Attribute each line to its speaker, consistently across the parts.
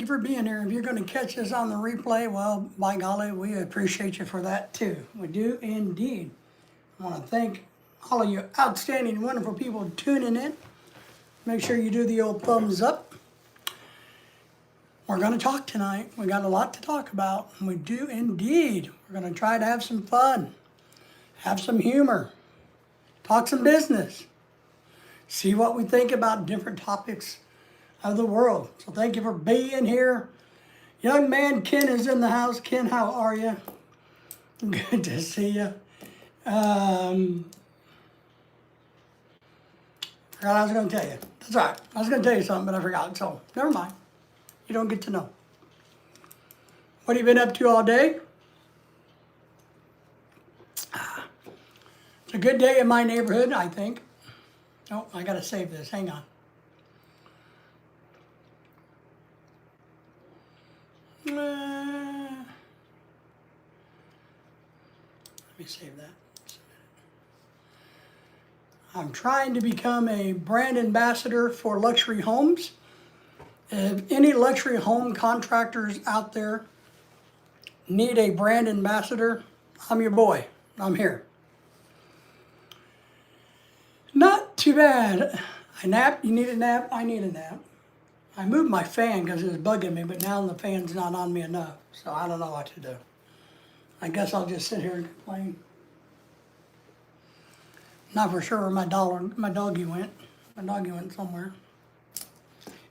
Speaker 1: for being here. If you're going to catch this on the replay, well, by golly, we appreciate you for that too. We do indeed. I want to thank all of you outstanding, wonderful people tuning in. Make sure you do the old thumbs up. We're going to talk tonight. We got a lot to talk about. We do indeed. We're going to try to have some fun, have some humor, talk some business, see what we think about different topics of the world. So thank you for being here. Young man Ken is in the house. Ken, how are you? Good to see you. Forgot I was going to tell you. That's all right. I was going to tell you something, but I forgot. So never mind. You don't get to know. What have you been up to all day? It's a good day in my neighborhood, I think. Oh, I got to save this. Hang on. Let me save that. I'm trying to become a brand ambassador for luxury homes. If any luxury home contractors out there need a brand ambassador, I'm your boy. I'm here. Not too bad. I napped. You need a nap? I need a nap. I moved my fan because it was bugging me, but now the fan's not on me enough, so I don't know what to do. I guess I'll just sit here and complain. Not for sure where my doggy went. My doggy went somewhere.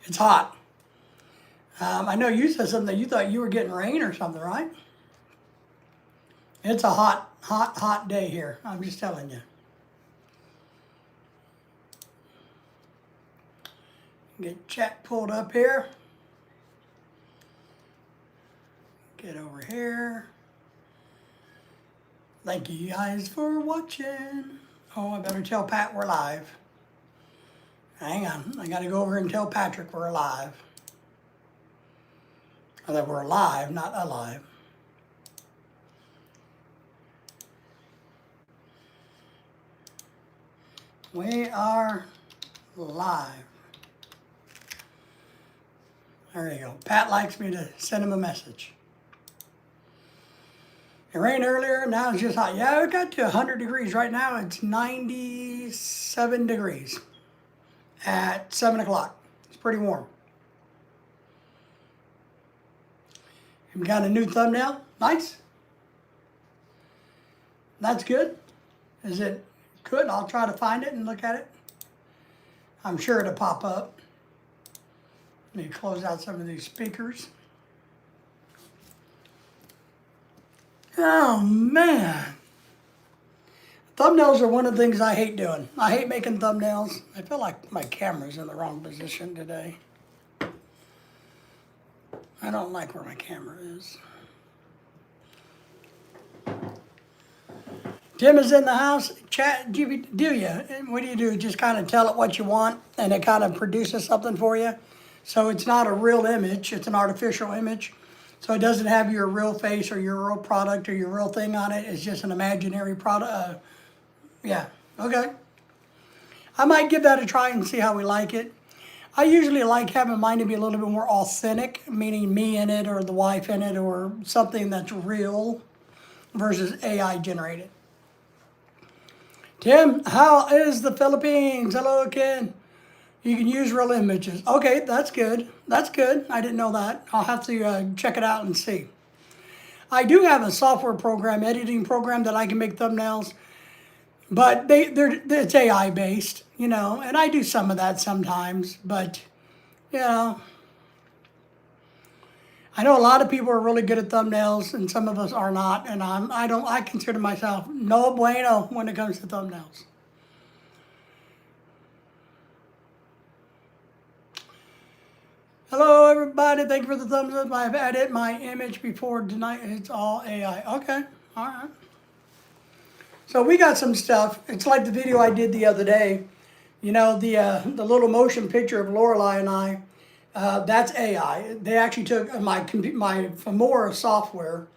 Speaker 1: It's hot. I know you said something that you thought you were getting rain or something, right? It's a hot day here. I'm just telling you. Get chat pulled up here. Get over here. Thank you guys for watching. Oh, I better tell Pat we're live. Hang on, I gotta go over and tell Patrick we're live. Or that we're live, not alive. We are live. There you go. Pat likes me to send him a message. It rained earlier, now it's just hot. Yeah, it got to 100 degrees. Right now it's 97 degrees at 7 o'clock. It's pretty warm. We got a new thumbnail. Nice. That's good. Is it good? I'll try to find it and look at it. I'm sure it'll pop up. Let me close out some of these speakers. Oh man. Thumbnails are one of the things I hate doing. I hate making thumbnails. I feel like my camera's in the wrong position today. I don't like where my camera is. Tim is in the house. Chat, do you? And what do? Just kind of tell it what you want and it kind of produces something for you. So it's not a real image, it's an artificial image. So it doesn't have your real face or your real product or your real thing on it. It's just an imaginary product. Yeah, okay. I might give that a try and see how we like it. I usually like having mine to be a little bit more authentic, meaning me in it or the wife in it or something that's real versus AI generated. Tim, how is the Philippines? Hello, Ken. You can use real images. Okay, that's good. That's good. I didn't know that. I'll have to check it out and see. I do have a software program, editing program that I can make thumbnails, but it's AI based, you know, and I do some of that sometimes, but, you know, I know a lot of people are really good at thumbnails and some of us are not, and I consider myself no bueno when it comes to thumbnails. Hello, everybody. Thank you for the thumbs up. I've edited my image before tonight. It's all AI. Okay. All right. So we got some stuff. It's like the video I did the other day. You know, the little motion picture of Lorelai and I. That's AI. They actually took my Femora software.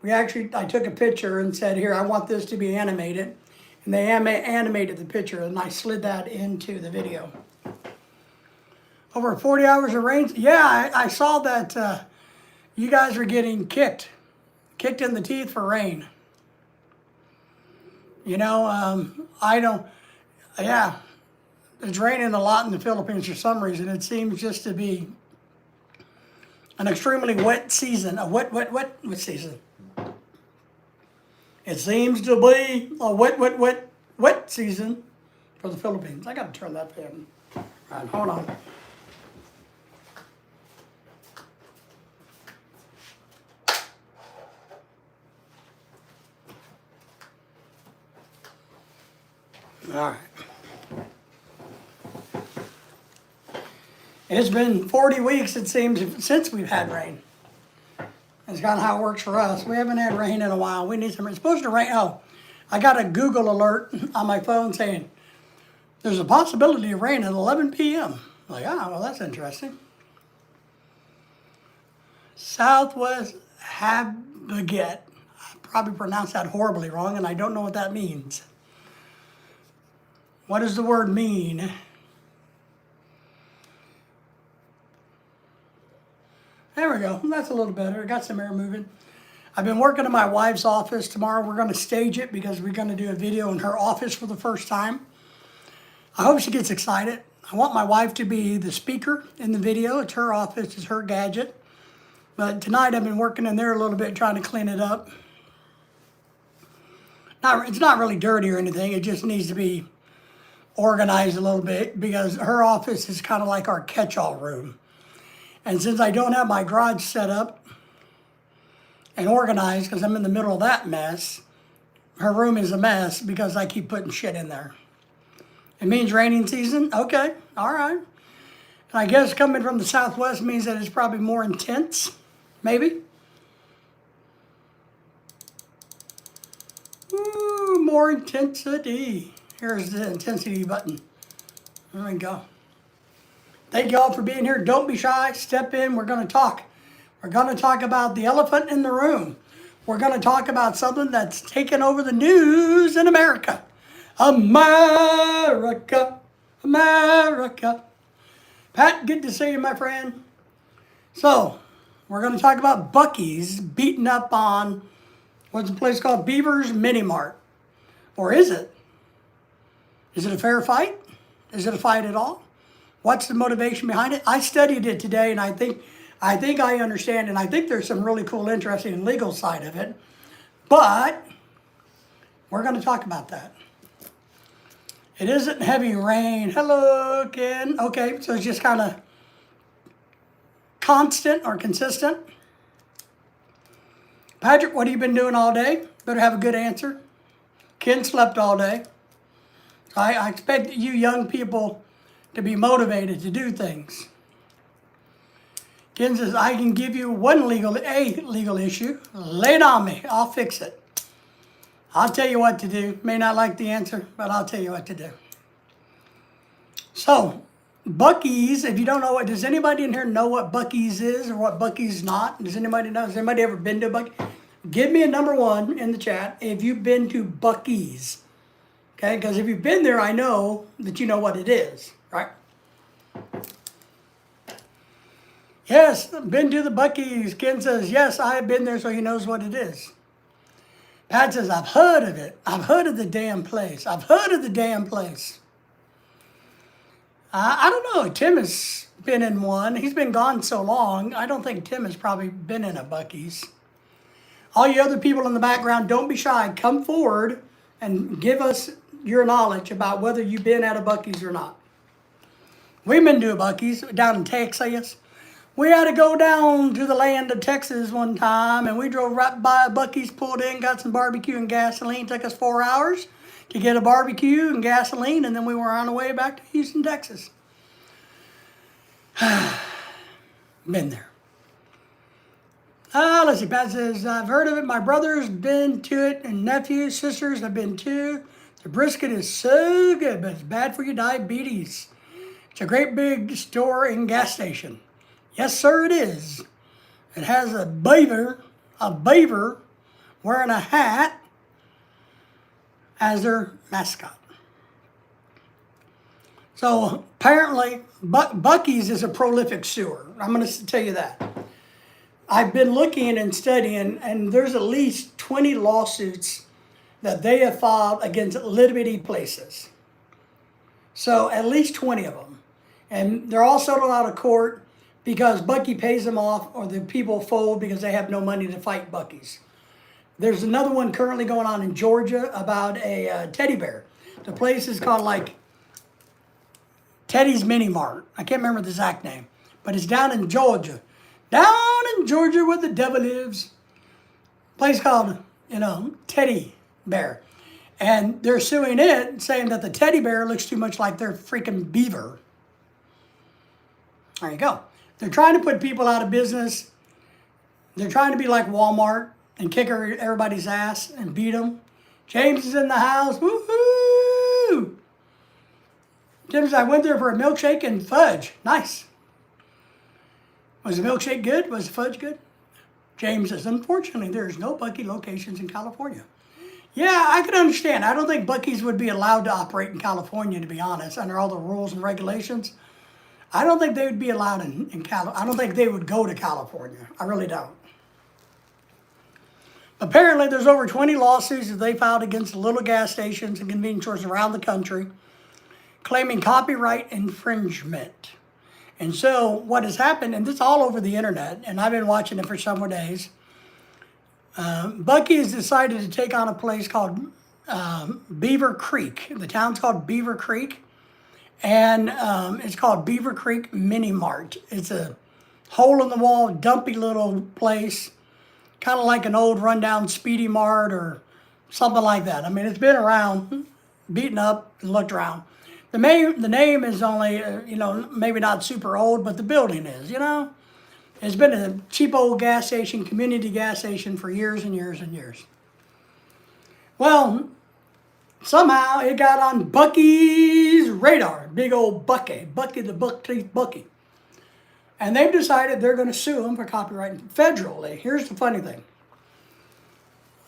Speaker 1: I took a picture and said, here, I want this to be animated. And they animated the picture, and I slid that into the video. Over 40 hours of rain. Yeah, I saw that you guys were getting kicked in the teeth for rain. You know, I don't, yeah, it's raining a lot in the Philippines for some reason. It seems just to be an extremely wet season, a wet season. It seems to be a wet season for the Philippines. I got to turn that fan. All right, hold on. All right. It's been 40 weeks, it seems, since we've had rain. That's kind of how it works for us. We haven't had rain in a while. We need some. It's supposed to rain. Oh, I got a Google alert on my phone saying there's a possibility of rain at 11 p.m. Like, well, that's interesting. Southwest Habagat. I probably pronounced that horribly wrong, and I don't know what that means. What does the word mean? There we go. That's a little better. I got some air moving. I've been working in my wife's office. Tomorrow we're going to stage it because we're going to do a video in her office for the first time. I hope she gets excited. I want my wife to be the speaker in the video. It's her office. It's her gadget. But tonight I've been working in there a little bit trying to clean it up. It's not really dirty or anything. It just needs to be organized a little bit because her office is kind of like our catch-all room. And since I don't have my garage set up and organized because I'm in the middle of that mess, her room is a mess because I keep putting shit in there. It means raining season? Okay, all right. And I guess coming from the Southwest means that it's probably more intense, maybe. Ooh, more intensity. Here's the intensity button. There we go. Thank you all for being here. Don't be shy. Step in. We're going to talk. We're going to talk about the elephant in the room. We're going to talk about something that's taken over the news in America. America. America. Pat, good to see you, my friend. So, we're going to talk about Buc-ees beating up on, what's the place called? Beaver's Mini Mart. Or is it? Is it a fair fight? Is it a fight at all? What's the motivation behind it? I studied it today, and I think I understand, and I think there's some really cool, interesting legal side of it. But we're going to talk about that. It isn't heavy rain. Hello, Ken. Okay, so it's just kind of constant or consistent. Patrick, what have you been doing all day? Better have a good answer. Ken slept all day. I expect you young people to be motivated to do things. Ken says, I can give you a legal issue. Lay it on me. I'll fix it. I'll tell you what to do. May not like the answer, but I'll tell you what to do. So, Buc-ees, if you don't know does anybody in here know what Buc-ees is or what Buc-ees not? Does anybody know? Has anybody ever been to Buc-ees? Give me a number 1 in the chat if you've been to Buc-ees. Okay, because if you've been there, I know that you know what it is, right? Yes, been to the Buc-ees. Ken says, yes, I have been there, so he knows what it is. Pat says, I've heard of it. I've heard of the damn place. I've heard of the damn place. I don't know. Tim has been in one. He's been gone so long. I don't think Tim has probably been in a Buc-ees. All you other people in the background, don't be shy. Come forward and give us your knowledge about whether you've been at a Buc-ees or not. We've been to a Buc-ees down in Texas. We had to go down to the land of Texas one time, and we drove right by a Buc-ees, pulled in, got some barbecue and gasoline. It took us 4 hours to get a barbecue and gasoline, and then we were on the way back to Houston, Texas. Been there. Let's see, Pat says, I've heard of it. My brother's been to it, and nephews, sisters have been too. The brisket is so good, but it's bad for your diabetes. It's a great big store and gas station. Yes, sir, it is. It has a beaver wearing a hat as their mascot. So apparently, Buc-ees is a prolific sewer. I'm going to tell you that. I've been looking and studying, and there's at least 20 lawsuits that they have filed against little bitty places. So at least 20 of them. And they're all settled out of court because Buc-ee pays them off, or the people fold because they have no money to fight Buc-ees. There's another one currently going on in Georgia about a teddy bear. The place is called like Teddy's Mini Mart. I can't remember the exact name, but it's down in Georgia. Down in Georgia where the devil lives. Place called, Teddy Bear. And they're suing it, saying that the teddy bear looks too much like their freaking beaver. There you go. They're trying to put people out of business. They're trying to be like Walmart and kick everybody's ass and beat them. James is in the house. Woohoo! James, I went there for a milkshake and fudge. Nice. Was the milkshake good? Was the fudge good? James says, unfortunately, there's no Buc-ee locations in California. Yeah, I can understand. I don't think Buc-ees would be allowed to operate in California, to be honest, under all the rules and regulations. I don't think they would be allowed in California. I don't think they would go to California. I really don't. Apparently, there's over 20 lawsuits that they filed against little gas stations and convenience stores around the country, claiming copyright infringement. And so what has happened, and this is all over the internet, and I've been watching it for several days, Buc-ee's decided to take on a place called Beaver Creek. The town's called Beaver Creek, and it's called Beaver Creek Mini Mart. It's a hole-in-the-wall, dumpy little place, kind of like an old rundown Speedy Mart or something like that. I mean, it's been around, beaten up, and looked around. The name is only, maybe not super old, but the building is, It's been a cheap old gas station, community gas station for years and years and years. Well, somehow it got on Buc-ee's radar. Big old Buc-ee the buck-teeth Buc-ee. And they've decided they're going to sue them for copyright federally. Here's the funny thing.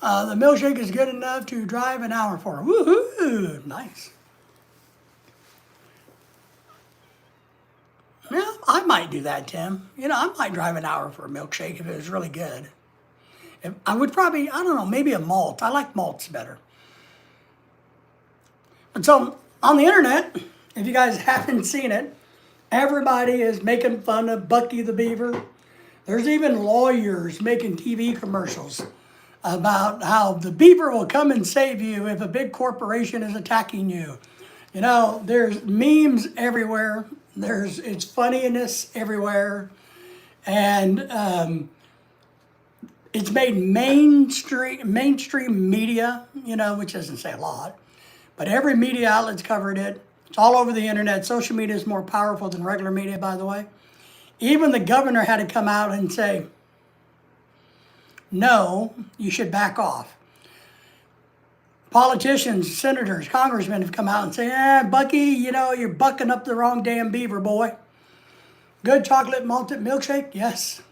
Speaker 1: The milkshake is good enough to drive an hour for. Woohoo! Nice. Yeah, I might do that, Tim. I might drive an hour for a milkshake if it was really good. I would probably, I don't know, maybe a malt. I like malts better. But so, on the internet, if you guys haven't seen it, everybody is making fun of Buc-ee the Beaver. There's even lawyers making TV commercials about how the beaver will come and save you if a big corporation is attacking you. There's memes everywhere. It's funniness everywhere, and it's made mainstream media, which doesn't say a lot, but every media outlet's covered it. It's all over the internet. Social media is more powerful than regular media, by the way. Even the governor had to come out and say, no, you should back off. Politicians, senators, congressmen have come out and say, Buc-ee, you're bucking up the wrong damn beaver, boy. Good chocolate malted milkshake? Yes.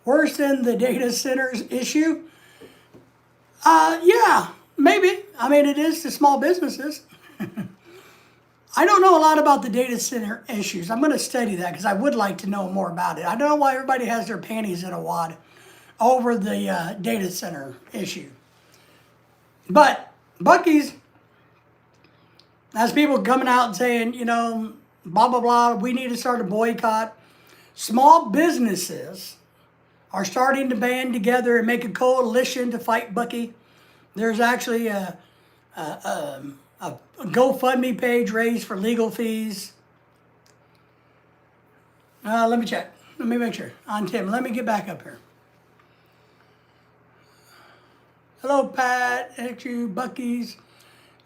Speaker 1: Worse than the data centers issue? Yeah, maybe. I mean, it is to small businesses. I don't know a lot about the data center issues. I'm going to study that because I would like to know more about it. I don't know why everybody has their panties in a wad over the data center issue. But Buc-ee's has people coming out and saying, blah, blah, blah, we need to start a boycott. Small businesses are starting to band together and make a coalition to fight Buc-ee. There's actually a GoFundMe page raised for legal fees. Let me check. Let me make sure. On Tim. Let me get back up here. Hello, Pat. Thank you, Buc-ee's.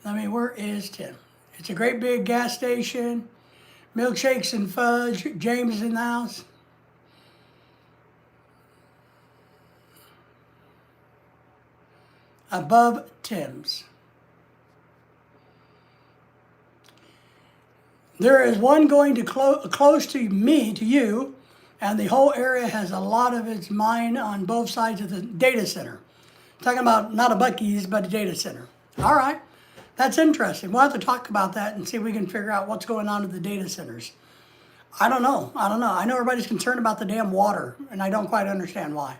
Speaker 1: Where is Tim? It's a great big gas station. Milkshakes and fudge. James is in the house. Above Tim's. There is one going to close to you, and the whole area has a lot of its mine on both sides of the data center. Talking about not a Buc-ee's, but a data center. All right. That's interesting. We'll have to talk about that and see if we can figure out what's going on at the data centers. I don't know. I know everybody's concerned about the damn water, and I don't quite understand why.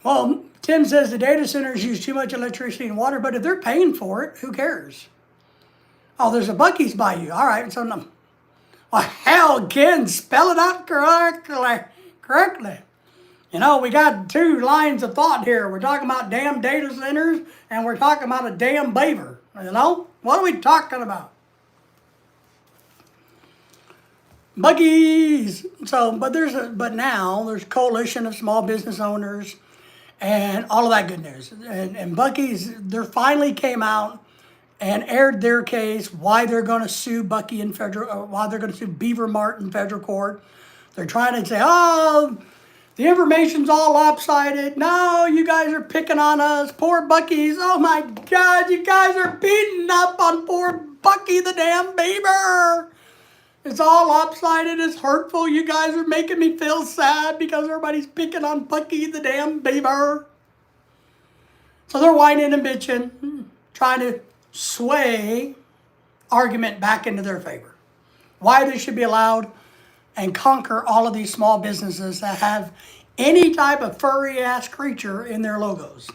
Speaker 1: Well, Tim says the data centers use too much electricity and water, but if they're paying for it, who cares? Oh, there's a Buc-ees by you. All right, so no. Well, hell, Ken, spell it out correctly. You know, we got two lines of thought here. We're talking about damn data centers, and we're talking about a damn beaver. You know, what are we talking about? Buc-ees. So, but now there's a coalition of small business owners, and all of that good news. And Buc-ees, they finally came out and aired their case, why they're going to sue Buc-ee in federal, why they're going to sue Beaver Mart in federal court. They're trying to say, oh, the information's all lopsided. No, you guys are picking on us. Poor Buc-ees. Oh my God, you guys are beating up on poor Buc-ee the damn beaver. It's all lopsided. It's hurtful. You guys are making me feel sad because everybody's picking on Buc-ee the damn beaver. So they're whining and bitching, trying to sway argument back into their favor. Why they should be allowed and conquer all of these small businesses that have any type of furry ass creature in their logos.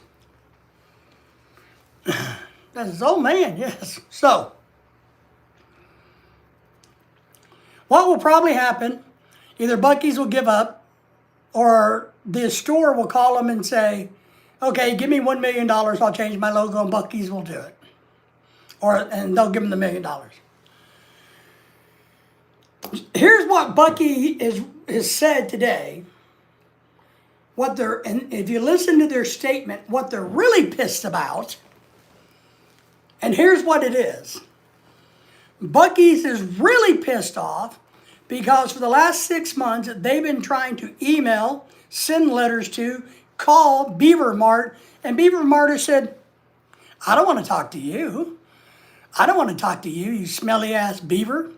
Speaker 1: That is, oh man, yes. So, what will probably happen, either Buc-ees will give up or the store will call them and say, okay, give me $1 million, I'll change my logo, and Buc-ees will do it. And they'll give them the $1 million. Here's what Buc-ee is said today. And if you listen to their statement, what they're really pissed about, and here's what it is. Buc-ee's is really pissed off because for the last 6 months, they've been trying to email, send letters to, call Beaver Mart, and Beaver Mart has said, I don't want to talk to you. I don't want to talk to you, you smelly ass beaver.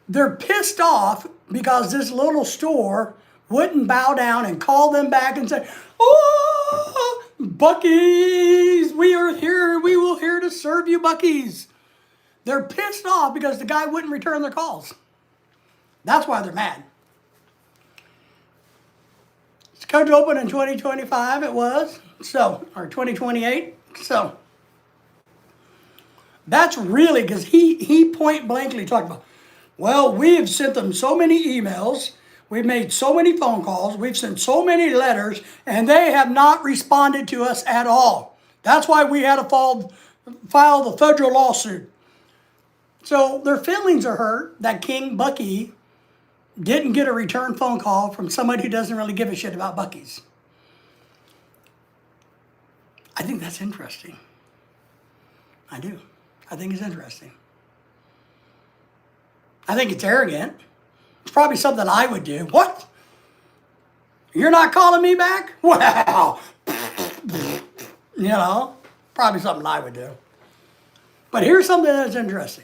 Speaker 1: They're pissed off because this little store wouldn't bow down and call them back and say, oh, Buc-ees, we are here. We will here to serve you, Buc-ees. They're pissed off because the guy wouldn't return their calls. That's why they're mad. It's going to open in 2025, it was. So, or 2028. So, that's really, because he point blankly talked about, well, we have sent them so many emails, we've made so many phone calls, we've sent so many letters, and they have not responded to us at all. That's why we had to file the federal lawsuit. So their feelings are hurt that King Buc-ee didn't get a return phone call from somebody who doesn't really give a shit about Buc-ees. I think that's interesting. I do. I think it's interesting. I think it's arrogant. It's probably something I would do. What? You're not calling me back? Wow. You know, probably something I would do. But here's something that's interesting.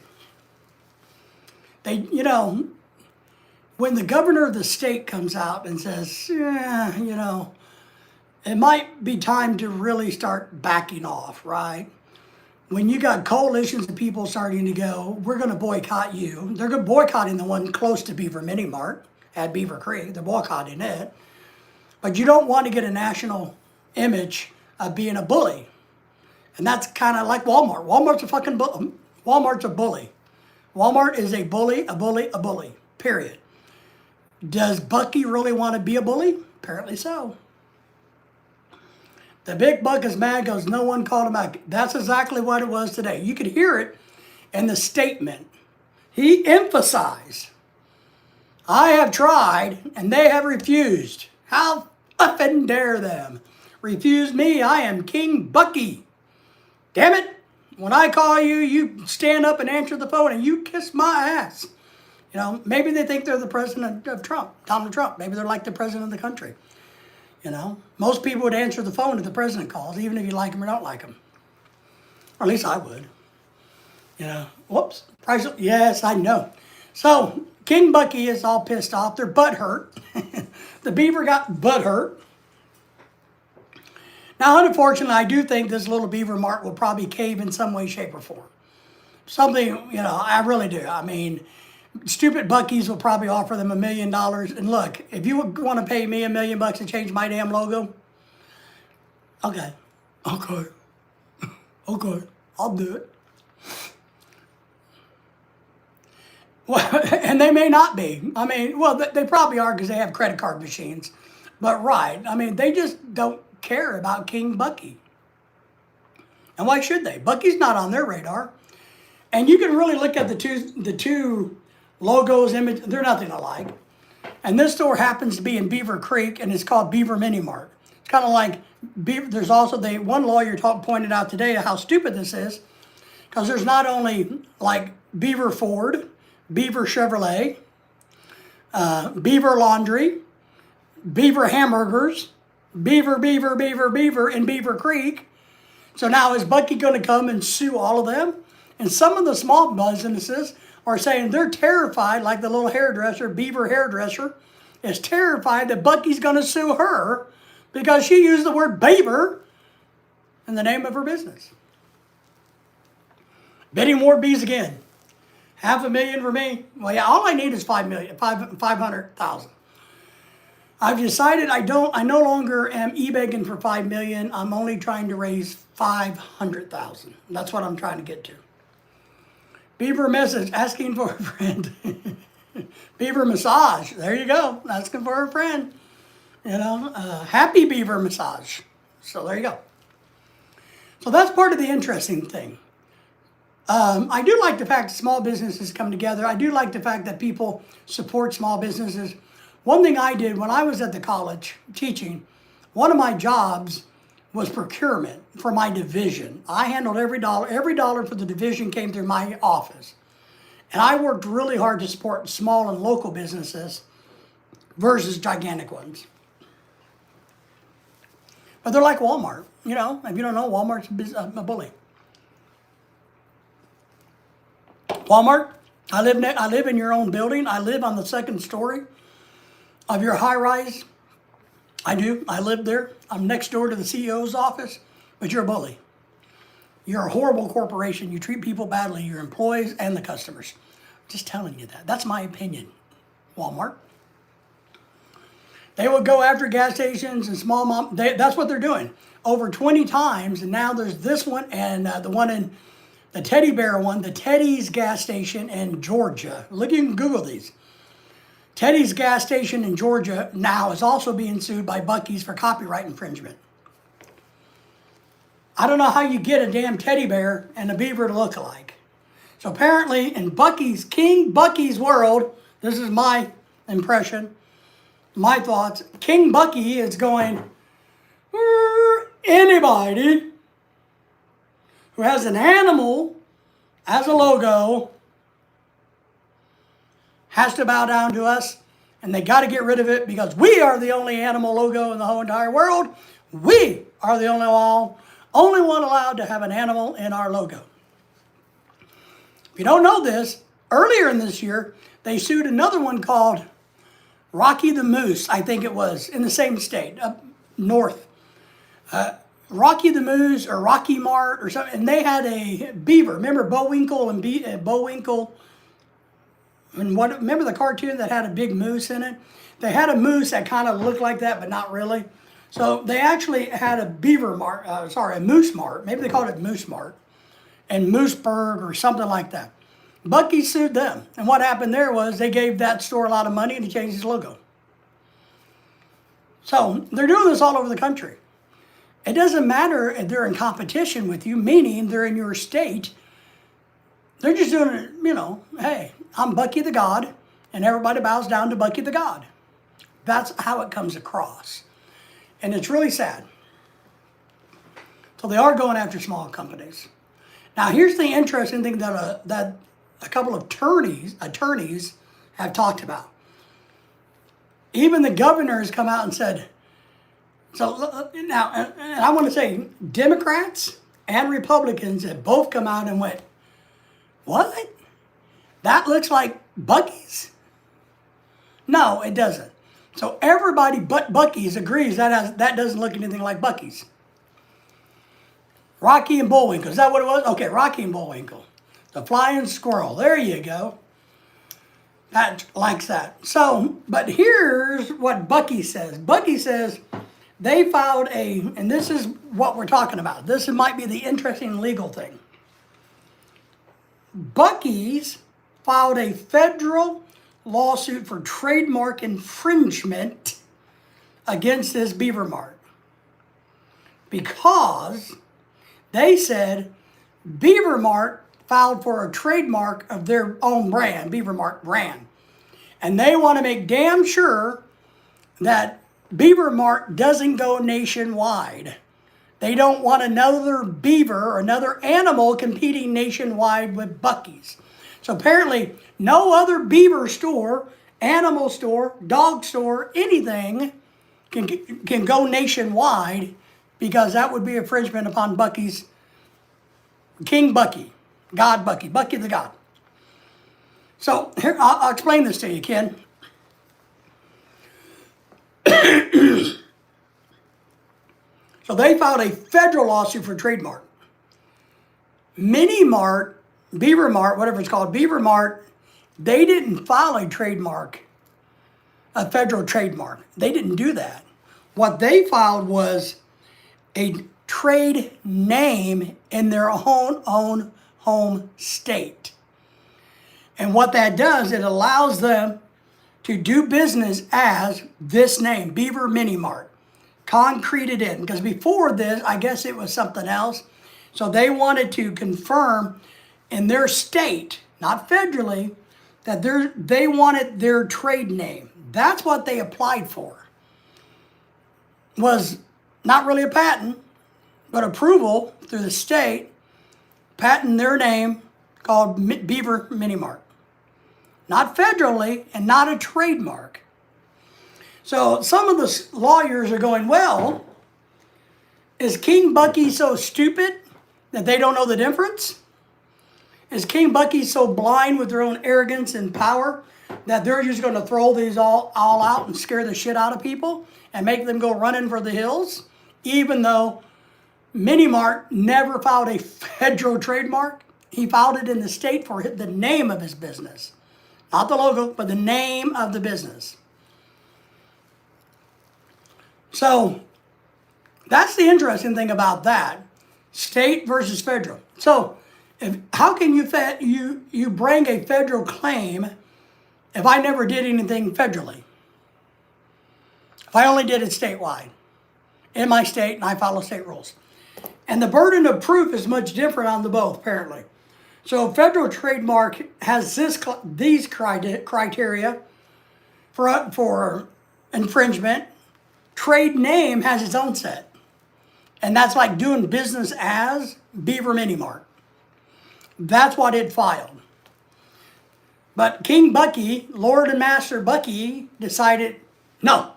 Speaker 1: When the governor of the state comes out and says, it might be time to really start backing off, right? When you got coalitions of people starting to go, we're going to boycott you. They're boycotting the one close to Beaver Mini Mart at Beaver Creek. They're boycotting it. But you don't want to get a national image of being a bully. And that's kind of like Walmart. Walmart's a fucking bully. Walmart's a bully. Walmart is a bully, a bully, a bully, period. Does Buc-ee really want to be a bully? Apparently so. The big buck is mad because no one called him out. That's exactly what it was today. You could hear it in the statement. He emphasized, I have tried and they have refused. How effing dare them? Refuse me, I am King Buc-ee. Damn it. When I call you, you stand up and answer the phone and you kiss my ass. Maybe they think they're the president of Trump, Donald Trump. Maybe they're like the president of the country. Most people would answer the phone if the president calls, even if you like him or don't like him. Or at least I would. Whoops. Yes, I know. So, King Buc-ee is all pissed off. They're butthurt. The beaver got butthurt. Now, unfortunately, I do think this little beaver mart will probably cave in some way, shape, or form. Something, I really do. I mean, stupid Buc-ees will probably offer them $1 million. And look, if you want to pay me $1 million to change my damn logo, okay, okay, okay, I'll do it. Well, and they may not be. I mean, well, they probably are because they have credit card machines. But right, I mean, they just don't care about King Buc-ee. And why should they? Buc-ee's not on their radar. And you can really look at the two logos, image, they're nothing alike. And this store happens to be in Beaver Creek, and it's called Beaver Mini Mart. It's kind of like, there's also, one lawyer pointed out today how stupid this is, because there's not only like Beaver Ford, Beaver Chevrolet, Beaver Laundry, Beaver Hamburgers, Beaver in Beaver Creek. So now is Buc-ee going to come and sue all of them? And some of the small businesses are saying they're terrified, like the little hairdresser, Beaver Hairdresser, is terrified that Buc-ee's going to sue her because she used the word beaver in the name of her business. Bidding war bees again. $500,000 for me. Well, yeah, all I need is 500,000. I've decided I no longer am e-begging for 5 million. I'm only trying to raise 500,000. That's what I'm trying to get to. Beaver message, asking for a friend. Beaver massage, there you go, asking for a friend. Happy Beaver massage. So there you go. So that's part of the interesting thing. I do like the fact that small businesses come together. I do like the fact that people support small businesses. One thing I did when I was at the college teaching, one of my jobs was procurement for my division. I handled every dollar. Every dollar for the division came through my office. And I worked really hard to support small and local businesses versus gigantic ones. But they're like Walmart. If you don't know, Walmart's a bully. Walmart, I live in your own building. I live on the second story of your high rise. I do. I live there. I'm next door to the CEO's office, but you're a bully. You're a horrible corporation. You treat people badly, your employees and the customers. Just telling you that. That's my opinion. Walmart. They will go after gas stations and small mom. That's what they're doing. Over 20 times, and now there's this one and the one in the teddy bear one, the Teddy's gas station in Georgia. Look, you can Google these. Teddy's gas station in Georgia now is also being sued by Buc-ee's for copyright infringement. I don't know how you get a damn teddy bear and a beaver to look alike. So apparently in Buc-ee's, King Buc-ee's world, this is my impression, my thoughts, King Buc-ee is going, anybody who has an animal as a logo has to bow down to us, and they got to get rid of it because we are the only animal logo in the whole entire world. We are the only one allowed to have an animal in our logo. If you don't know this, earlier in this year, they sued another one called Rocky the Moose, I think it was, in the same state, up north. Rocky the Moose or Rocky Mart or something, and they had a beaver. Remember Bullwinkle and Bullwinkle? And remember the cartoon that had a big moose in it? They had a moose that kind of looked like that, but not really. So they actually had a a Moose Mart. Maybe they called it Moose Mart. And Mooseburg or something like that. Buc-ee sued them. And what happened there was they gave that store a lot of money and he changed his logo. So they're doing this all over the country. It doesn't matter if they're in competition with you, meaning they're in your state. They're just doing it, hey, I'm Buc-ee the God, and everybody bows down to Buc-ee the God. That's how it comes across. And it's really sad. So they are going after small companies. Now, here's the interesting thing that a couple of attorneys have talked about. Even the governor has come out and said, so now, and I want to say, Democrats and Republicans have both come out and went, what? That looks like Buc-ee's? No, it doesn't. So everybody but Buc-ee's agrees that doesn't look anything like Buc-ee's. Rocky and Bullwinkle. Is that what it was? Okay, Rocky and Bullwinkle. The flying squirrel. There you go. That likes that. So, but here's what Buc-ees says. Buc-ees says they filed and this is what we're talking about. This might be the interesting legal thing. Buc-ees filed a federal lawsuit for trademark infringement against this Beaver Mart because they said Beaver Mart filed for a trademark of their own brand, Beaver Mart brand. And they want to make damn sure that Beaver Mart doesn't go nationwide. They don't want another beaver or another animal competing nationwide with Buc-ees. So apparently no other beaver store, animal store, dog store, anything can go nationwide because that would be infringement upon Buc-ee's King Buc-ee, God Buc-ee, Buc-ee the God. So here, I'll explain this to you, Ken. So they filed a federal lawsuit for trademark. Mini Mart, Beaver Mart, whatever it's called, Beaver Mart, they didn't file a trademark, a federal trademark. They didn't do that. What they filed was a trade name in their own home state. And what that does, it allows them to do business as this name, Beaver Mini Mart, concreted in. Because before this, I guess it was something else. So they wanted to confirm in their state, not federally, that they wanted their trade name. That's what they applied for. Was not really a patent, but approval through the state, patent their name called Beaver Mini Mart. Not federally and not a trademark. So some of the lawyers are going, well, is King Buc-ee so stupid that they don't know the difference? Is King Buc-ee so blind with their own arrogance and power that they're just going to throw these all out and scare the shit out of people and make them go running for the hills? Even though Mini Mart never filed a federal trademark, he filed it in the state for the name of his business. Not the logo, but the name of the business. So that's the interesting thing about that. State versus federal. So how can you bring a federal claim if I never did anything federally? If I only did it statewide, in my state, and I follow state rules. And the burden of proof is much different on the both, apparently. So federal trademark has these criteria for infringement. Trade name has its own set. And that's like doing business as Beaver Mini Mart. That's what it filed. But King Buc-ee, Lord and Master Buc-ee, decided, no.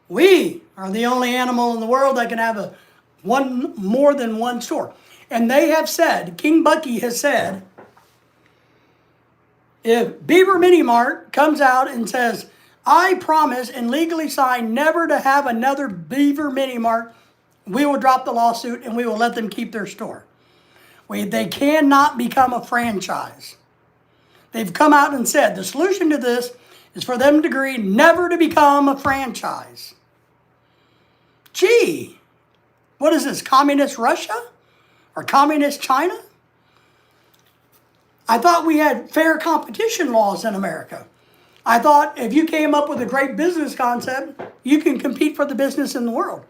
Speaker 1: We are the only animal in the world that can have more than one store. And they have said, King Buc-ee has said, if Beaver Mini Mart comes out and says, I promise and legally sign never to have another Beaver Mini Mart, we will drop the lawsuit and we will let them keep their store. They cannot become a franchise. They've come out and said the solution to this is for them to agree never to become a franchise. Gee, what is this, communist Russia? Or communist China? I thought we had fair competition laws in America. I thought if you came up with a great business concept, you can compete for the business in the world.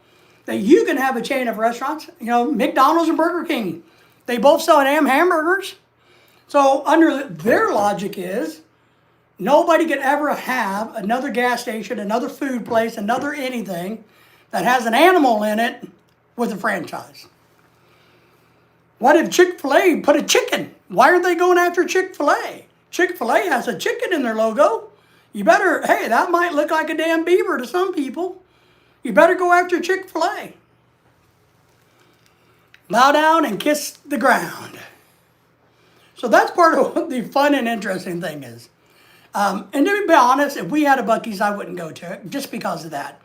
Speaker 1: That you can have a chain of restaurants, McDonald's and Burger King. They both sell damn hamburgers. So under their logic is, nobody could ever have another gas station, another food place, another anything that has an animal in it with a franchise. What if Chick-fil-A put a chicken? Why are they going after Chick-fil-A? Chick-fil-A has a chicken in their logo. Hey, that might look like a damn beaver to some people. You better go after Chick-fil-A. Bow down and kiss the ground. So that's part of what the fun and interesting thing is. And to be honest, if we had a Buc-ees, I wouldn't go to it just because of that.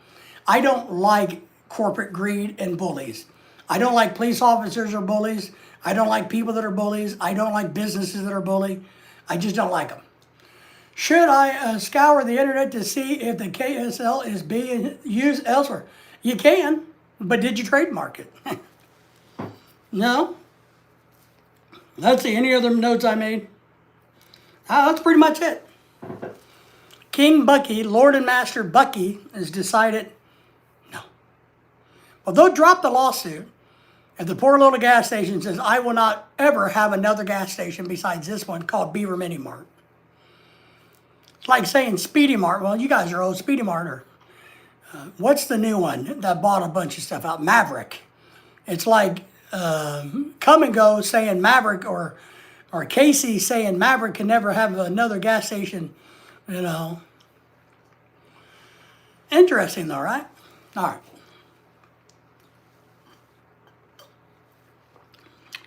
Speaker 1: I don't like corporate greed and bullies. I don't like police officers or bullies. I don't like people that are bullies. I don't like businesses that are bully. I just don't like them. Should I scour the internet to see if the KSL is being used elsewhere? You can, but did you trademark it? No. Let's see, any other notes I made? That's pretty much it. King Buc-ee, Lord and Master Buc-ee, has decided no. Well, they'll drop the lawsuit if the poor little gas station says, I will not ever have another gas station besides this one called Beaver Mini Mart. It's like saying Speedy Mart. Well, you guys are old. Speedy Mart, or what's the new one that bought a bunch of stuff out? Maverick. It's like Come and Go saying Maverick, or Casey saying Maverick can never have another gas station, you know. Interesting though, right? All right.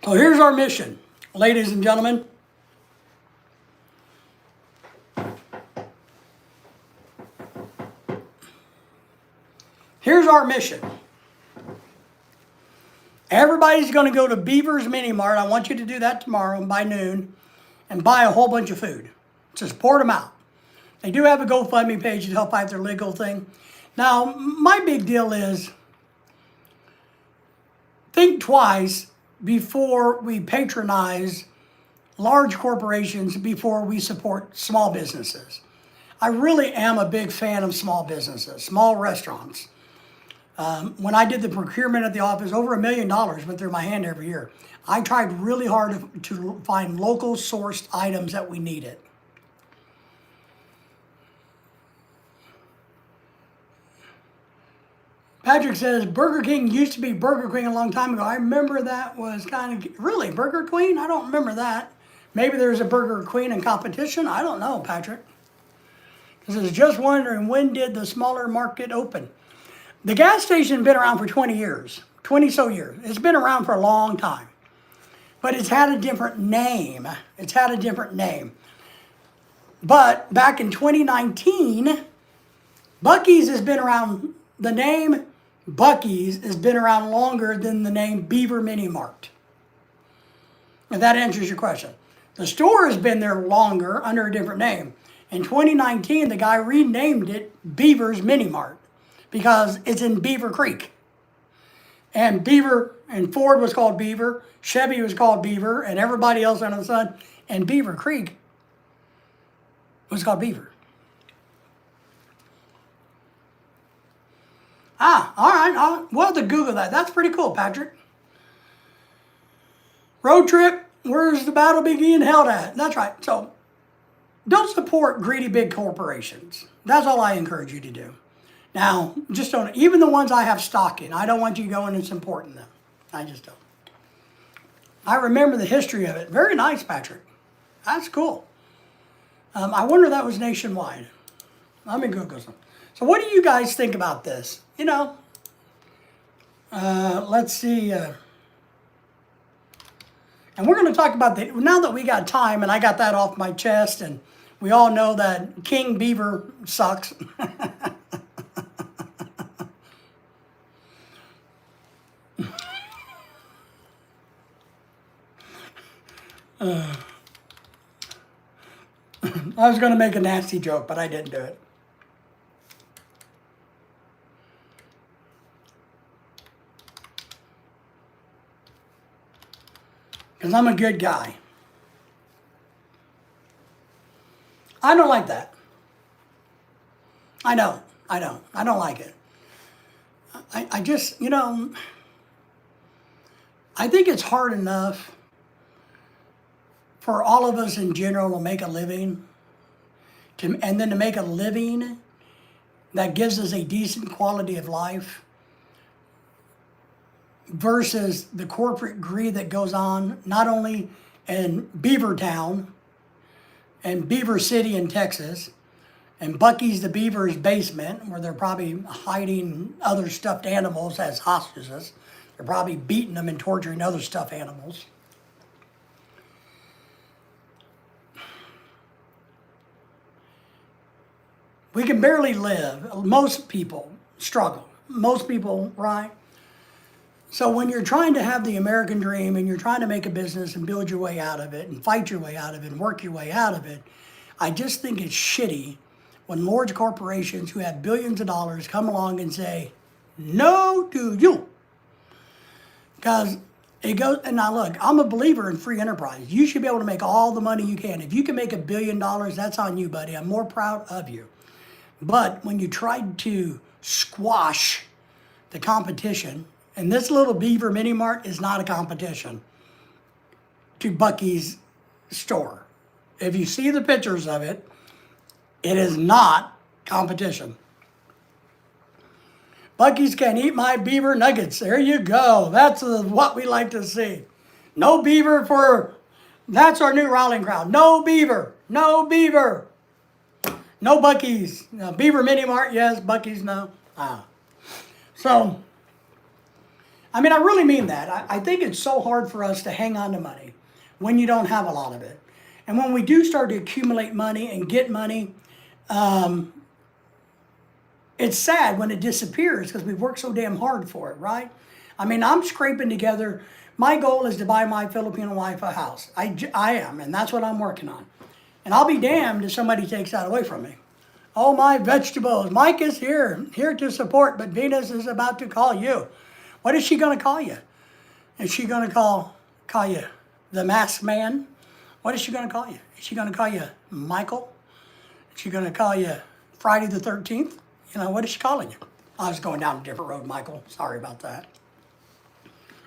Speaker 1: So here's our mission, ladies and gentlemen. Here's our mission. Everybody's going to go to Beaver's Mini Mart. I want you to do that tomorrow by noon and buy a whole bunch of food. To support them out. They do have a GoFundMe page to help fight their legal thing. Now, my big deal is think twice before we patronize large corporations, before we support small businesses. I really am a big fan of small businesses, small restaurants. When I did the procurement at the office, over $1 million went through my hand every year. I tried really hard to find local sourced items that we needed. Patrick says, Burger King used to be Burger Queen a long time ago. I remember that was kind of, really, Burger Queen? I don't remember that. Maybe there's a Burger Queen in competition. I don't know, Patrick. Because I was just wondering, when did the smaller market open? The gas station's been around for 20 years, 20 so years. It's been around for a long time. But it's had a different name. It's had a different name. But back in 2019, Buc-ees has been around, the name Buc-ees has been around longer than the name Beaver Mini Mart. If that answers your question. The store has been there longer under a different name. In 2019, the guy renamed it Beaver's Mini Mart because it's in Beaver Creek. And Ford was called Beaver, Chevy was called Beaver, and everybody else under the sun. And Beaver Creek was called Beaver. All right. We'll have to Google that. That's pretty cool, Patrick. Road trip, where's the battle being held at? That's right. So, don't support greedy big corporations. That's all I encourage you to do. Now, just don't, even the ones I have stock in, I don't want you going and supporting them. I just don't. I remember the history of it. Very nice, Patrick. That's cool. I wonder if that was nationwide. Let me Google some. So what do you guys think about this? You know, let's see. And we're going to talk about now that we got time and I got that off my chest, and we all know that King Beaver sucks. I was going to make a nasty joke, but I didn't do it. Because I'm a good guy. I don't like that. I don't like it. I just, you know, I think it's hard enough for all of us in general to make a living, and then to make a living that gives us a decent quality of life, versus the corporate greed that goes on, not only in Beavertown and Beaver City in Texas, and Buc-ee's the Beaver's basement, where they're probably hiding other stuffed animals as hostages. They're probably beating them and torturing other stuffed animals. We can barely live. Most people struggle. Most people, right? So when you're trying to have the American dream and you're trying to make a business and build your way out of it and fight your way out of it and work your way out of it, I just think it's shitty when large corporations who have billions of dollars come along and say, no to you. Because it goes, and now look, I'm a believer in free enterprise. You should be able to make all the money you can. If you can make $1 billion, that's on you, buddy. I'm more proud of you. But when you tried to squash the competition, and this little Beaver Mini Mart is not a competition to Buc-ee's store. If you see the pictures of it, it is not competition. Buc-ee's can eat my beaver nuggets. There you go. That's what we like to see. No beaver for, that's our new rallying crowd. No beaver. No beaver. No Buc-ee's. No, Beaver Mini Mart, yes. Buc-ee's, no. So, I mean, I really mean that. I think it's so hard for us to hang on to money when you don't have a lot of it. And when we do start to accumulate money and get money, it's sad when it disappears because we've worked so damn hard for it, right? I mean, I'm scraping together. My goal is to buy my Filipino wife a house. I am, and that's what I'm working on. And I'll be damned if somebody takes that away from me. Oh, my vegetables. Mike is here to support, but Venus is about to call you. What is she going to call you? Is she going to call you the masked man? What is she going to call you? Is she going to call you Michael? Is she going to call you Friday the 13th? You know, what is she calling you? I was going down a different road, Michael. Sorry about that.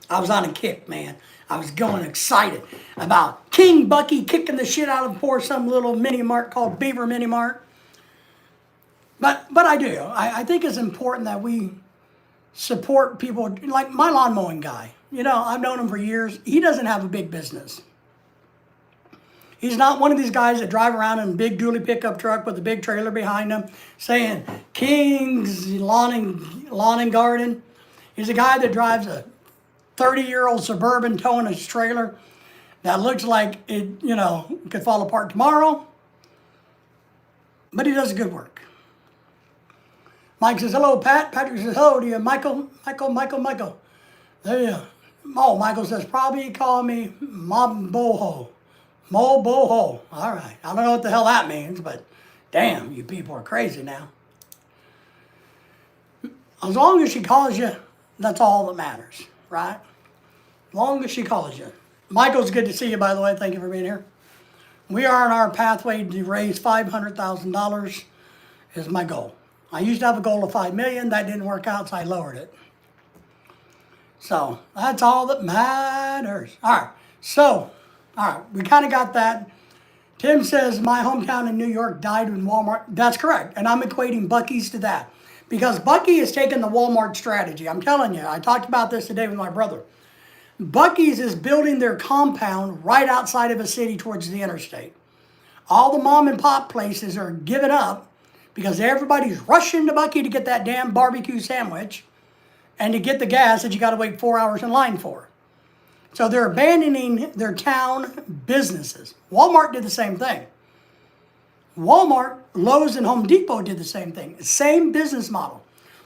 Speaker 1: I was on a kick, man. I was going excited about King Buc-ee kicking the shit out of poor some little mini mart called Beaver Mini Mart. But I do. I think it's important that we support people like my lawn mowing guy. You know, I've known him for years. He doesn't have a big business. He's not one of these guys that drive around in a big dually pickup truck with a big trailer behind him saying King's Lawn and Garden. He's a guy that drives a 30-year-old Suburban towing his trailer that looks like it, you know, could fall apart tomorrow. But he does good work. Mike says, hello, Pat. Patrick says, hello to you, Michael. There you go. Oh, Michael says, probably call me Moboho. All right. I don't know what the hell that means, but damn, you people are crazy now. As long as she calls you, that's all that matters, right? As long as she calls you. Michael's good to see you, by the way. Thank you for being here. We are on our pathway to raise $500,000 is my goal. I used to have a goal of $5 million. That didn't work out, so I lowered it. So that's all that matters. All right. So, all right, we kind of got that. Tim says, my hometown in New York died when Walmart. That's correct. And I'm equating Buc-ee's to that. Because Buc-ee has taken the Walmart strategy. I'm telling you, I talked about this today with my brother. Buc-ee's is building their compound right outside of a city towards the interstate. All the mom and pop places are giving up because everybody's rushing to Buc-ee to get that damn barbecue sandwich and to get the gas that you got to wait 4 hours in line for. So they're abandoning their town businesses. Walmart did the same thing. Walmart, Lowe's, and Home Depot did the same thing. Same business model.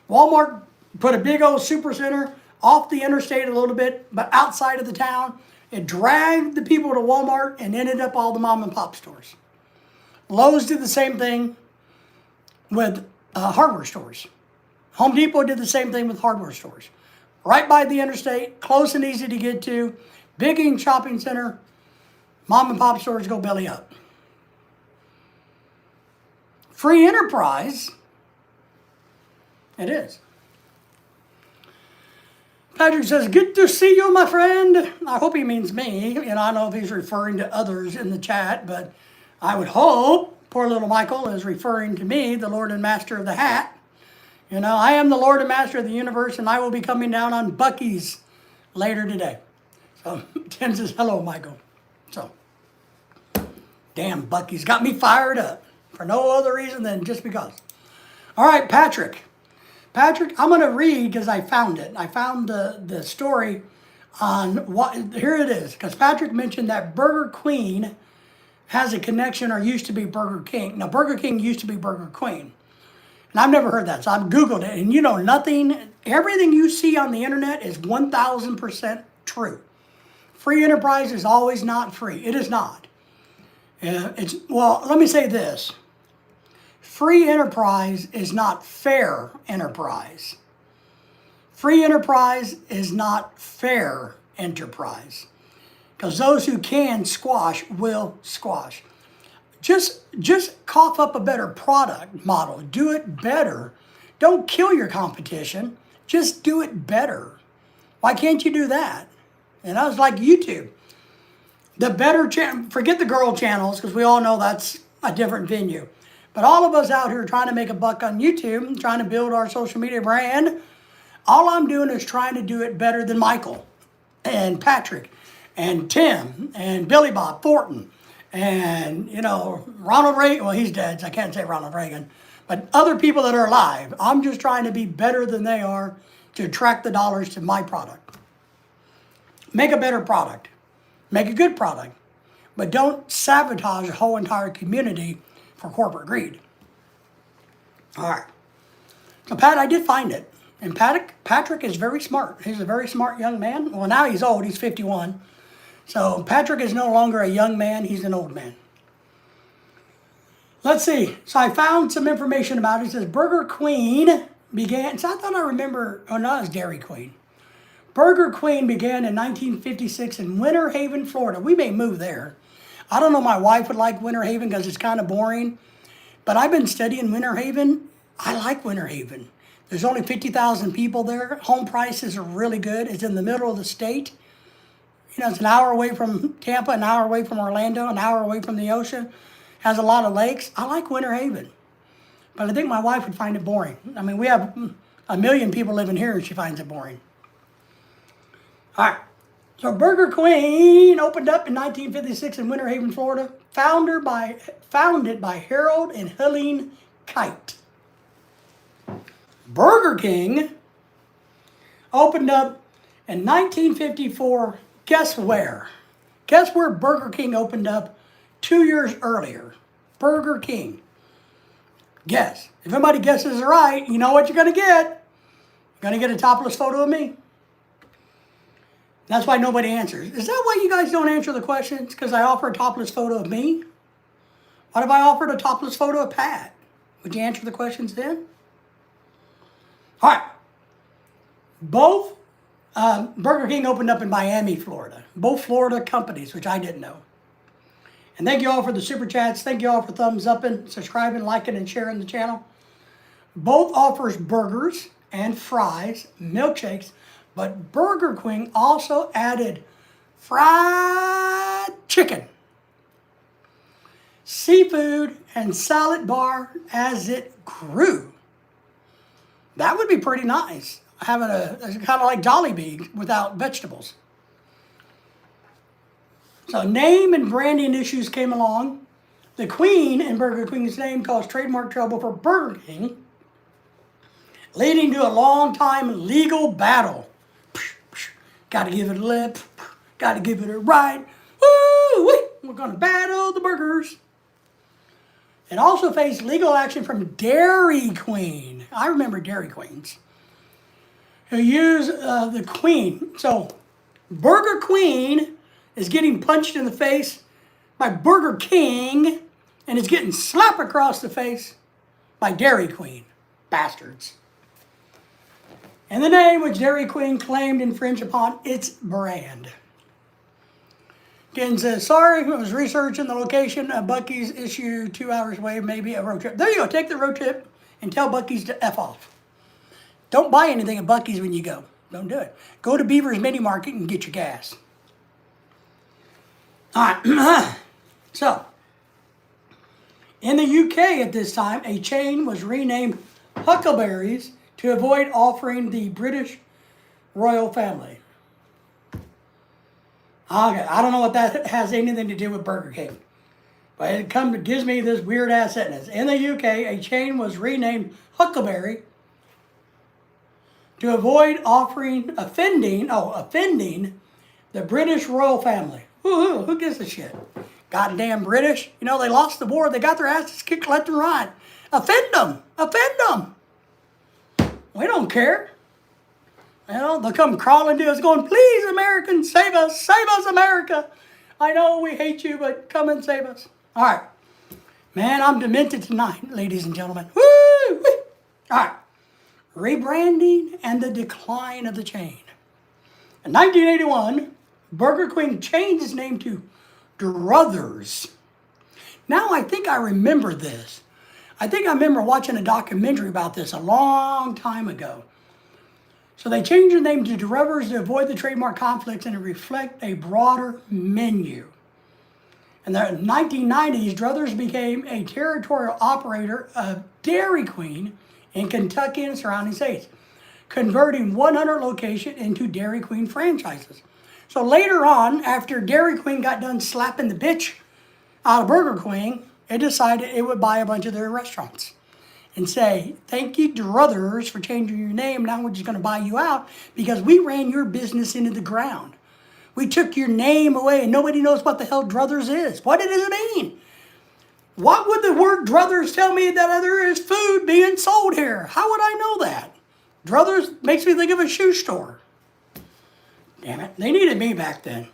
Speaker 1: Walmart put a big old supercenter off the interstate a little bit, but outside of the town. It dragged the people to Walmart and ended up all the mom and pop stores. Lowe's did the same thing with hardware stores. Home Depot did the same thing with hardware stores. Right by the interstate, close and easy to get to, big shopping center, mom and pop stores go belly up. Free enterprise, it is. Patrick says, good to see you, my friend. I hope he means me. And I don't know if he's referring to others in the chat, but I would hope poor little Michael is referring to me, the Lord and Master of the Hat. You know, I am the Lord and Master of the universe, and I will be coming down on Buc-ee's later today. So Tim says, hello, Michael. So, damn, Buc-ee's got me fired up for no other reason than just because. All right, Patrick. Patrick, I'm going to read because I found it. I found the story on what, here it is. Because Patrick mentioned that Burger Queen has a connection or used to be Burger King. Now, Burger King used to be Burger Queen. And I've never heard that, so I've Googled it. And you know, nothing Everything you see on the internet is 1,000% true. Free enterprise is always not free. It is not. Well, let me say this. Free enterprise is not fair enterprise. Free enterprise is not fair enterprise. Because those who can squash will squash. Just cough up a better product model. Do it better. Don't kill your competition. Just do it better. Why can't you do that? And I was like YouTube. The better channel, forget the girl channels, because we all know that's a different venue. But all of us out here trying to make a buck on YouTube, trying to build our social media brand, all I'm doing is trying to do it better than Michael and Patrick and Tim and Billy Bob Thornton and, Ronald Reagan. Well, he's dead, so I can't say Ronald Reagan. But other people that are alive, I'm just trying to be better than they are to attract the dollars to my product. Make a better product. Make a good product. But don't sabotage the whole entire community for corporate greed. All right. So, Pat, I did find it. And Patrick is very smart. He's a very smart young man. Well, now he's old. He's 51. So, Patrick is no longer a young man. He's an old man. Let's see. So, I found some information about it. It says Burger Queen began. So, I thought I remember. Oh, no, it's Dairy Queen. Burger Queen began in 1956 in Winter Haven, Florida. We may move there. I don't know, my wife would like Winter Haven because it's kind of boring. But I've been studying Winter Haven. I like Winter Haven. There's only 50,000 people there. Home prices are really good. It's in the middle of the state. It's an hour away from Tampa, an hour away from Orlando, an hour away from the ocean. Has a lot of lakes. I like Winter Haven. But I think my wife would find it boring. I mean, we have 1 million people living here and she finds it boring. All right. So Burger Queen opened up in 1956 in Winter Haven, Florida. Founded by Harold and Helene Kite. Burger King opened up in 1954. Guess where? Guess where Burger King opened up 2 years earlier? Burger King. Guess. If everybody guesses right, you know what you're going to get. You're going to get a topless photo of me. That's why nobody answers. Is that why you guys don't answer the questions? Because I offer a topless photo of me? What if I offered a topless photo of Pat? Would you answer the questions then? All right. Both Burger King opened up in Miami, Florida. Both Florida companies, which I didn't know. And thank you all for the super chats. Thank you all for thumbs up and subscribing, liking, and sharing the channel. Both offers burgers and fries, milkshakes, but Burger King also added fried chicken, seafood, and salad bar as it grew. That would be pretty nice. Having a kind of like Jollibee without vegetables. So name and branding issues came along. The Queen in Burger King's name caused trademark trouble for Burger King, leading to a long time legal battle. Got to give it a lip. Got to give it a right. Woo! We're going to battle the burgers. It also faced legal action from Dairy Queen. I remember Dairy Queens. Who use the Queen. So Burger Queen is getting punched in the face by Burger King and is getting slapped across the face by Dairy Queen. Bastards. And the name which Dairy Queen claimed infringed upon its brand. Ken says, sorry, I was researching the location of Buc-ees issue 2 hours away, maybe a road trip. There you go, take the road trip and tell Buc-ees to F off. Don't buy anything at Buc-ees when you go. Don't do it. Go to Beaver's Mini Market and get your gas. All right. So, in the UK at this time, a chain was renamed Huckleberries to avoid offering the British royal family. Okay, I don't know what that has anything to do with Burger King. But it gives me this weird-ass sentence. In the UK, a chain was renamed Huckleberry to avoid offending the British royal family. Who gives a shit? Goddamn British. They lost the war. They got their asses kicked left and right. Offend them. Offend them. We don't care. You know, they'll come crawling to us going, please, Americans, save us, America. I know we hate you, but come and save us. All right. Man, I'm demented tonight, ladies and gentlemen. Woo! Woo! All right. Rebranding and the decline of the chain. In 1981, Burger King changed its name to Druthers. Now I think I remember this. I think I remember watching a documentary about this a long time ago. So they changed the name to Druthers to avoid the trademark conflicts and to reflect a broader menu. In the 1990s, Druthers became a territorial operator of Dairy Queen in Kentucky and surrounding states, converting 100 locations into Dairy Queen franchises. So later on, after Dairy Queen got done slapping the bitch out of Burger King, it decided it would buy a bunch of their restaurants and say, thank you, Druthers, for changing your name. Now we're just going to buy you out because we ran your business into the ground. We took your name away and nobody knows what the hell Druthers is. What does it mean? What would the word Druthers tell me that there is food being sold here? How would I know that? Druthers makes me think of a shoe store. Damn it, they needed me back then.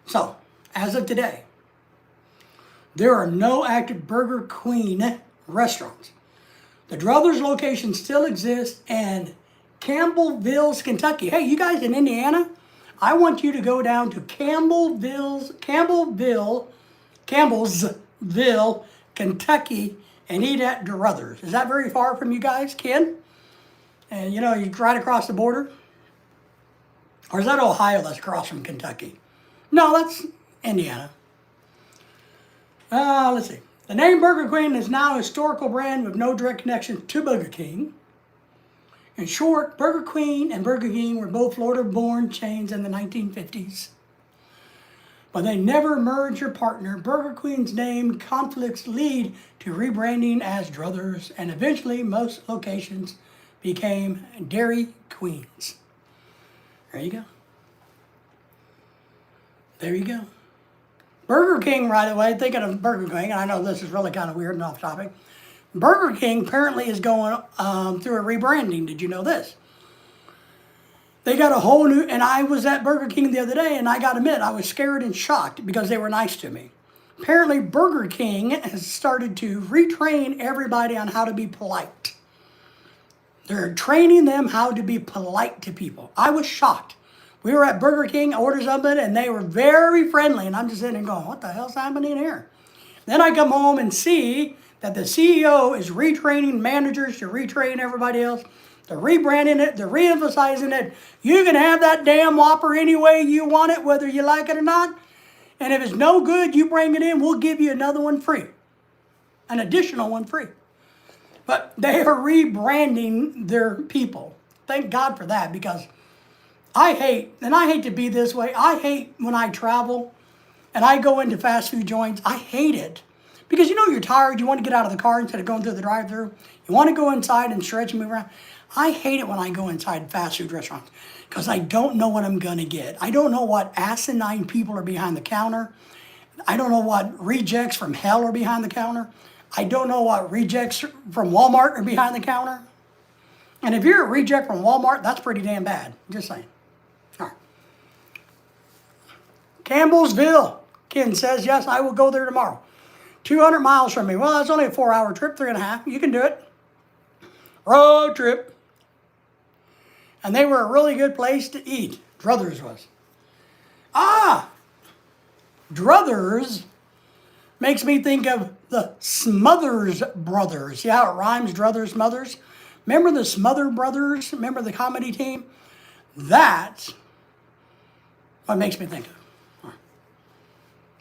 Speaker 1: So, as of today, there are no active Burger Queen restaurants. The Druthers location still exists in Campbellville, Kentucky. Hey, you guys in Indiana, I want you to go down to Campbellville, Kentucky, and eat at Druthers. Is that very far from you guys, Ken? And you know, you right across the border? Or is that Ohio that's across from Kentucky? No, that's Indiana. Let's see. The name Burger Queen is now a historical brand with no direct connection to Burger King. In short, Burger Queen and Burger King were both Florida-born chains in the 1950s. But they never merged or partnered. Burger Queen's name conflicts lead to rebranding as Druthers, and eventually most locations became Dairy Queens. There you go. There you go. Burger King, right away, thinking of Burger King, I know this is really kind of weird and off topic. Burger King apparently is going through a rebranding. Did you know this? They got a whole new, and I was at Burger King the other day, and I got to admit, I was scared and shocked because they were nice to me. Apparently, Burger King has started to retrain everybody on how to be polite. They're training them how to be polite to people. I was shocked. We were at Burger King, I ordered something, and they were very friendly, and I'm just sitting there going, what the hell's happening here? Then I come home and see that the CEO is retraining managers to retrain everybody else. They're rebranding it. They're reemphasizing it. You can have that damn Whopper any way you want it, whether you like it or not. And if it's no good, you bring it in, we'll give you another one free. An additional one free. But they are rebranding their people. Thank God for that, because I hate to be this way, I hate when I travel and I go into fast food joints. I hate it. Because you know you're tired, you want to get out of the car instead of going through the drive-thru. You want to go inside and stretch and move around. I hate it when I go inside fast food restaurants because I don't know what I'm going to get. I don't know what asinine people are behind the counter. I don't know what rejects from hell are behind the counter. I don't know what rejects from Walmart are behind the counter. And if you're a reject from Walmart, that's pretty damn bad. Just saying. All right. Campbellsville, Ken says, yes, I will go there tomorrow. 200 miles from me. Well, that's only a 4-hour trip, 3.5. You can do it. Road trip. And they were a really good place to eat. Druthers was. Druthers makes me think of the Smothers Brothers. See how it rhymes, Druthers, Smothers? Remember the Smother Brothers? Remember the comedy team? That's what makes me think of.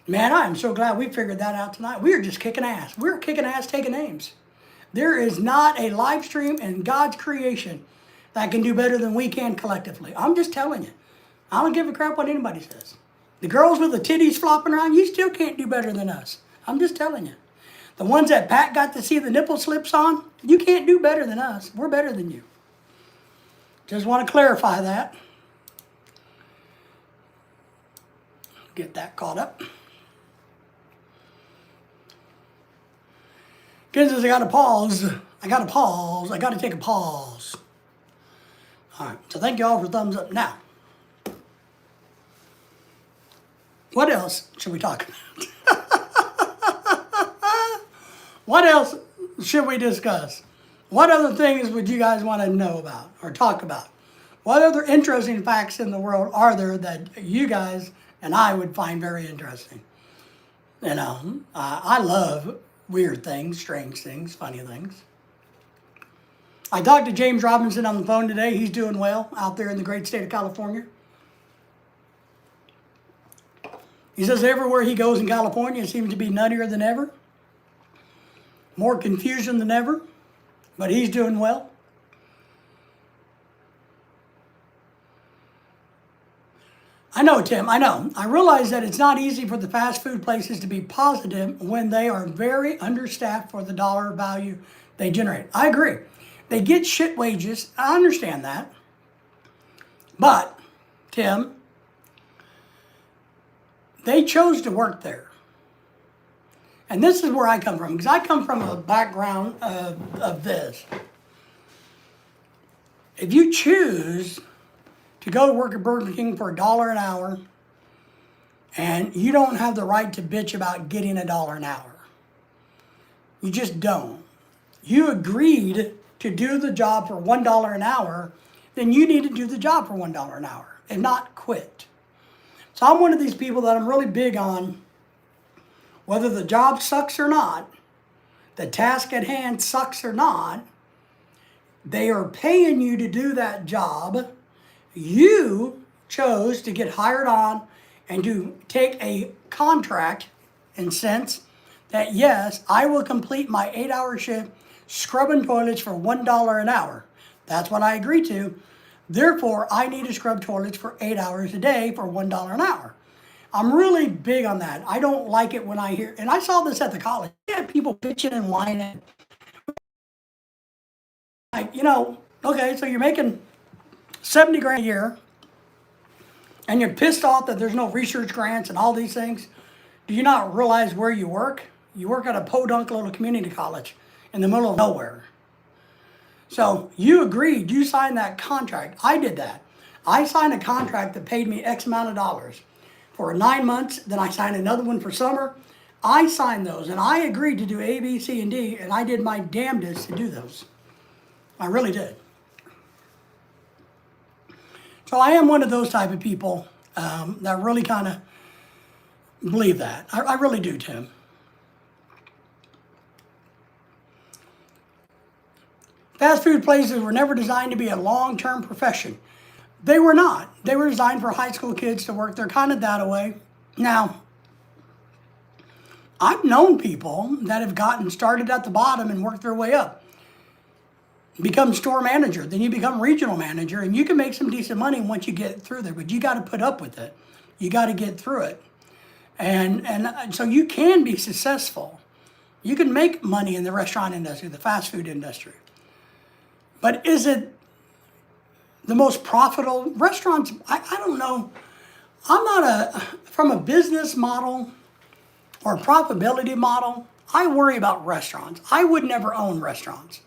Speaker 1: Man, I am so glad we figured that out tonight. We are just kicking ass. We're kicking ass taking names. There is not a live stream in God's creation that can do better than we can collectively. I'm just telling you. I don't give a crap what anybody says. The girls with the titties flopping around, you still can't do better than us. I'm just telling you. The ones that Pat got to see the nipple slips on, you can't do better than us. We're better than you. Just want to clarify that. Get that caught up. Ken says, I got to pause. I got to pause. I got to take a pause. All right, so thank you all for thumbs up. Now, what else should we talk about? What else should we discuss? What other things would you guys want to know about or talk about? What other interesting facts in the world are there that you guys and I would find very interesting? You know, I love weird things, strange things, funny things. I talked to James Robinson on the phone today. He's doing well out there in the great state of California. He says everywhere he goes in California, it seems to be nuttier than ever, more confusion than ever, but he's doing well. I know, Tim, I know. I realize that it's not easy for the fast food places to be positive when they are very understaffed for the dollar value they generate. I agree. They get shit wages. I understand that. But, Tim, they chose to work there. And this is where I come from, because I come from a background of this. If you choose to go to work at Burger King for $1 an hour, and you don't have the right to bitch about getting $1 an hour. You just don't. You agreed to do the job for $1 an hour, then you need to do the job for $1 an hour and not quit. So I'm one of these people that I'm really big on whether the job sucks or not, the task at hand sucks or not, they are paying you to do that job. You chose to get hired on and to take a contract in sense that, yes, I will complete my 8-hour shift scrubbing toilets for $1 an hour. That's what I agreed to. Therefore, I need to scrub toilets for 8 hours a day for $1 an hour. I'm really big on that. I don't like it when I hear, and I saw this at the college. Yeah, people bitching and whining. Like, okay, so you're making 70 grand a year, and you're pissed off that there's no research grants and all these things. Do you not realize where you work? You work at a podunk little community college in the middle of nowhere. So you agreed, you signed that contract. I did that. I signed a contract that paid me X amount of dollars for 9 months. Then I signed another one for summer. I signed those and I agreed to do A, B, C, and D, and I did my damnedest to do those. I really did. So I am one of those type of people that really kind of believe that. I really do, Tim. Fast food places were never designed to be a long-term profession. They were not. They were designed for high school kids to work. They're kind of that way. Now, I've known people that have gotten started at the bottom and worked their way up. Become store manager, then you become regional manager, and you can make some decent money once you get through there, but you got to put up with it. You got to get through it. And so you can be successful. You can make money in the restaurant industry, the fast food industry. But is it the most profitable? Restaurants, I don't know. I'm not from a business model or profitability model, I worry about restaurants. I would never own restaurants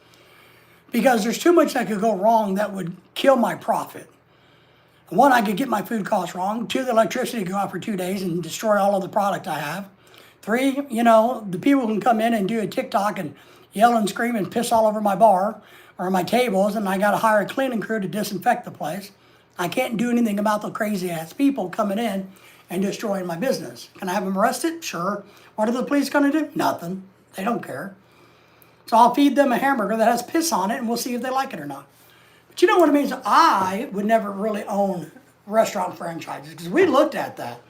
Speaker 1: because there's too much that could go wrong that would kill my profit. One, I could get my food costs wrong. Two, the electricity could go out for 2 days and destroy all of the product I have. Three, the people can come in and do a TikTok and yell and scream and piss all over my bar or my tables, and I got to hire a cleaning crew to disinfect the place. I can't do anything about the crazy ass people coming in and destroying my business. Can I have them arrested? Sure. What are the police going to do? Nothing. They don't care. So I'll feed them a hamburger that has piss on it, and we'll see if they like it or not. But you know what it means? I would never really own restaurant franchises because we looked at that.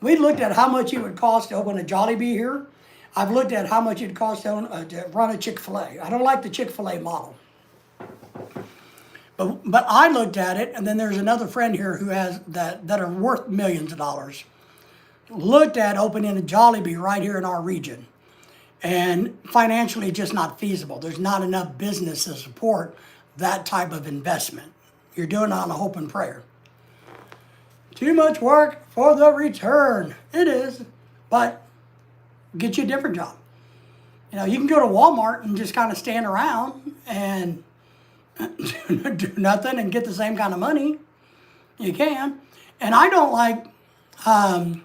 Speaker 1: We looked at how much it would cost to open a Jollibee here. I've looked at how much it costs to run a Chick-fil-A. I don't like the Chick-fil-A model. But I looked at it, and then there's another friend here who has that are worth millions of dollars. Looked at opening a Jollibee right here in our region. And financially, just not feasible. There's not enough business to support that type of investment. You're doing it on a hope and prayer. Too much work for the return. It is, but get you a different job. You know, you can go to Walmart and just kind of stand around and do nothing and get the same kind of money. You can. And I don't like, I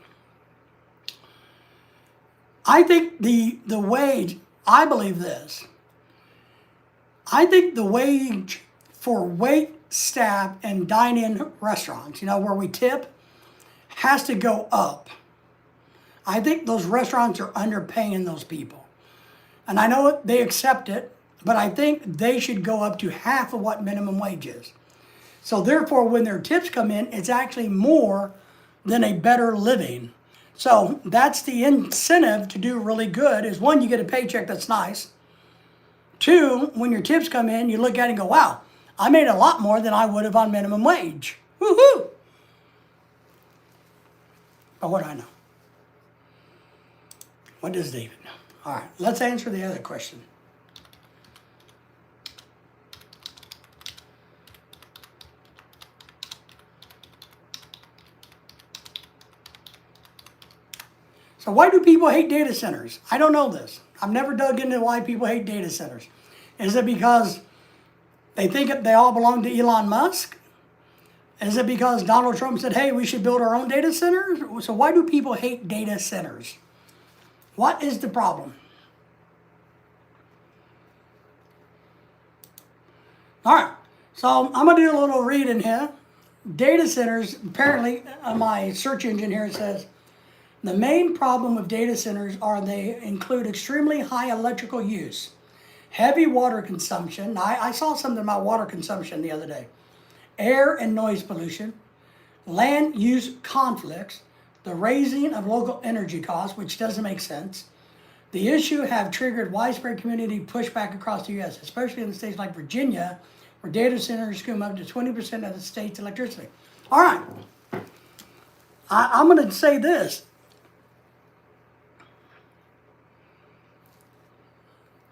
Speaker 1: think the wage, I believe this. I think the wage for wait staff and dine-in restaurants, you know, where we tip, has to go up. I think those restaurants are underpaying those people. And I know they accept it, but I think they should go up to half of what minimum wage is. So therefore, when their tips come in, it's actually more than a better living. So that's the incentive to do really good is one, you get a paycheck that's nice. Two, when your tips come in, you look at it and go, wow, I made a lot more than I would have on minimum wage. Woohoo! But what do I know? What does David know? All right, let's answer the other question. So why do people hate data centers? I don't know this. I've never dug into why people hate data centers. Is it because they think they all belong to Elon Musk? Is it because Donald Trump said, hey, we should build our own data centers? So why do people hate data centers? What is the problem? All right, so I'm going to do a little reading here. Data centers, apparently, on my search engine here, it says, the main problem with data centers are they include extremely high electrical use, heavy water consumption. Now, I saw something about water consumption the other day. Air and noise pollution, land use conflicts, the raising of local energy costs, which doesn't make sense. The issue have triggered widespread community pushback across the U.S., especially in states like Virginia, where data centers consume up to 20% of the state's electricity. All right, I'm going to say this.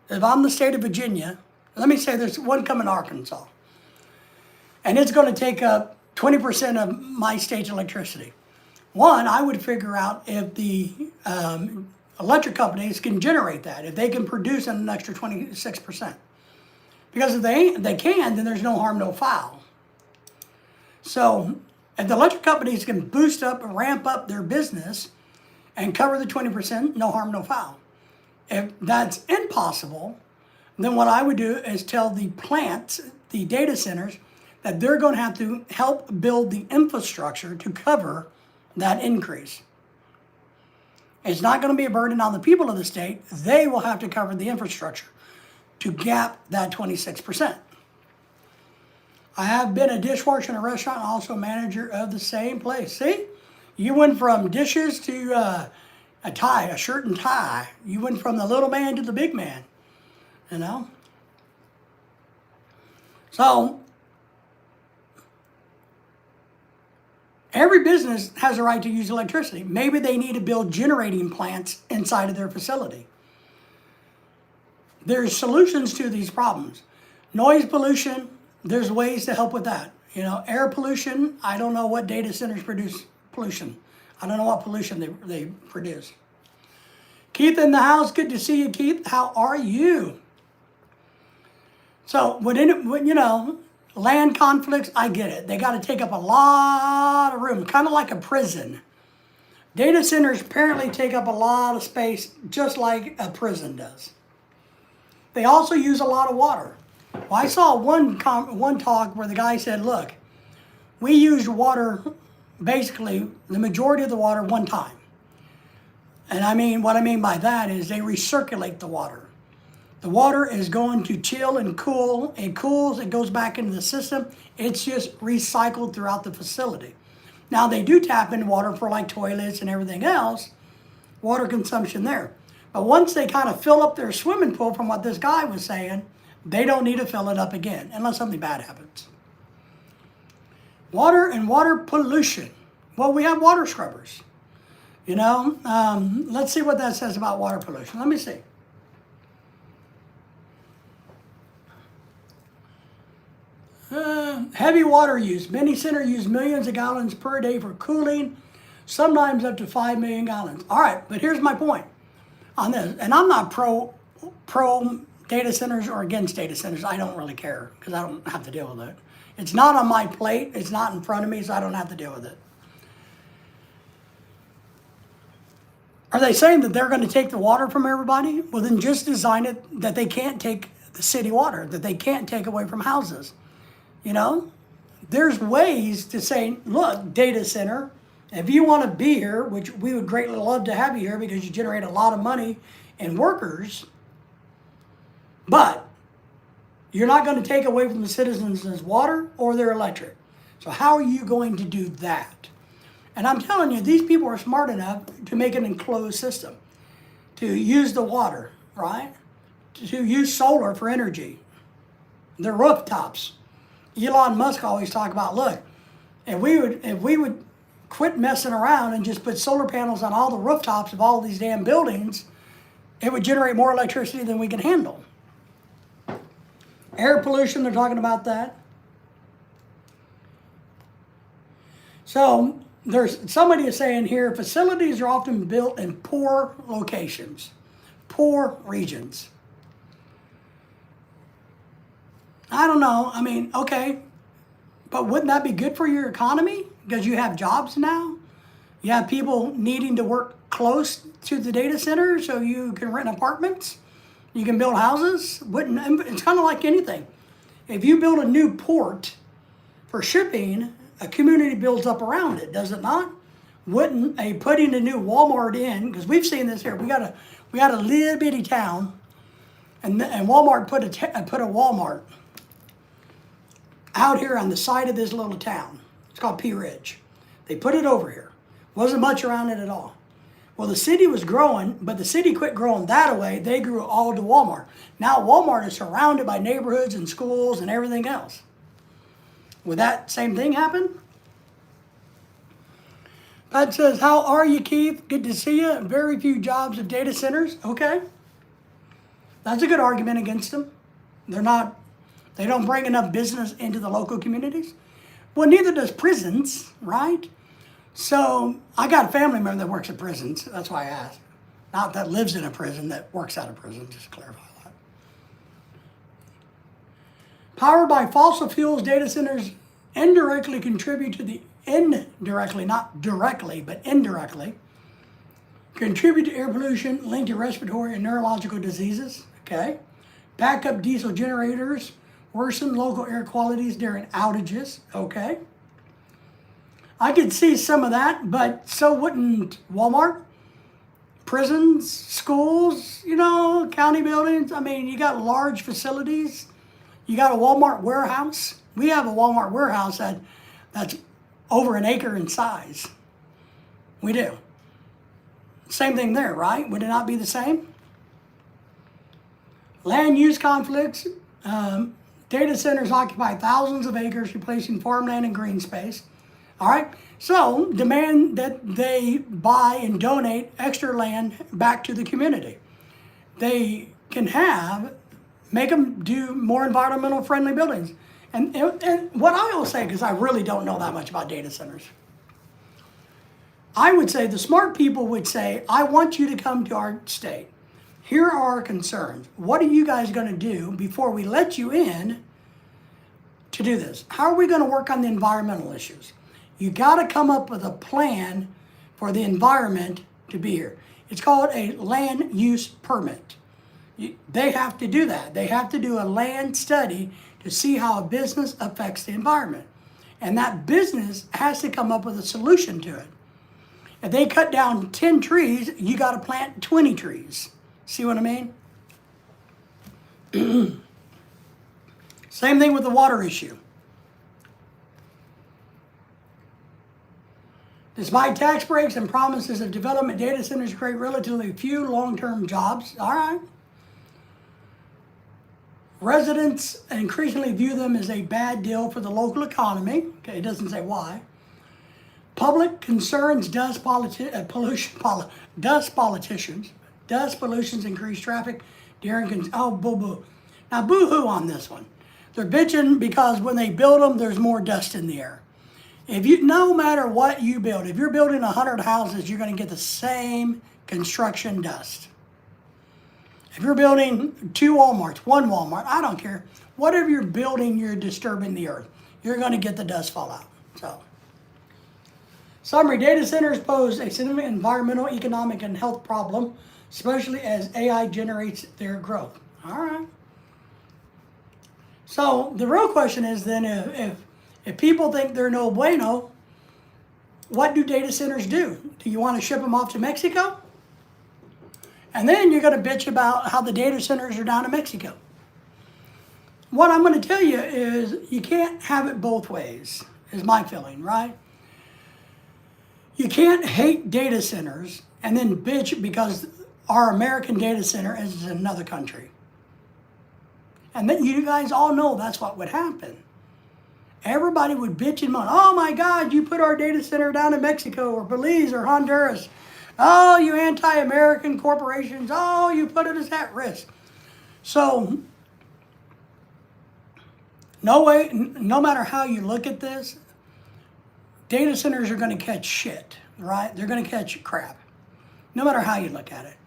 Speaker 1: If I'm the state of Virginia, let me say there's one coming to Arkansas, and it's going to take up 20% of my state's electricity. One, I would figure out if the electric companies can generate that, if they can produce an extra 26%. Because if they can, then there's no harm, no foul. So if the electric companies can boost up and ramp up their business and cover the 20%, no harm, no foul. If that's impossible, then what I would do is tell the plants, the data centers, that they're going to have to help build the infrastructure to cover that increase. It's not going to be a burden on the people of the state. They will have to cover the infrastructure to gap that 26%. I have been a dishwasher in a restaurant, also manager of the same place. See, you went from dishes to a tie, a shirt and tie. You went from the little man to the big man, you know? So, every business has a right to use electricity. Maybe they need to build generating plants inside of their facility. There's solutions to these problems. Noise pollution, there's ways to help with that. You know, air pollution, I don't know what data centers produce pollution. I don't know what pollution they produce. Keith in the house, good to see you, Keith. How are you? So, when you know, land conflicts, I get it. They got to take up a lot of room, kind of like a prison. Data centers apparently take up a lot of space, just like a prison does. They also use a lot of water. Well, I saw one talk where the guy said, look, we used water, basically the majority of the water one time. And I mean, what I mean by that is they recirculate the water. The water is going to chill and cool. It cools, it goes back into the system. It's just recycled throughout the facility. Now they do tap into water for like toilets and everything else, water consumption there. But once they kind of fill up their swimming pool, from what this guy was saying, they don't need to fill it up again unless something bad happens. Water and water pollution. Well, we have water scrubbers. You know, let's see what that says about water pollution. Let me see. Heavy water use. Many centers use millions of gallons per day for cooling, sometimes up to 5 million gallons. All right, but here's my point on this. And I'm not pro pro data centers or against data centers. I don't really care because I don't have to deal with it. It's not on my plate. It's not in front of me, so I don't have to deal with it. Are they saying that they're going to take the water from everybody? Well, then just design it that they can't take the city water, that they can't take away from houses. You know, there's ways to say, look, data center, if you want to be here, which we would greatly love to have you here because you generate a lot of money and workers, but you're not going to take away from the citizens' water or their electric. So how are you going to do that? And I'm telling you, these people are smart enough to make an enclosed system, to use the water, right? To use solar for energy. The rooftops. Elon Musk always talk about, look, if we would quit messing around and just put solar panels on all the rooftops of all these damn buildings, it would generate more electricity than we can handle. Air pollution, they're talking about that. So there's somebody is saying here, facilities are often built in poor locations, poor regions. I don't know. I mean, okay, but wouldn't that be good for your economy? Because you have jobs now. You have people needing to work close to the data center so you can rent apartments. You can build houses. It's kind of like anything. If you build a new port for shipping, a community builds up around it, does it not? Wouldn't putting a new Walmart in, because we've seen this here. We got a little bitty town, and Walmart put a Walmart out here on the side of this little town. It's called Pea Ridge. They put it over here. Wasn't much around it at all. Well, the city was growing, but the city quit growing that way. They grew all to Walmart. Now Walmart is surrounded by neighborhoods and schools and everything else. Would that same thing happen? Bud says, how are you, Keith? Good to see you. Very few jobs of data centers. Okay. That's a good argument against them. They don't bring enough business into the local communities. Well, neither does prisons, right? So I got a family member that works at prisons. That's why I asked. Not that lives in a prison, that works out of prison, just to clarify that. Powered by fossil fuels, data centers indirectly contribute to the indirectly, not directly, but indirectly, contribute to air pollution linked to respiratory and neurological diseases. Okay. Backup diesel generators worsen local air qualities during outages. Okay. I could see some of that, but so wouldn't Walmart, prisons, schools, county buildings. I mean, you got large facilities. You got a Walmart warehouse. We have a Walmart warehouse that's over an acre in size. We do. Same thing there, right? Would it not be the same? Land use conflicts. Data centers occupy thousands of acres, replacing farmland and green space. All right, so demand that they buy and donate extra land back to the community. They can make them do more environmental friendly buildings. And what I will say, because I really don't know that much about data centers, I would say the smart people would say, I want you to come to our state. Here are our concerns. What are you guys going to do before we let you in to do this? How are we going to work on the environmental issues? You got to come up with a plan for the environment to be here. It's called a land use permit. They have to do that. They have to do a land study to see how a business affects the environment. And that business has to come up with a solution to it. If they cut down 10 trees, you got to plant 20 trees. See what I mean? Same thing with the water issue. Despite tax breaks and promises of development, data centers create relatively few long-term jobs. All right. Residents increasingly view them as a bad deal for the local economy. Okay, it doesn't say why. Public concerns pollutions increase traffic during, boo-boo. Now, boo-hoo on this one. They're bitching because when they build them, there's more dust in the air. No matter what you build, if you're building 100 houses, you're going to get the same construction dust. If you're building 2 Walmarts, 1 Walmart, I don't care. Whatever you're building, you're disturbing the earth. You're going to get the dust fallout. So, summary, data centers pose a significant environmental, economic, and health problem, especially as AI generates their growth. All right. So the real question is then, if people think they're no bueno, what do data centers do? Do you want to ship them off to Mexico? And then you're going to bitch about how the data centers are down in Mexico. What I'm going to tell you is you can't have it both ways, is my feeling, right? You can't hate data centers and then bitch because our American data center is in another country. And then you guys all know that's what would happen. Everybody would bitch and moan, oh my God, you put our data center down in Mexico or Belize or Honduras. Oh, you anti-American corporations. Oh, you put us at risk. So, no matter how you look at this, data centers are going to catch shit, right? They're going to catch crap, no matter how you look at it.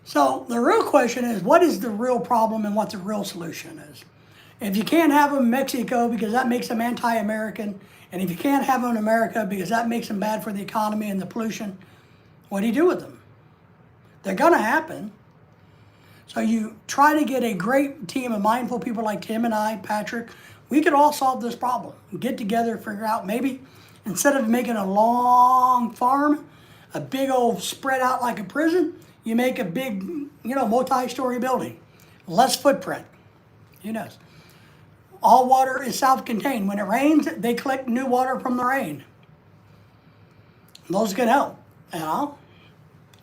Speaker 1: So the real question is, what is the real problem and what the real solution is? If you can't have them in Mexico because that makes them anti-American, and if you can't have them in America because that makes them bad for the economy and the pollution, what do you do with them? They're going to happen. So you try to get a great team of mindful people like Tim and I, Patrick. We could all solve this problem. Get together, figure out maybe instead of making a long farm, a big old spread out like a prison, you make a big, multi-story building. Less footprint. Who knows? All water is self-contained. When it rains, they collect new water from the rain. Those can help.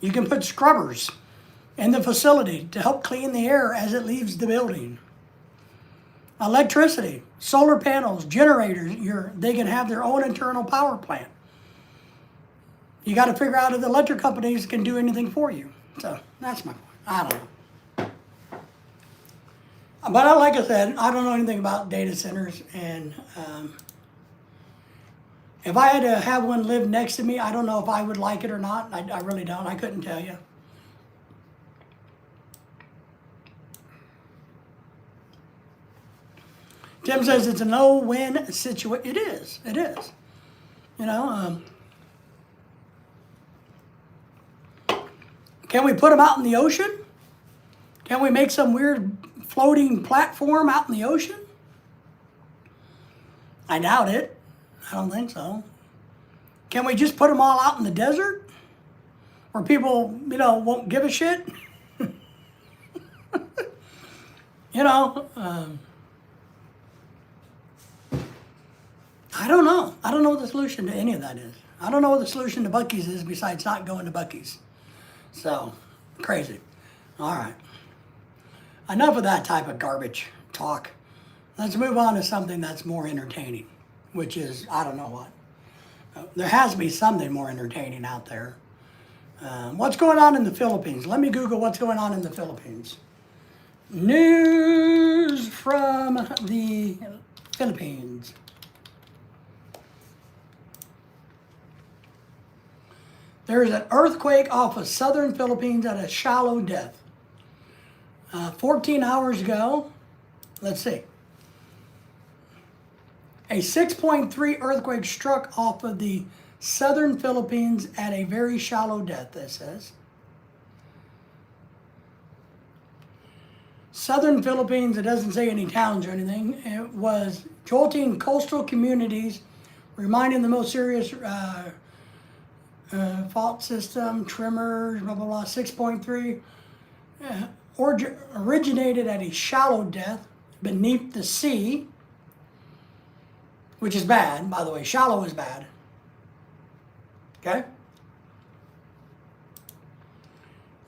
Speaker 1: You can put scrubbers in the facility to help clean the air as it leaves the building. Electricity, solar panels, generators, they can have their own internal power plant. You got to figure out if the electric companies can do anything for you. So that's my point. I don't know. But like I said, I don't know anything about data centers, and if I had to have one live next to me, I don't know if I would like it or not. I really don't. I couldn't tell you. Tim says it's a no-win situation. It is. It is. Can we put them out in the ocean? Can we make some weird floating platform out in the ocean? I doubt it. I don't think so. Can we just put them all out in the desert where people, won't give a shit? I don't know. I don't know what the solution to any of that is. I don't know what the solution to Buc-ees is besides not going to Buc-ees. So, crazy. All right. Enough of that type of garbage talk. Let's move on to something that's more entertaining, which is, I don't know what. There has to be something more entertaining out there. What's going on in the Philippines? Let me Google what's going on in the Philippines. News from the Philippines. There is an earthquake off of southern Philippines at a shallow depth. 14 hours ago, let's see. A 6.3 earthquake struck off of the southern Philippines at a very shallow depth, it says. Southern Philippines, it doesn't say any towns or anything. It was jolting coastal communities, reminding the most serious fault system, tremors, blah, blah, blah, 6.3. Originated at a shallow depth beneath the sea, which is bad, by the way. Shallow is bad. Okay?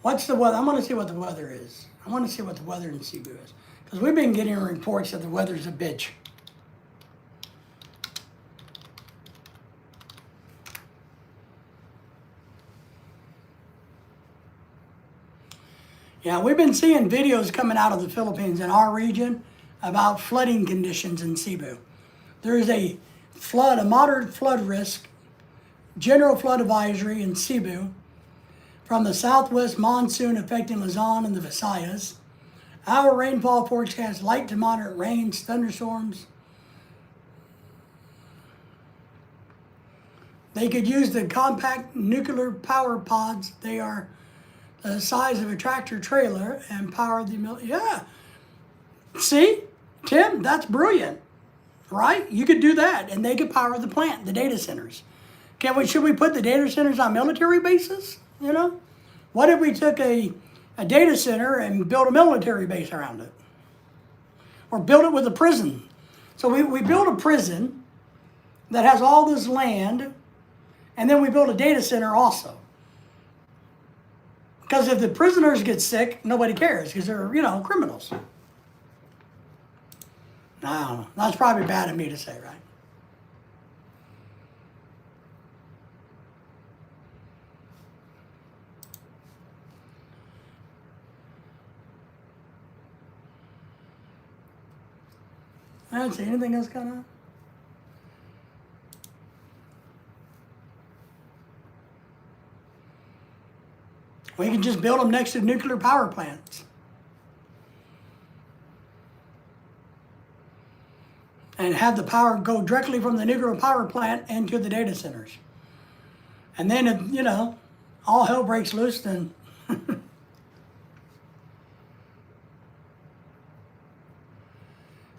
Speaker 1: What's the weather? I want to see what the weather is. I want to see what the weather in Cebu is. Because we've been getting reports that the weather's a bitch. Yeah, we've been seeing videos coming out of the Philippines in our region about flooding conditions in Cebu. There is a moderate flood risk, general flood advisory in Cebu. from the southwest monsoon affecting Luzon and the Visayas. Our rainfall forecast: light to moderate rains, thunderstorms. They could use the compact nuclear power pods. They are the size of a tractor trailer and power the yeah. See, Tim, that's brilliant, right? You could do that, and they could power the plant, the data centers. Should we put the data centers on military bases? You know, what if we took a data center and built a military base around it, or built it with a prison? So we build a prison that has all this land, and then we build a data center also. Because if the prisoners get sick, nobody cares because they're, criminals. I don't know. That's probably bad of me to say, right? I don't see anything else going on. We can just build them next to nuclear power plants. And have the power go directly from the nuclear power plant into the data centers. And then, if, all hell breaks loose, then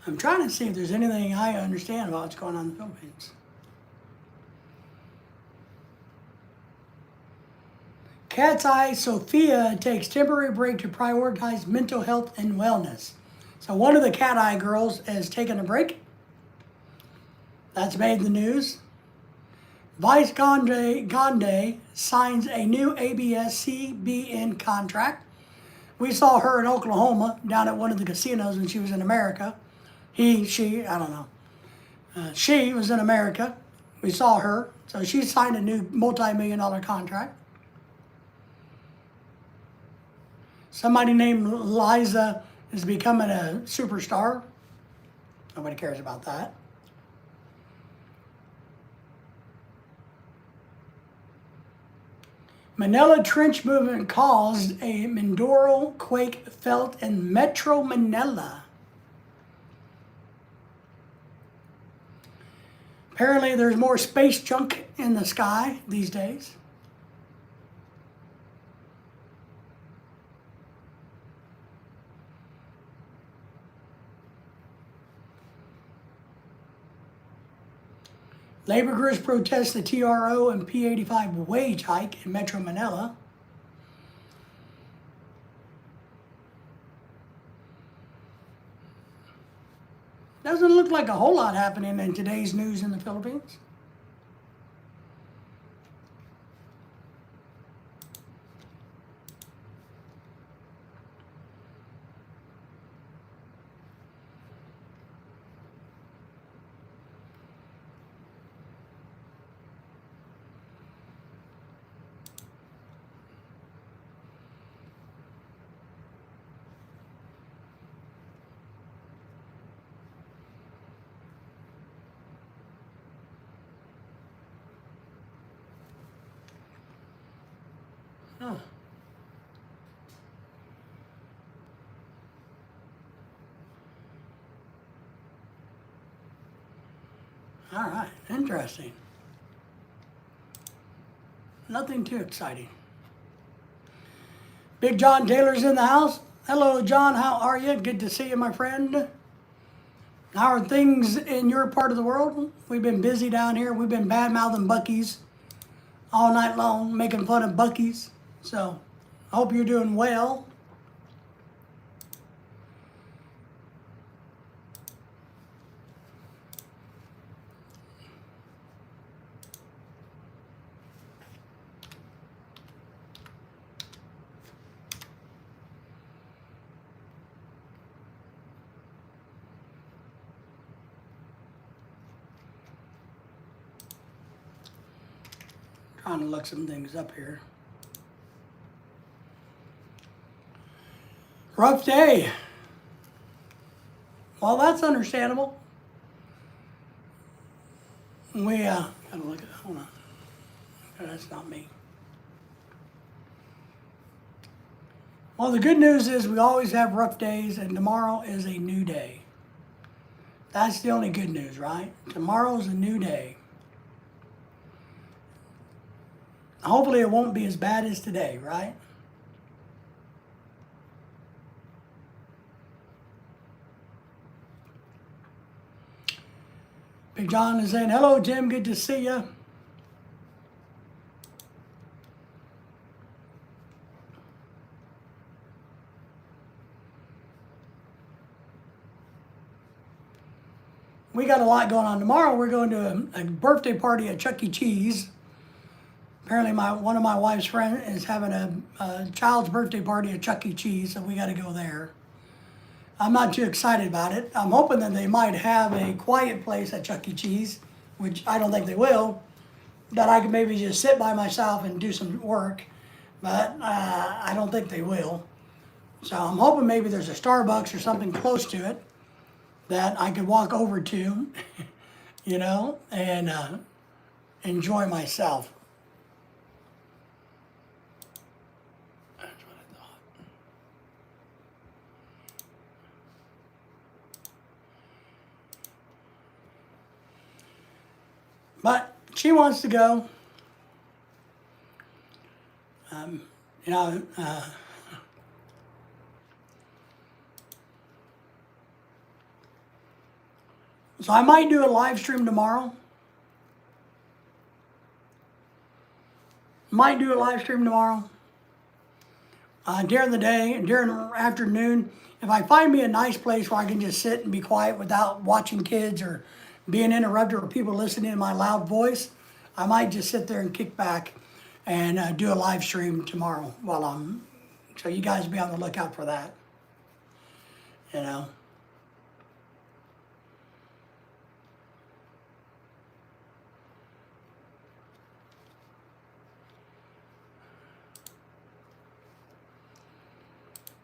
Speaker 1: I'm trying to see if there's anything I understand about what's going on in the Philippines. Cat's Eye Sophia takes temporary break to prioritize mental health and wellness. So one of the Cat Eye girls has taken a break. That's made the news. Vice Gandhi signs a new ABS-CBN contract. We saw her in Oklahoma down at one of the casinos when she was in America. She, I don't know. She was in America. We saw her. So she signed a new multi-million-dollar contract. Somebody named Liza is becoming a superstar. Nobody cares about that. Manila Trench movement caused a Mindoro quake felt in Metro Manila. Apparently there's more space junk in the sky these days. Labor groups protest the TRO and P85 wage hike in Metro Manila. Doesn't look like a whole lot happening in today's news in the Philippines. Huh. All right, interesting. Nothing too exciting. Big John Taylor's in the house. Hello, John. How are you? Good to see you, my friend. How are things in your part of the world? We've been busy down here. We've been bad-mouthing Buc-ees all night long, making fun of Buc-ees. So, I hope you're doing well. Trying to look some things up here. Rough day. Well, that's understandable. We gotta look at. Hold on. That's not me. Well, the good news is we always have rough days, and tomorrow is a new day. That's the only good news, right? Tomorrow's a new day. Hopefully it won't be as bad as today, right? Big John is saying, hello, Jim, good to see you. We got a lot going on tomorrow. We're going to a birthday party at Chuck E. Cheese. Apparently one of my wife's friends is having a child's birthday party at Chuck E. Cheese, so we got to go there. I'm not too excited about it. I'm hoping that they might have a quiet place at Chuck E. Cheese, which I don't think they will, that I could maybe just sit by myself and do some work, but I don't think they will. So I'm hoping maybe there's a Starbucks or something close to it that I could walk over to, you know, and enjoy myself. That's what I thought. But she wants to go. You know, so I might do a live stream tomorrow. Might do a live stream tomorrow. During the day, during the afternoon. If I find me a nice place where I can just sit and be quiet without watching kids or being interrupted or people listening to my loud voice, I might just sit there and kick back and do a live stream tomorrow so you guys be on the lookout for that. You know.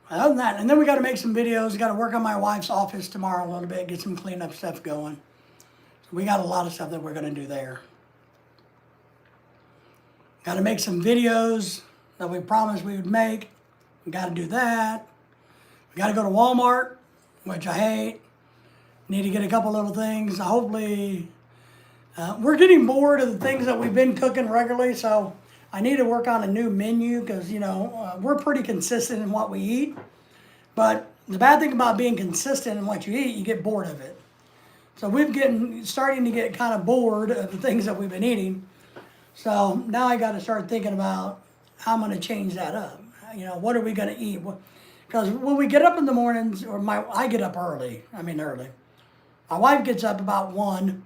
Speaker 1: Other than that, and then we got to make some videos. Got to work on my wife's office tomorrow a little bit, get some cleanup stuff going. So we got a lot of stuff that we're going to do there. Got to make some videos that we promised we would make. We got to do that. We got to go to Walmart, which I hate. Need to get a couple little things. Hopefully, we're getting bored of the things that we've been cooking regularly, so I need to work on a new menu because, you know, we're pretty consistent in what we eat. But the bad thing about being consistent in what you eat, you get bored of it. So starting to get kind of bored of the things that we've been eating. So now I got to start thinking about how I'm going to change that up. You know, what are we going to eat? Because when we get up in the mornings, I get up early. Early. My wife gets up about 1.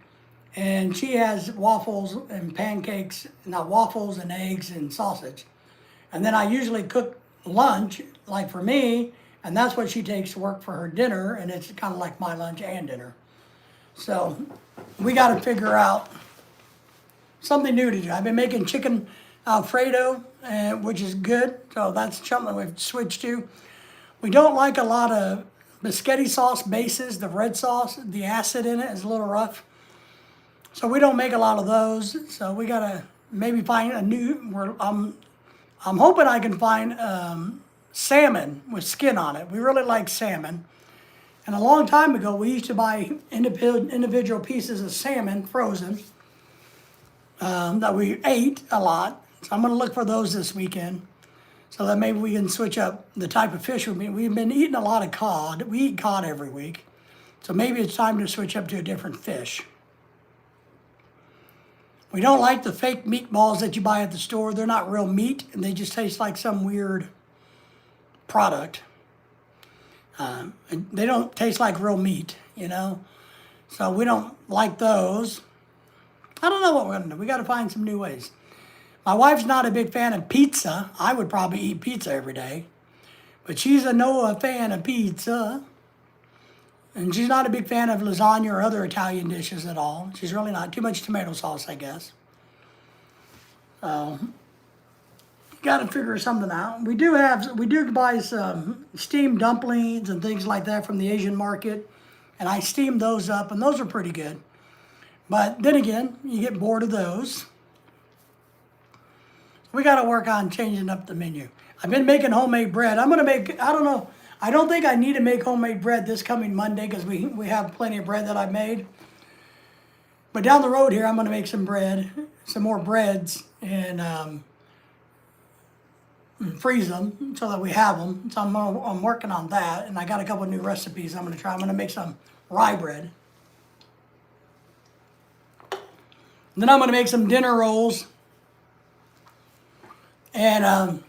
Speaker 1: And she has waffles and pancakes, not waffles and eggs and sausage. And then I usually cook lunch, like for me, and that's what she takes to work for her dinner, and it's kind of like my lunch and dinner. So we got to figure out something new to do. I've been making chicken Alfredo, which is good, so that's something we've switched to. We don't like a lot of biscotti sauce bases, the red sauce, the acid in it is a little rough. So we don't make a lot of those. So we gotta maybe find a new. I'm hoping I can find salmon with skin on it. We really like salmon. And a long time ago, we used to buy individual pieces of salmon frozen that we ate a lot. So I'm gonna look for those this weekend, so that maybe we can switch up the type of fish we eat. We've been eating a lot of cod. We eat cod every week, so maybe it's time to switch up to a different fish. We don't like the fake meatballs that you buy at the store. They're not real meat, and they just taste like some weird product. They don't taste like real meat, you know? So we don't like those. I don't know what we're going to do. We got to find some new ways. My wife's not a big fan of pizza. I would probably eat pizza every day. But she's a fan of pizza. And she's not a big fan of lasagna or other Italian dishes at all. She's really not. Too much tomato sauce, I guess. So, got to figure something out. We do buy some steamed dumplings and things like that from the Asian market. And I steam those up, and those are pretty good. But then again, you get bored of those. We got to work on changing up the menu. I've been making homemade bread. I'm gonna make, I don't know, I don't think I need to make homemade bread this coming Monday because we have plenty of bread that I've made. But down the road here, I'm gonna make some bread, some more breads, and freeze them so that we have them. So I'm working on that, and I got a couple new recipes I'm gonna try. I'm gonna make some rye bread. And then I'm gonna make some dinner rolls, and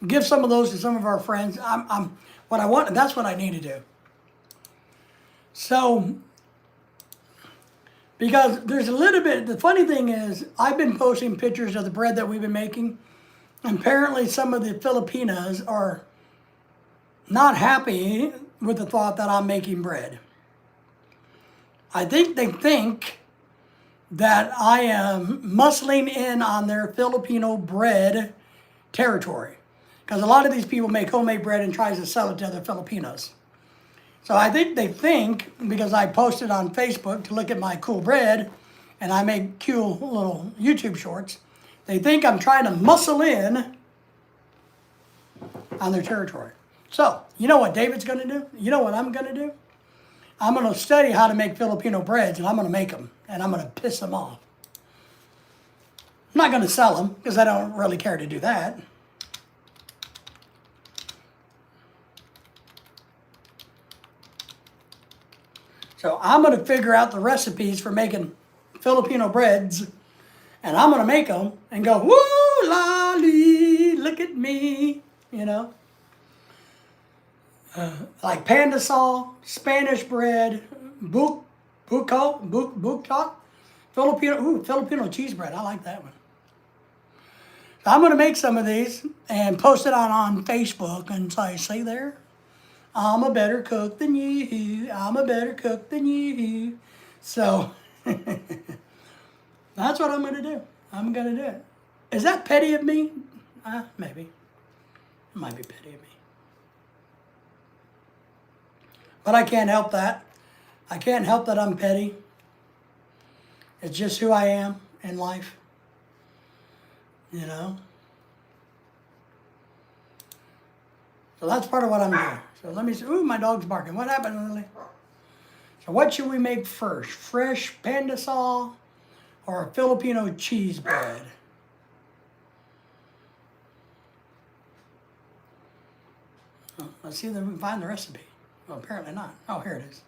Speaker 1: give some of those to some of our friends. What I want, that's what I need to do. So, because there's a little bit, the funny thing is, I've been posting pictures of the bread that we've been making. And apparently some of the Filipinas are not happy with the thought that I'm making bread. I think they think that I am muscling in on their Filipino bread territory. Because a lot of these people make homemade bread and tries to sell it to other Filipinos. So I think they think, because I posted on Facebook to look at my cool bread, and I make cool little YouTube shorts, they think I'm trying to muscle in on their territory. So, you know what David's going to do? You know what I'm going to do? I'm going to study how to make Filipino breads, and I'm going to make them, and I'm going to piss them off. I'm not going to sell them, because I don't really care to do that. So I'm going to figure out the recipes for making Filipino breads, and I'm going to make them and go, woo, la, lee, look at me, you know. Like pandesal, Spanish bread, buc-ees, Filipino cheese bread. I like that one. So I'm going to make some of these and post it on Facebook and say, see there? I'm a better cook than you. I'm a better cook than you. So that's what I'm going to do. I'm going to do it. Is that petty of me? Maybe. It might be petty of me. But I can't help that. I can't help that I'm petty. It's just who I am in life. You know? So that's part of what I'm doing. So let me see. Ooh, my dog's barking. What happened, Lily? So what should we make first? Fresh pandesal or a Filipino cheese bread? Oh, let's see if we can find the recipe. Well, apparently not. Oh, here it is.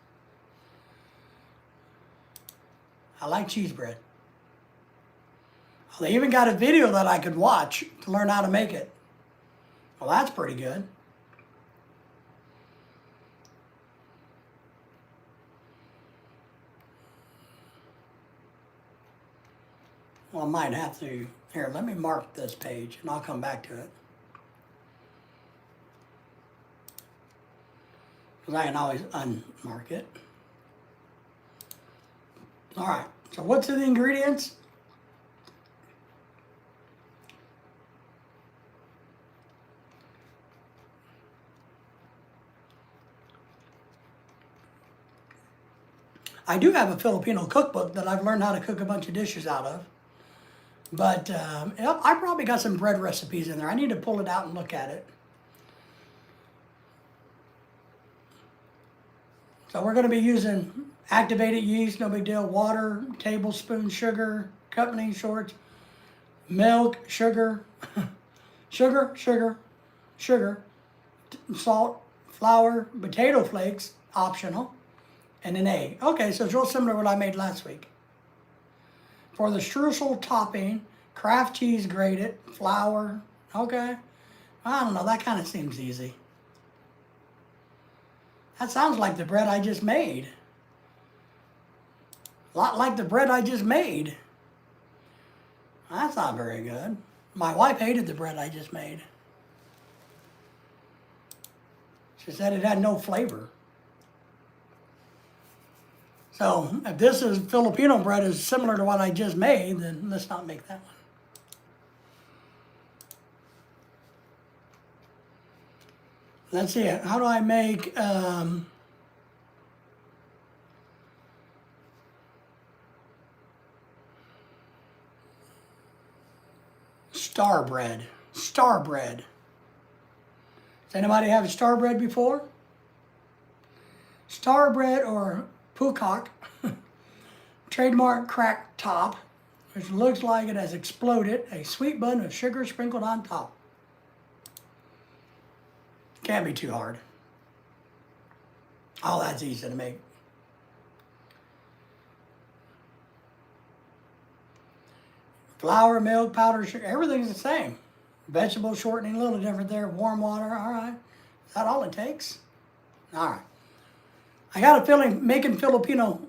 Speaker 1: I like cheese bread. Well, they even got a video that I could watch to learn how to make it. Well, that's pretty good. Well, I might have to. Here, let me mark this page, and I'll come back to it. Because I can always unmark it. All right, so what's in the ingredients? I do have a Filipino cookbook that I've learned how to cook a bunch of dishes out of. But I probably got some bread recipes in there. I need to pull it out and look at it. So we're going to be using activated yeast, no big deal, water, tablespoon, sugar, company shorts, milk, sugar, sugar, salt, flour, potato flakes, optional, and an egg. Okay, so it's real similar to what I made last week. For the streusel topping, Kraft cheese grated, flour, okay. I don't know, that kind of seems easy. That sounds like the bread I just made. A lot like the bread I just made. That's not very good. My wife hated the bread I just made. She said it had no flavor. So if this is Filipino bread is similar to what I just made, then let's not make that one. Let's see, how do I make star bread? Star bread. anybody have Starbread before? Starbread or Buc-ees trademark cracked top, which looks like it has exploded, a sweet bun with sugar sprinkled on top. Can't be too hard. Oh, that's easy to make. Flour, milk, powder, sugar, everything's the same. Vegetable shortening, a little different there. Warm water, all right. Is that all it takes? All right. I got a feeling making Filipino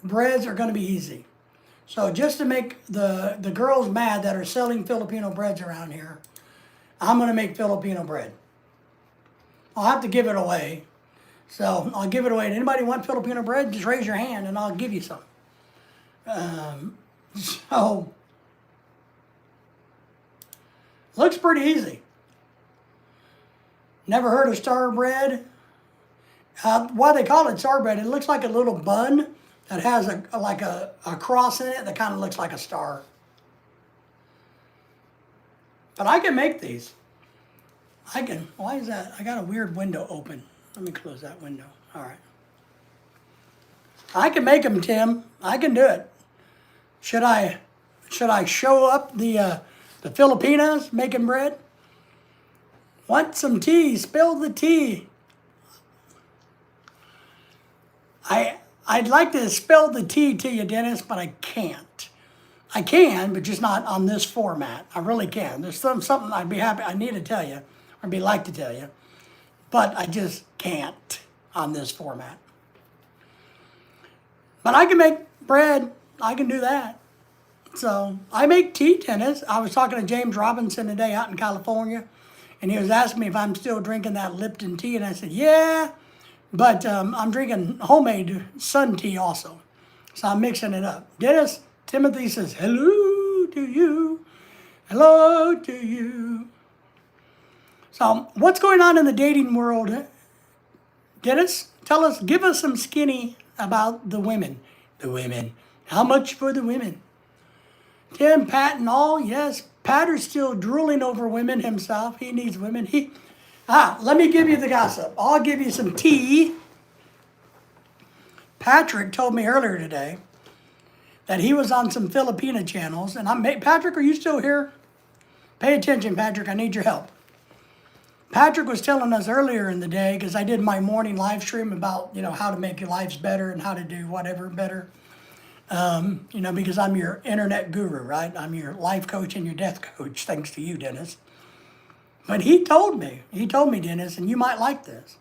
Speaker 1: breads are going to be easy. So just to make the girls mad that are selling Filipino breads around here, I'm going to make Filipino bread. I'll have to give it away. So I'll give it away. Anybody want Filipino bread? Just raise your hand and I'll give you some. So, looks pretty easy. Never heard of star bread? Why they call it star bread? It looks like a little bun that has a cross in it that kind of looks like a star. But I can make these. I can. Why is that? I got a weird window open. Let me close that window. All right. I can make them, Tim. I can do it. Should I show up the Filipinas making bread? Want some tea? Spill the tea. I'd like to spill the tea to you, Dennis, but I can't. I can, but just not on this format. I really can. There's something I'd be happy. I need to tell you, or I'd be like to tell you, but I just can't on this format. But I can make bread. I can do that. So I make tea, Dennis. I was talking to James Robinson today out in California, and he was asking me if I'm still drinking that Lipton tea, and I said, yeah, but I'm drinking homemade sun tea also. So I'm mixing it up. Dennis, Timothy says, hello to you. Hello to you. So what's going on in the dating world? Dennis, tell us, give us some skinny about the women. The women. How much for the women? Tim, Pat, and all, yes, Pat is still drooling over women himself. He needs women. Let me give you the gossip. I'll give you some tea. Patrick told me earlier today that he was on some Filipina channels, and Patrick, are you still here? Pay attention, Patrick. I need your help. Patrick was telling us earlier in the day, because I did my morning live stream about, how to make your lives better and how to do whatever better. Because I'm your internet guru, right? I'm your life coach and your death coach, thanks to you, Dennis. But he told me, Dennis, and you might like this,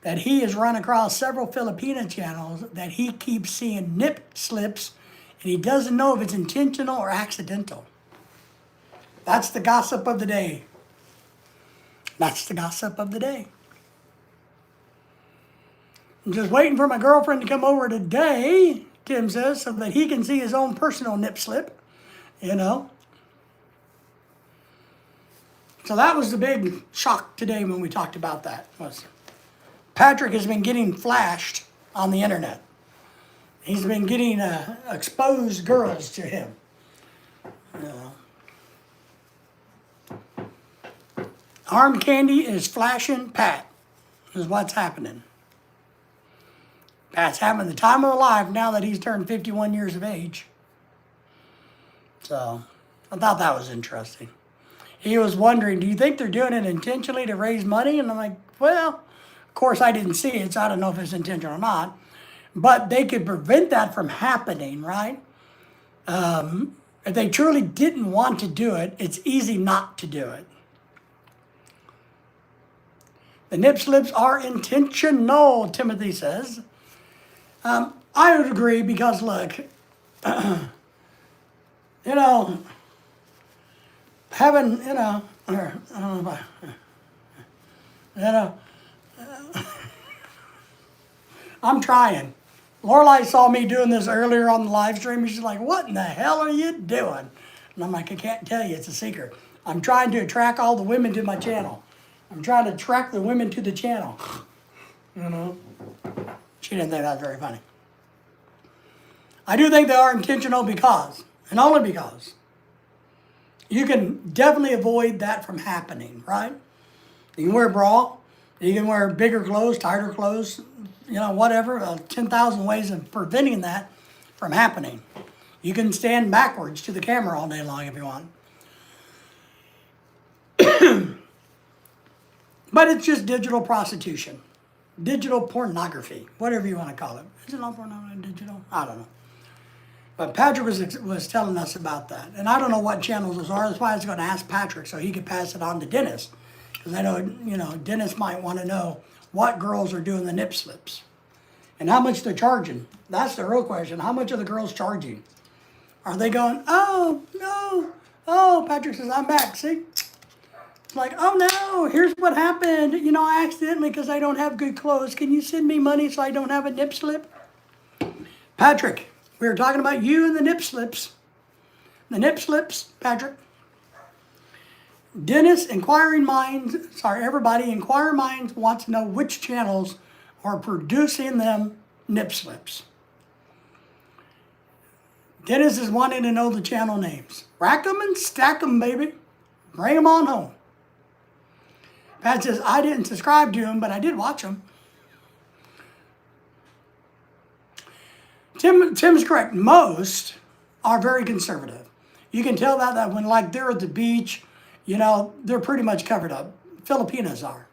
Speaker 1: that he has run across several Filipina channels that he keeps seeing nip slips, and he doesn't know if it's intentional or accidental. That's the gossip of the day. That's the gossip of the day. I'm just waiting for my girlfriend to come over today, Tim says, so that he can see his own personal nip slip, So that was the big shock today when we talked about that. Patrick has been getting flashed on the internet. He's been getting exposed girls to him. Arm candy is flashing Pat, is what's happening. Pat's having the time of his life now that he's turned 51 years of age. So, I thought that was interesting. He was wondering, do you think they're doing it intentionally to raise money? And I'm like, well, of course I didn't see it, so I don't know if it's intentional or not. But they could prevent that from happening, right? If they truly didn't want to do it, it's easy not to do it. The nip slips are intentional, Timothy says. I would agree because, look, having, I don't know if I'm trying. Lorelai saw me doing this earlier on the live stream, and she's like, what in the hell are you doing? And I'm like, I can't tell you, it's a secret. I'm trying to attract all the women to my channel. I'm trying to attract the women to the channel. She didn't think that was very funny. I do think they are intentional because, and only because, you can definitely avoid that from happening, right? You can wear a bra, You can wear bigger clothes, tighter clothes, whatever. 10,000 ways of preventing that from happening. You can stand backwards to the camera all day long if you want. But it's just digital prostitution. Digital pornography, whatever you want to call it. Is it all pornography digital? I don't know. But Patrick was telling us about that. And I don't know what channels those are. That's why I was going to ask Patrick so he could pass it on to Dennis. Because I know, Dennis might want to know what girls are doing the nip slips. And how much they're charging. That's the real question. How much are the girls charging? Are they going, oh, no. Oh, Patrick says, I'm back. See? It's like, oh, no, here's what happened. I accidentally, because I don't have good clothes. Can you send me money so I don't have a nip slip? Patrick, we were talking about you and the nip slips. The nip slips, Patrick. Dennis, Inquiring Minds wants to know which channels are producing them nip slips. Dennis is wanting to know the channel names. Rack them and stack them, baby. Bring them on home. Pat says, I didn't subscribe to them, but I did watch them. Tim's correct. Most are very conservative. You can tell that when they're at the beach, they're pretty much covered up. Filipinas are.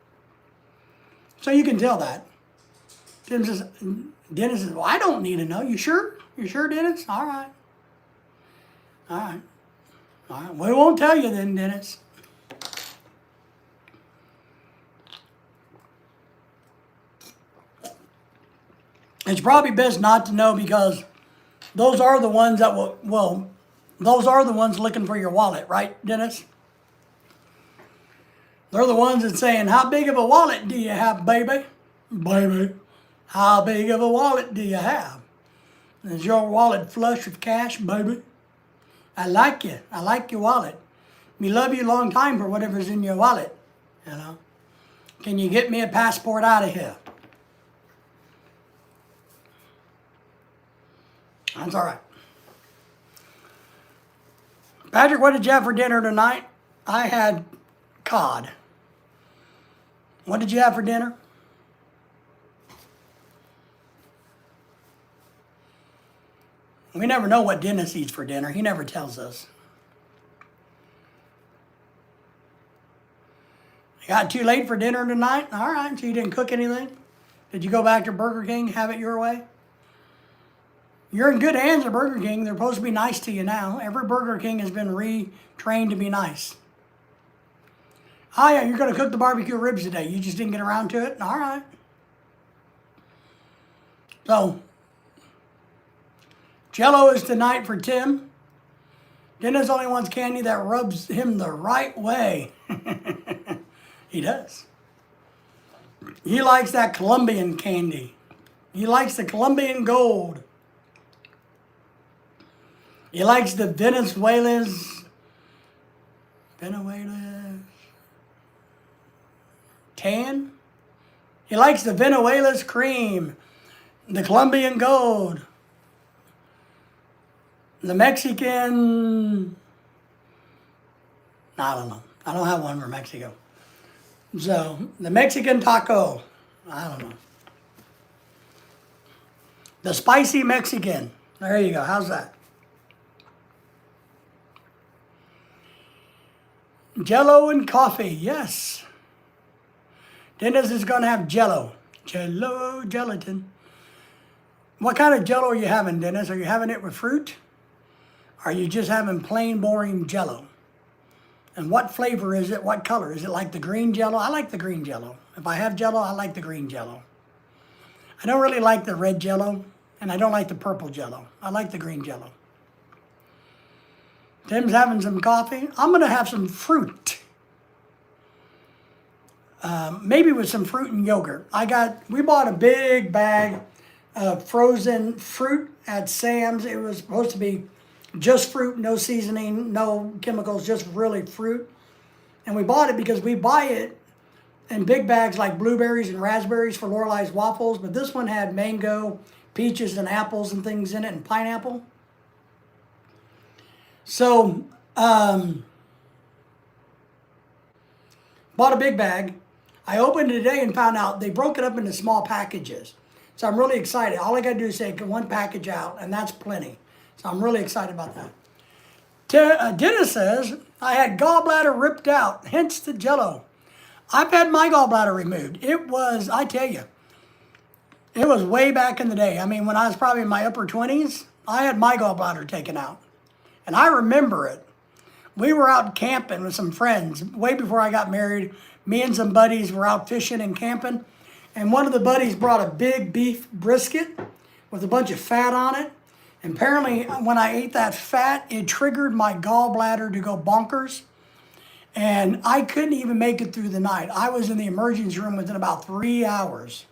Speaker 1: So you can tell that. Dennis says, well, I don't need to know. You sure? You sure, Dennis? All right. All right. All right. We won't tell you then, Dennis. It's probably best not to know because those are the ones that those are the ones looking for your wallet, right, Dennis? They're the ones that saying, how big of a wallet do you have, baby? Baby, how big of a wallet do you have? Is your wallet flush with cash, baby? I like you. I like your wallet. We love you a long time for whatever's in your wallet, Can you get me a passport out of here? That's all right. Patrick, what did you have for dinner tonight? I had cod. What did you have for dinner? We never know what Dennis eats for dinner. He never tells us. You got too late for dinner tonight? All right, so you didn't cook anything? Did you go back to Burger King, have it your way? You're in good hands at Burger King. They're supposed to be nice to you now. Every Burger King has been retrained to be nice. Oh, yeah, you're going to cook the barbecue ribs today. You just didn't get around to it? All right. So, Jell-O is tonight for Tim. Dennis only wants candy that rubs him the right way. He does. He likes that Colombian candy. He likes the Colombian gold. He likes the Venezuela's tan. He likes the Venezuela's cream, the Colombian gold, the Mexican, I don't know. I don't have one for Mexico. So, the Mexican taco, I don't know. The spicy Mexican. There you go. How's that? Jell-O and coffee, yes. Dennis is going to have Jell-O. Jell-O, gelatin. What kind of Jell-O are you having, Dennis? Are you having it with fruit? Are you just having plain, boring Jell-O? And what flavor is it? What color? Is it like the green Jell-O? I like the green Jell-O. If I have Jell-O, I like the green Jell-O. I don't really like the red Jell-O, and I don't like the purple Jell-O. I like the green Jell-O. Tim's having some coffee. I'm going to have some fruit. Maybe with some fruit and yogurt. We bought a big bag of frozen fruit at Sam's. It was supposed to be just fruit, no seasoning, no chemicals, just really fruit. And we bought it because we buy it in big bags like blueberries and raspberries for Lorelei's waffles. But this one had mango, peaches, and apples and things in it, and pineapple. So, bought a big bag. I opened it today and found out they broke it up into small packages. So I'm really excited. All I got to do is take one package out, and that's plenty. So I'm really excited about that. Dennis says, I had gallbladder ripped out, hence the jello. I've had my gallbladder removed. It was, I tell you, it was way back in the day. I mean, when I was probably in my upper 20s, I had my gallbladder taken out. And I remember it. We were out camping with some friends way before I got married. Me and some buddies were out fishing and camping. And one of the buddies brought a big beef brisket with a bunch of fat on it. And apparently, when I ate that fat, it triggered my gallbladder to go bonkers. And I couldn't even make it through the night. I was in the emergency room within about 3 hours.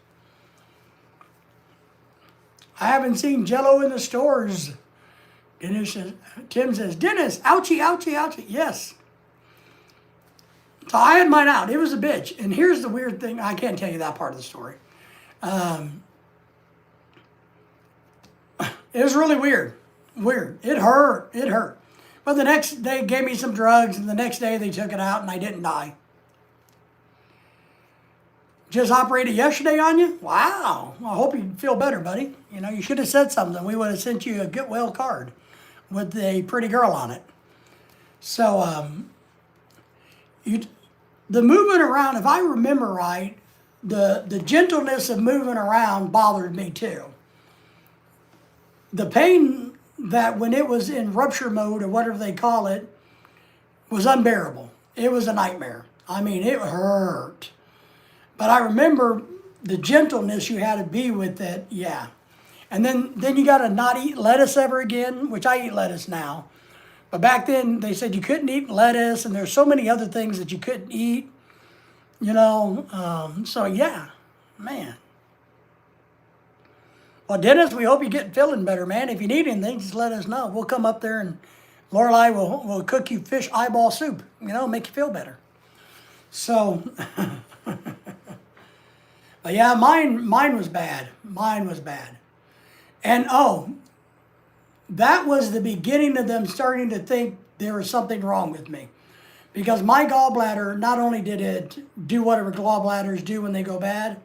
Speaker 1: I haven't seen Jell-O in the stores. Tim says, Dennis, ouchie, ouchie, ouchie. Yes. So I had mine out. It was a bitch. And here's the weird thing. I can't tell you that part of the story. It was really weird. Weird. It hurt. It hurt. But the next day gave me some drugs, and the next day they took it out, and I didn't die. Just operated yesterday on you? Wow. I hope you feel better, buddy. You know, you should have said something. We would have sent you a get well card with a pretty girl on it. So, the moving around, if I remember right, the gentleness of moving around bothered me too. The pain that when it was in rupture mode or whatever they call it was unbearable. It was a nightmare. I mean, it hurt. But I remember the gentleness you had to be with it, yeah. And then you got to not eat lettuce ever again, which I eat lettuce now. But back then, they said you couldn't eat lettuce, and there's so many other things that you couldn't eat, you know. So, yeah, man. Well, Dennis, we hope you're getting feeling better, man. If you need anything, just let us know. We'll come up there, and Lorelai will cook you fish eyeball soup, you know, make you feel better. So... But yeah, mine was bad. Mine was bad. And that was the beginning of them starting to think there was something wrong with me. Because my gallbladder, not only did it do whatever gallbladders do when they go bad,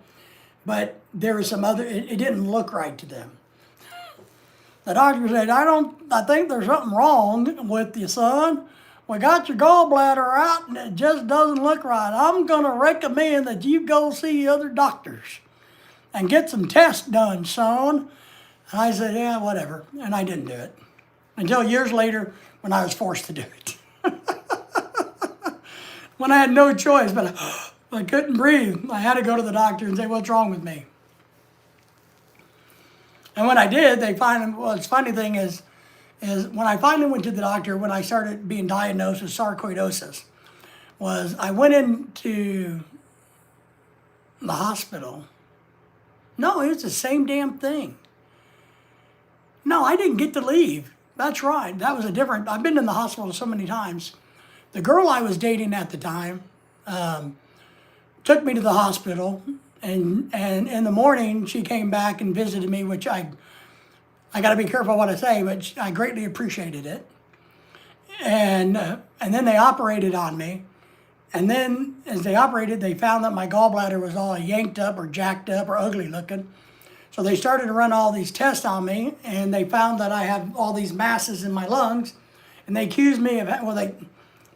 Speaker 1: but there was some other, it didn't look right to them. The doctor said, I think there's something wrong with you, son. We got your gallbladder out and it just doesn't look right. I'm going to recommend that you go see other doctors and get some tests done, son. And I said, yeah, whatever. And I didn't do it until years later when I was forced to do it. When I had no choice, but I couldn't breathe. I had to go to the doctor and say, what's wrong with me? And when I did, they finally, well, the funny thing is when I finally went to the doctor, when I started being diagnosed with sarcoidosis, was I went into the hospital. No, it was the same damn thing. No, I didn't get to leave. That's right. That was a different, I've been in the hospital so many times. The girl I was dating at the time took me to the hospital, and in the morning she came back and visited me, which I got to be careful what I say, but I greatly appreciated it. And then they operated on me. And then as they operated, they found that my gallbladder was all yanked up or jacked up or ugly looking. So they started to run all these tests on me, and they found that I have all these masses in my lungs. And they accused me of, well,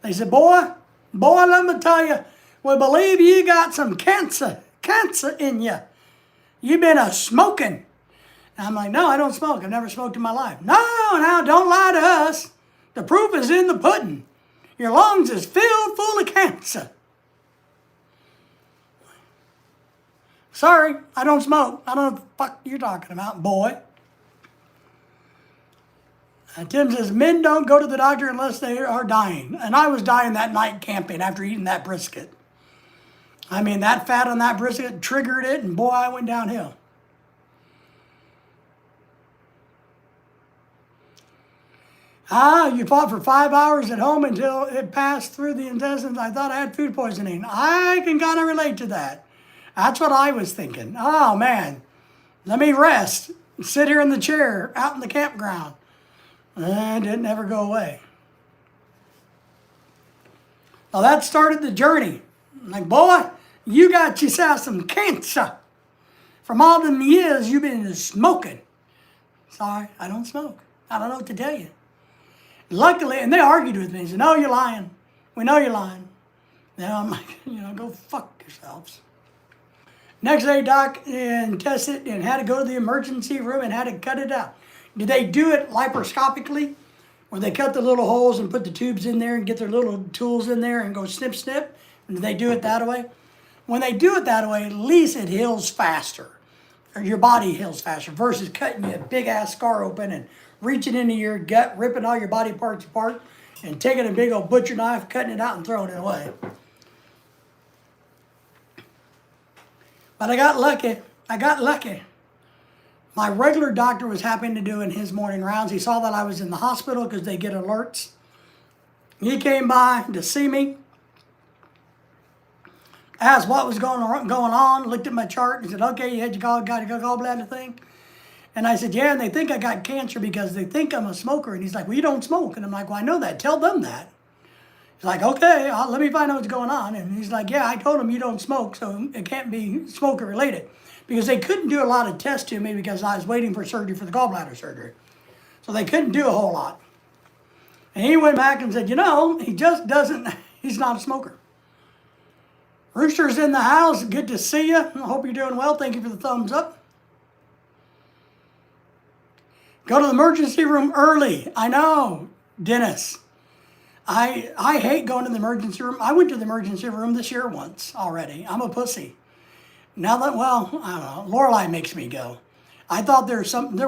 Speaker 1: they said, boy, let me tell you, we believe you got some cancer in you. You've been smoking. And I'm like, no, I don't smoke. I've never smoked in my life. No, don't lie to us. The proof is in the pudding. Your lungs is filled full of cancer. Sorry, I don't smoke. I don't know what the fuck you're talking about, boy. Tim says, men don't go to the doctor unless they are dying. And I was dying that night camping after eating that brisket. I mean, that fat on that brisket triggered it, and boy, I went downhill. You fought for 5 hours at home until it passed through the intestines. I thought I had food poisoning. I can kind of relate to that. That's what I was thinking. Oh, man, let me rest. Sit here in the chair out in the campground. And it didn't ever go away. Well, that started the journey. I'm like, boy, You got yourself some cancer from all them years you've been smoking. Sorry, I don't smoke. I don't know what to tell you. Luckily, and they argued with me. They said, no, you're lying. We know you're lying. Now I'm like, go fuck yourselves. Next day, doc and tested and had to go to the emergency room and had to cut it out. Did they do it laparoscopically? Where they cut the little holes and put the tubes in there and get their little tools in there and go snip, snip? And did they do it that way? When they do it that way, at least it heals faster. Or your body heals faster versus cutting you a big ass scar open and reaching into your gut, ripping all your body parts apart and taking a big old butcher knife, cutting it out and throwing it away. But I got lucky. My regular doctor was happening to do in his morning rounds. He saw that I was in the hospital because they get alerts. He came by to see me, asked what was going on, looked at my chart and said, okay, you had your gallbladder thing? And I said, yeah, and they think I got cancer because they think I'm a smoker. And he's like, well, you don't smoke. And I'm like, well, I know that. Tell them that. He's like, okay, let me find out what's going on. And he's like, yeah, I told him you don't smoke, so it can't be smoker related. Because they couldn't do a lot of tests to me because I was waiting for surgery for the gallbladder surgery. So they couldn't do a whole lot. And he went back and said, he just doesn't, he's not a smoker. Rooster's in the house. Good to see you. I hope you're doing well. Thank you for the thumbs up. Go to the emergency room early. I know, Dennis. I hate going to the emergency room. I went to the emergency room this year once already. I'm a pussy. Now that, I don't know, Lorelai makes me go. I thought there was something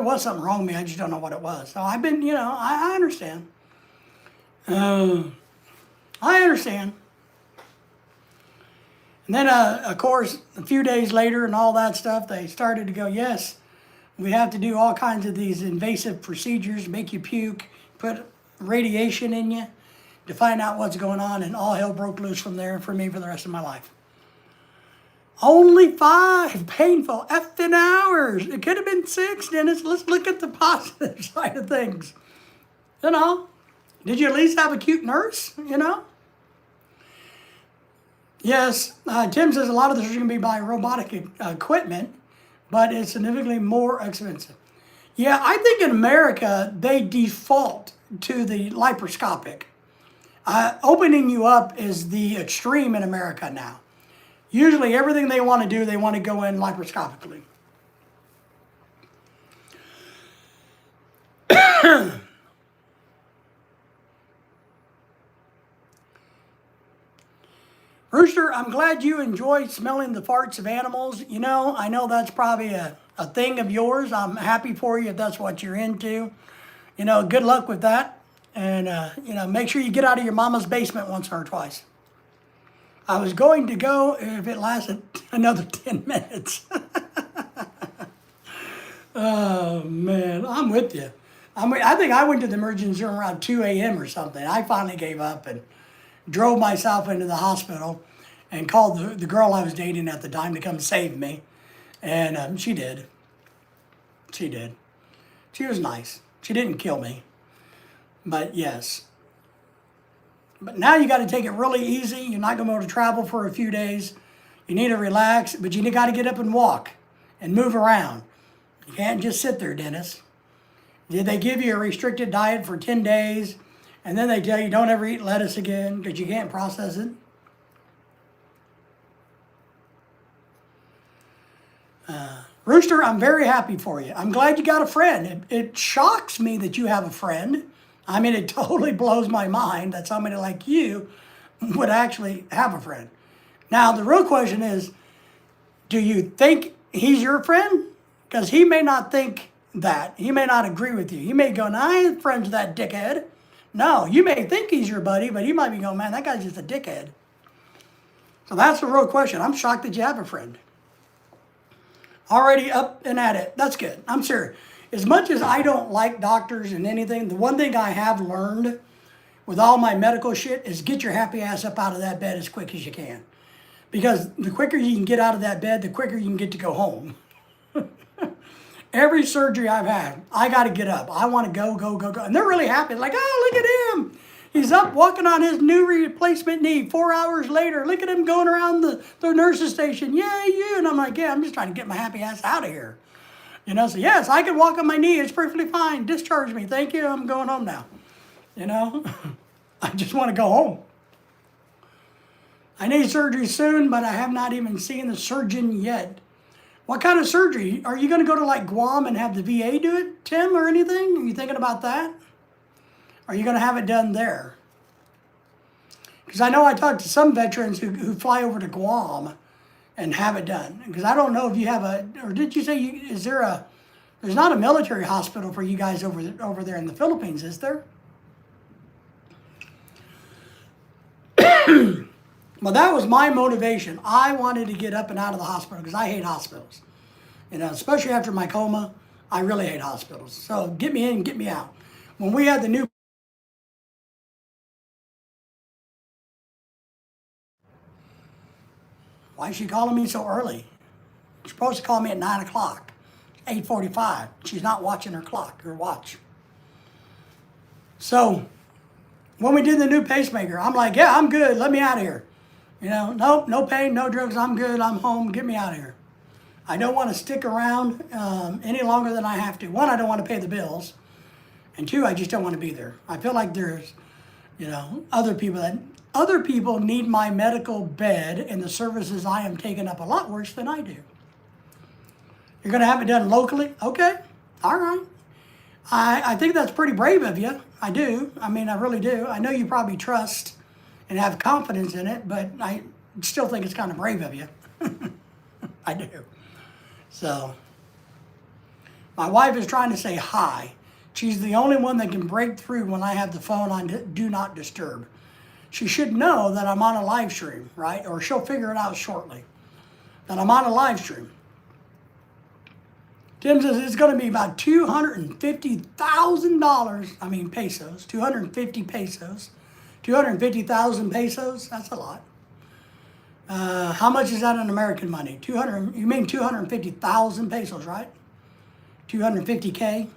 Speaker 1: wrong with me. I just don't know what it was. So I've been, I understand. I understand. And then, of course, a few days later and all that stuff, they started to go, yes, we have to do all kinds of these invasive procedures, make you puke, put radiation in you to find out what's going on, and all hell broke loose from there for me for the rest of my life. Only 5 painful effing hours. It could have been 6, Dennis. Let's look at the positive side of things. Did you at least have a cute nurse, Yes, Tim says a lot of this is going to be by robotic equipment, but it's significantly more expensive. Yeah, I think in America, they default to the laparoscopic. Opening you up is the extreme in America now. Usually everything they want to do, they want to go in laparoscopically. Rooster, I'm glad you enjoy smelling the farts of animals. I know that's probably a thing of yours. I'm happy for you if that's what you're into. Good luck with that. And, make sure you get out of your mama's basement once or twice. I was going to go if it lasted another 10 minutes. Oh, man, I'm with you. I think I went to the emergency room around 2 a.m. or something. I finally gave up and drove myself into the hospital and called the girl I was dating at the time to come save me. And she did. She did. She was nice. She didn't kill me. But yes. But now you got to take it really easy. You're not going to be able to travel for a few days. You need to relax, but you got to get up and walk and move around. You can't just sit there, Dennis. Did they give you a restricted diet for 10 days? And then they tell you don't ever eat lettuce again because you can't process it. Rooster, I'm very happy for you. I'm glad you got a friend. It shocks me that you have a friend. I mean, it totally blows my mind that somebody like you would actually have a friend. Now, the real question is, do you think he's your friend? Because he may not think that. He may not agree with you. He may go, I ain't friends with that dickhead. No, you may think he's your buddy, but he might be going, man, that guy's just a dickhead. So that's the real question. I'm shocked that you have a friend. Already up and at it. That's good. I'm serious. As much as I don't like doctors and anything, the one thing I have learned with all my medical shit is get your happy ass up out of that bed as quick as you can. Because the quicker you can get out of that bed, the quicker you can get to go home. Every surgery I've had, I got to get up. I want to go. And they're really happy. Like, oh, look at him. He's up walking on his new replacement knee 4 hours later. Look at him going around the nurse's station. Yay, you. And I'm like, yeah, I'm just trying to get my happy ass out of here. You know, so yes, I can walk on my knee. It's perfectly fine. Discharge me. Thank you. I'm going home now. You know, I just want to go home. I need surgery soon, but I have not even seen the surgeon yet. What kind of surgery? Are you going to go to like Guam and have the VA do it, Tim, or anything? Are you thinking about that? Are you going to have it done there? Because I know I talked to some veterans who fly over to Guam and have it done. Because I don't know if you have or did you say, there's not a military hospital for you guys over there in the Philippines, is there? Well, that was my motivation. I wanted to get up and out of the hospital because I hate hospitals. You know, especially after my coma, I really hate hospitals. So get me in, get me out. When we had the new... Why is she calling me so early? She's supposed to call me at 9 o'clock, 8:45. She's not watching her clock, her watch. So when we did the new pacemaker, I'm like, yeah, I'm good. Let me out of here. You know, nope, no pain, no drugs. I'm good. I'm home. Get me out of here. I don't want to stick around any longer than I have to. One, I don't want to pay the bills. And two, I just don't want to be there. I feel like there's, you know, other people need my medical bed and the services I am taking up a lot worse than I do. You're going to have it done locally? Okay. All right. I think that's pretty brave of you. I do. I mean, I really do. I know you probably trust and have confidence in it, but I still think it's kind of brave of you. I do. So, my wife is trying to say hi. She's the only one that can break through when I have the phone on Do Not Disturb. She should know that I'm on a live stream, right? Or she'll figure it out shortly, that I'm on a live stream. Tim says it's going to be about $250,000, I mean pesos, 250 pesos. 250,000 pesos, that's a lot. How much is that in American money? You mean 250,000 pesos, right? 250K?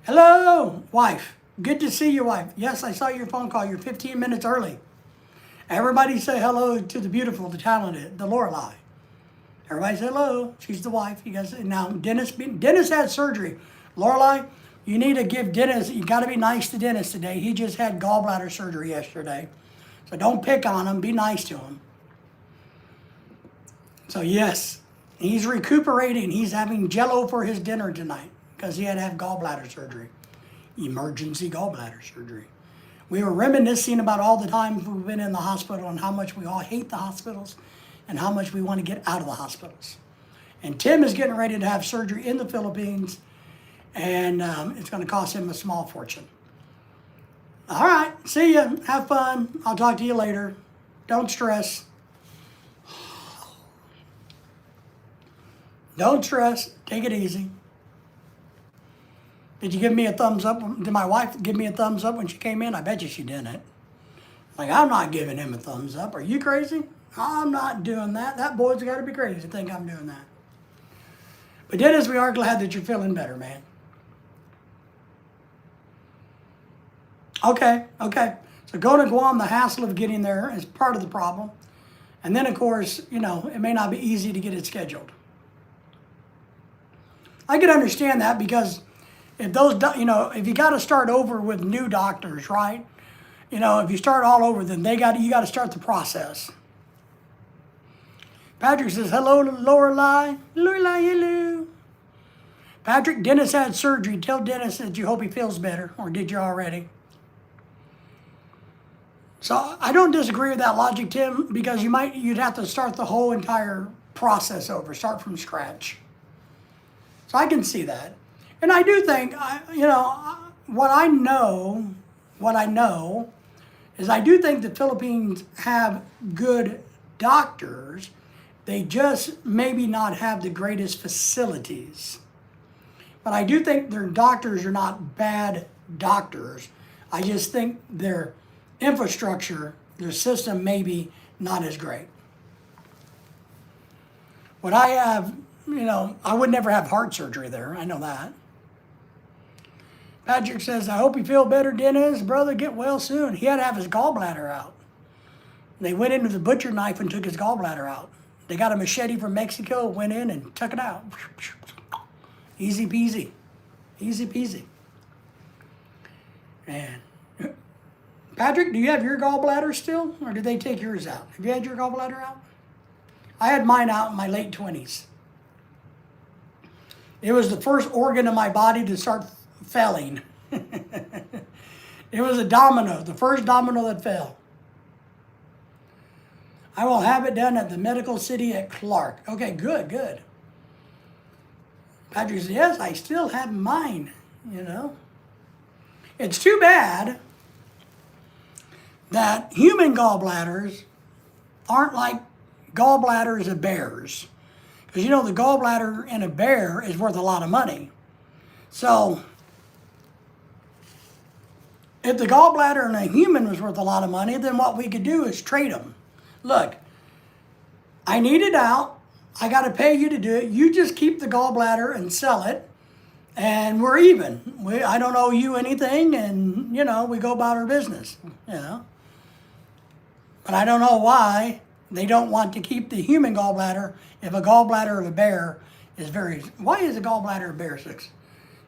Speaker 1: Hello, wife. Good to see you, wife. Yes, I saw your phone call. You're 15 minutes early. Everybody say hello to the beautiful, the talented, the Lorelei. Everybody say hello. She's the wife. You guys, now, Dennis had surgery. Lorelei, you need to give Dennis, you got to be nice to Dennis today. He just had gallbladder surgery yesterday. So don't pick on him. Be nice to him. So yes, he's recuperating. He's having Jell-O for his dinner tonight because he had to have gallbladder surgery. Emergency gallbladder surgery. We were reminiscing about all the times we've been in the hospital and how much we all hate the hospitals and how much we want to get out of the hospitals. And Tim is getting ready to have surgery in the Philippines, and it's going to cost him a small fortune. All right, see ya. Have fun. I'll talk to you later. Don't stress. Don't stress. Take it easy. Did you give me a thumbs up? Did my wife give me a thumbs up when she came in? I bet you she didn't. Like, I'm not giving him a thumbs up. Are you crazy? I'm not doing that. That boy's got to be crazy to think I'm doing that. But Dennis, we are glad that you're feeling better, man. Okay. So going to Guam, the hassle of getting there is part of the problem. And then, of course, you know, it may not be easy to get it scheduled. I can understand that because if if you got to start over with new doctors, right? You know, if you start all over, then you got to start the process. Patrick says, hello, Lorelei. Lorelei, hello. Patrick, Dennis had surgery. Tell Dennis that you hope he feels better, or did you already? So I don't disagree with that logic, Tim, because you'd have to start the whole entire process over, start from scratch. So I can see that. And I do think, what I know is I do think the Philippines have good doctors. They just maybe not have the greatest facilities. But I do think their doctors are not bad doctors. I just think their infrastructure, their system maybe not as great. What I have, I would never have heart surgery there. I know that. Patrick says, I hope you feel better, Dennis. Brother, get well soon. He had to have his gallbladder out. They went into the butcher knife and took his gallbladder out. They got a machete from Mexico, went in and took it out. Easy peasy. Easy peasy. And Patrick, do you have your gallbladder still? Or did they take yours out? Have you had your gallbladder out? I had mine out in my late 20s. It was the first organ in my body to start failing. It was a domino, the first domino that fell. I will have it done at the Medical City at Clark. Okay, good, good. Patrick says, yes, I still have mine, you know. It's too bad that human gallbladders aren't like gallbladders of bears. Because you know the gallbladder in a bear is worth a lot of money. So if the gallbladder in a human was worth a lot of money, then what we could do is trade them. Look, I need it out. I got to pay you to do it. You just keep the gallbladder and sell it, and we're even. I don't owe you anything, and, you know, we go about our business, you know. But I don't know why they don't want to keep the human gallbladder if a gallbladder of a bear is very... Why is a gallbladder of a bear 6?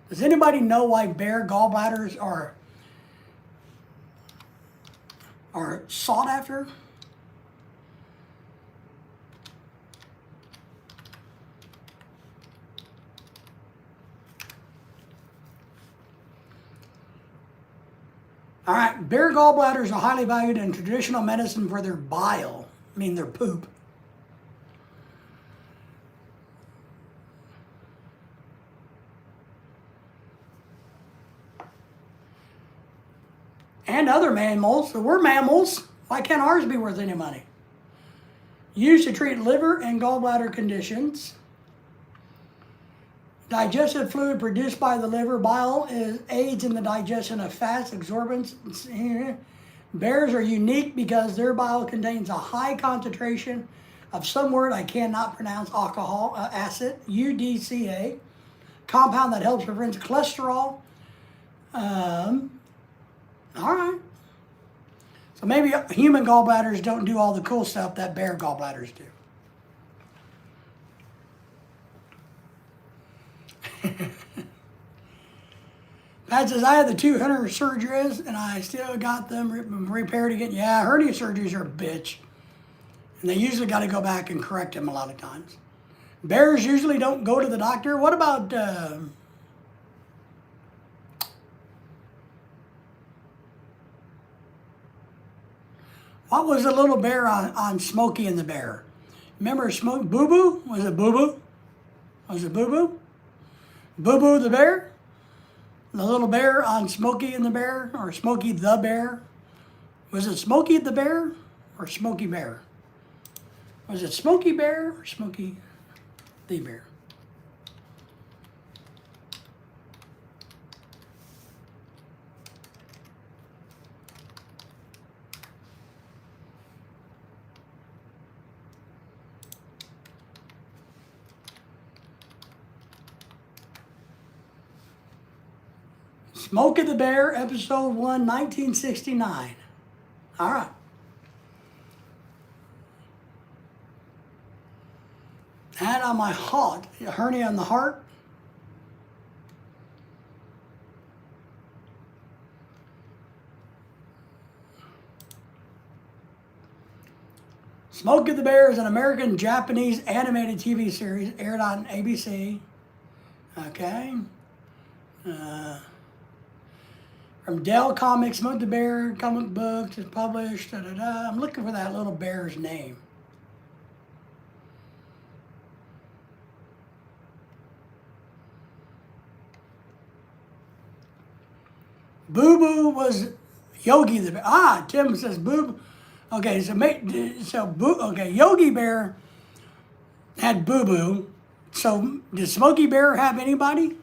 Speaker 1: Does anybody know why bear gallbladders are sought after? All right, bear gallbladders are highly valued in traditional medicine for their bile, I mean their poop. And other mammals. So we're mammals. Why can't ours be worth any money? Used to treat liver and gallbladder conditions. Digestive fluid produced by the liver bile aids in the digestion of fats, absorbents. Bears are unique because their bile contains a high concentration of some word I cannot pronounce, alcohol, acid, UDCA, compound that helps prevent cholesterol. All right. So maybe human gallbladders don't do all the cool stuff that bear gallbladders do. Pat says, I had the 2 hernia surgeries and I still got them repaired again. Yeah, hernia surgeries are a bitch. And they usually got to go back and correct them a lot of times. Bears usually don't go to the doctor. What about... what was the little bear on Smokey and the Bear? Remember Boo Boo? Was it Boo Boo? Was it Boo Boo? Boo Boo the bear? The little bear on Smokey and the Bear? Or Smokey the Bear? Was it Smokey the Bear or Smokey Bear? Was it Smokey Bear or Smokey the Bear? Smokey the Bear, episode 1, 1969. All right. And on my heart, a hernia on the heart. Smokey the Bear is an American-Japanese animated TV series aired on ABC. Okay. From Dell Comics, Smokey the Bear comic books is published. I'm looking for that little bear's name. Boo Boo was Yogi the Bear. Ah, Tim says Boo. Okay, okay, Yogi Bear had Boo Boo. So did Smokey Bear have anybody?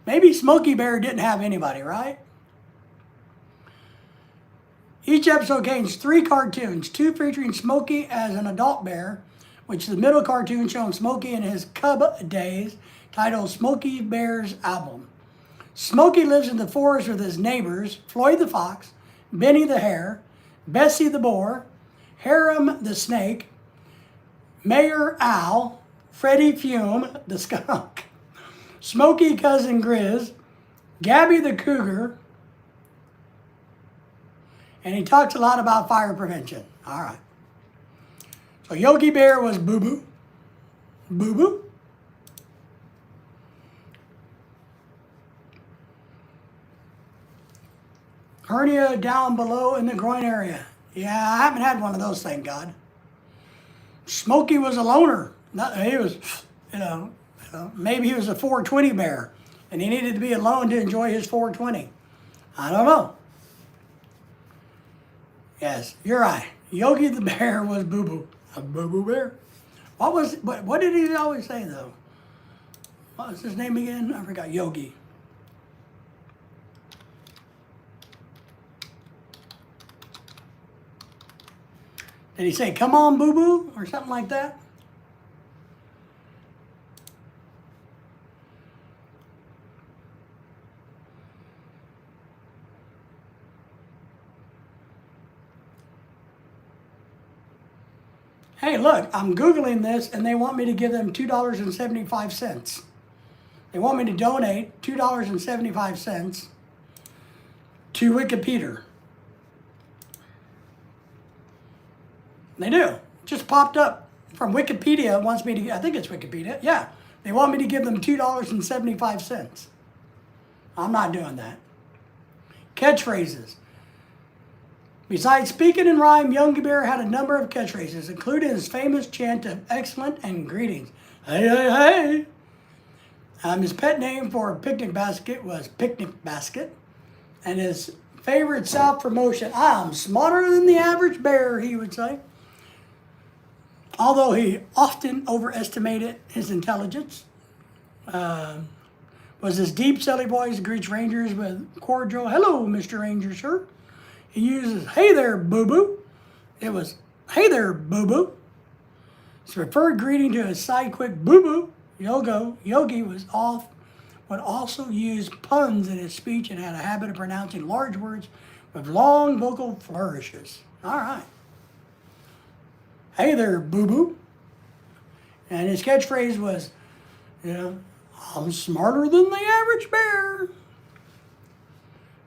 Speaker 1: Maybe Smokey Bear didn't have anybody, right? Each episode contains 3 cartoons, 2 featuring Smokey as an adult bear, which is the middle cartoon showing Smokey in his cub days, titled Smokey Bear's Album. Smokey lives in the forest with his neighbors, Floyd the fox, Benny the hare, Bessie the boar, Harum the snake, Mayor Owl, Freddie Fume the skunk, Smokey Cousin Grizz, Gabby the cougar, and he talks a lot about fire prevention. All right. So Yogi Bear was Boo Boo. Boo Boo. Hernia down below in the groin area. Yeah, I haven't had one of those, thank God. Smokey was a loner. He was, maybe he was a 420 bear, and he needed to be alone to enjoy his 420. I don't know. Yes, you're right. Yogi the bear was Boo Boo. A Boo Boo bear. What did he always say though? What was his name again? I forgot. Yogi. Did he say, "Come on, Boo Boo," or something like that? Hey, look, I'm Googling this, and they want me to give them $2.75. They want me to donate $2.75 to Wikipedia. They do. Just popped up from Wikipedia. Wants me to, I think it's Wikipedia. Yeah. They want me to give them $2.75. I'm not doing that. Catchphrases. Besides speaking in rhyme, Yogi Bear had a number of catchphrases, including his famous chant of excellent and greetings. Hey, hey, hey. His pet name for a picnic basket was Picnic Basket. And his favorite self-promotion, "I'm smarter than the average bear," he would say. Although he often overestimated his intelligence, was his deep, silly voice greets rangers with cordial, "Hello, Mr. Ranger, sir." He uses, "Hey there, boo-boo." It was, "Hey there, boo-boo." His preferred greeting to his sidekick, Boo-boo, Yogi would also use puns in his speech and had a habit of pronouncing large words with long vocal flourishes. All right. "Hey there, boo-boo." And his catchphrase was, "I'm smarter than the average bear."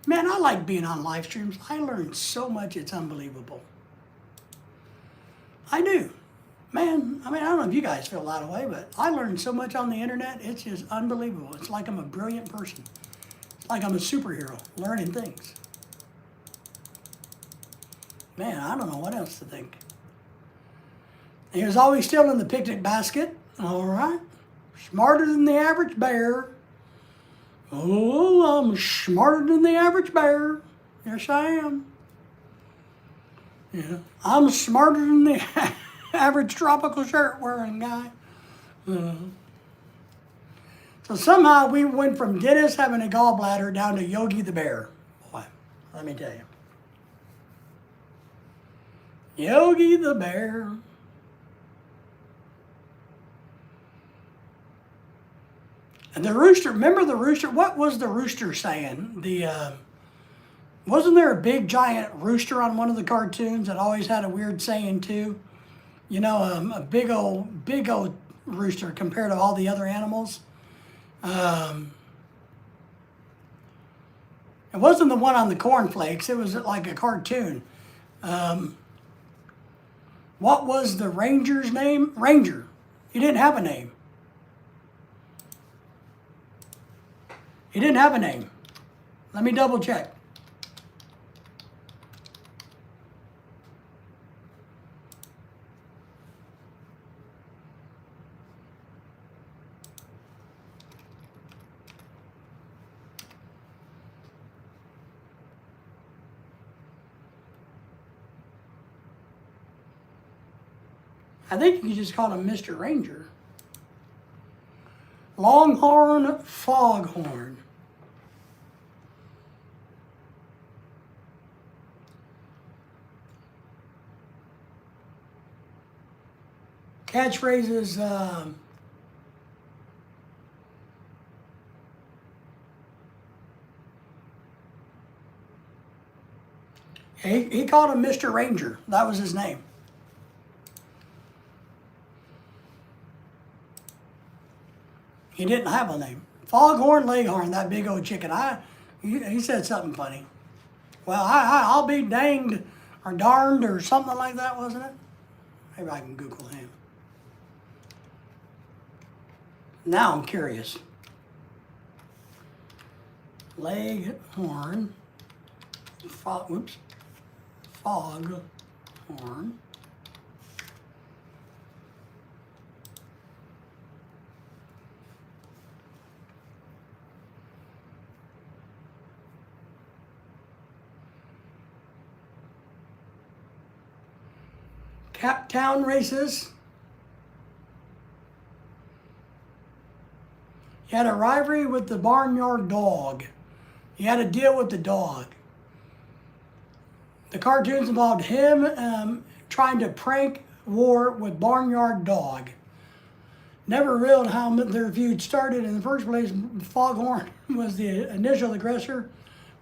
Speaker 1: Man, I like being on live streams. I learn so much, it's unbelievable. I do. Man, I don't know if you guys feel that way, but I learn so much on the internet, it's just unbelievable. It's like I'm a brilliant person. It's like I'm a superhero, learning things. Man, I don't know what else to think. He was always still in the picnic basket. All right. Smarter than the average bear. Oh, I'm smarter than the average bear. Yes, I am. Yeah. I'm smarter than the average tropical shirt wearing guy. So somehow we went from Dennis having a gallbladder down to Yogi the bear. Boy, let me tell you. Yogi the bear. And the rooster, remember the rooster? What was the rooster saying? Wasn't there a big giant rooster on one of the cartoons that always had a weird saying too? A big old rooster compared to all the other animals. It wasn't the one on the cornflakes. It was like a cartoon. What was the ranger's name? Ranger. He didn't have a name. He didn't have a name. Let me double check. I think you just call him Mr. Ranger. Longhorn Foghorn. Catchphrases, He called him Mr. Ranger. That was his name. He didn't have a name. Foghorn Leghorn, that big old chicken. He said something funny. Well, I'll be danged or darned or something like that, wasn't it? Maybe I can Google him. Now I'm curious. Leghorn. Foghorn. Town races. He had a rivalry with the barnyard dog. He had a deal with the dog. The cartoons involved him trying to prank war with barnyard dog. Never revealed how their feud started. In the first place, Foghorn was the initial aggressor,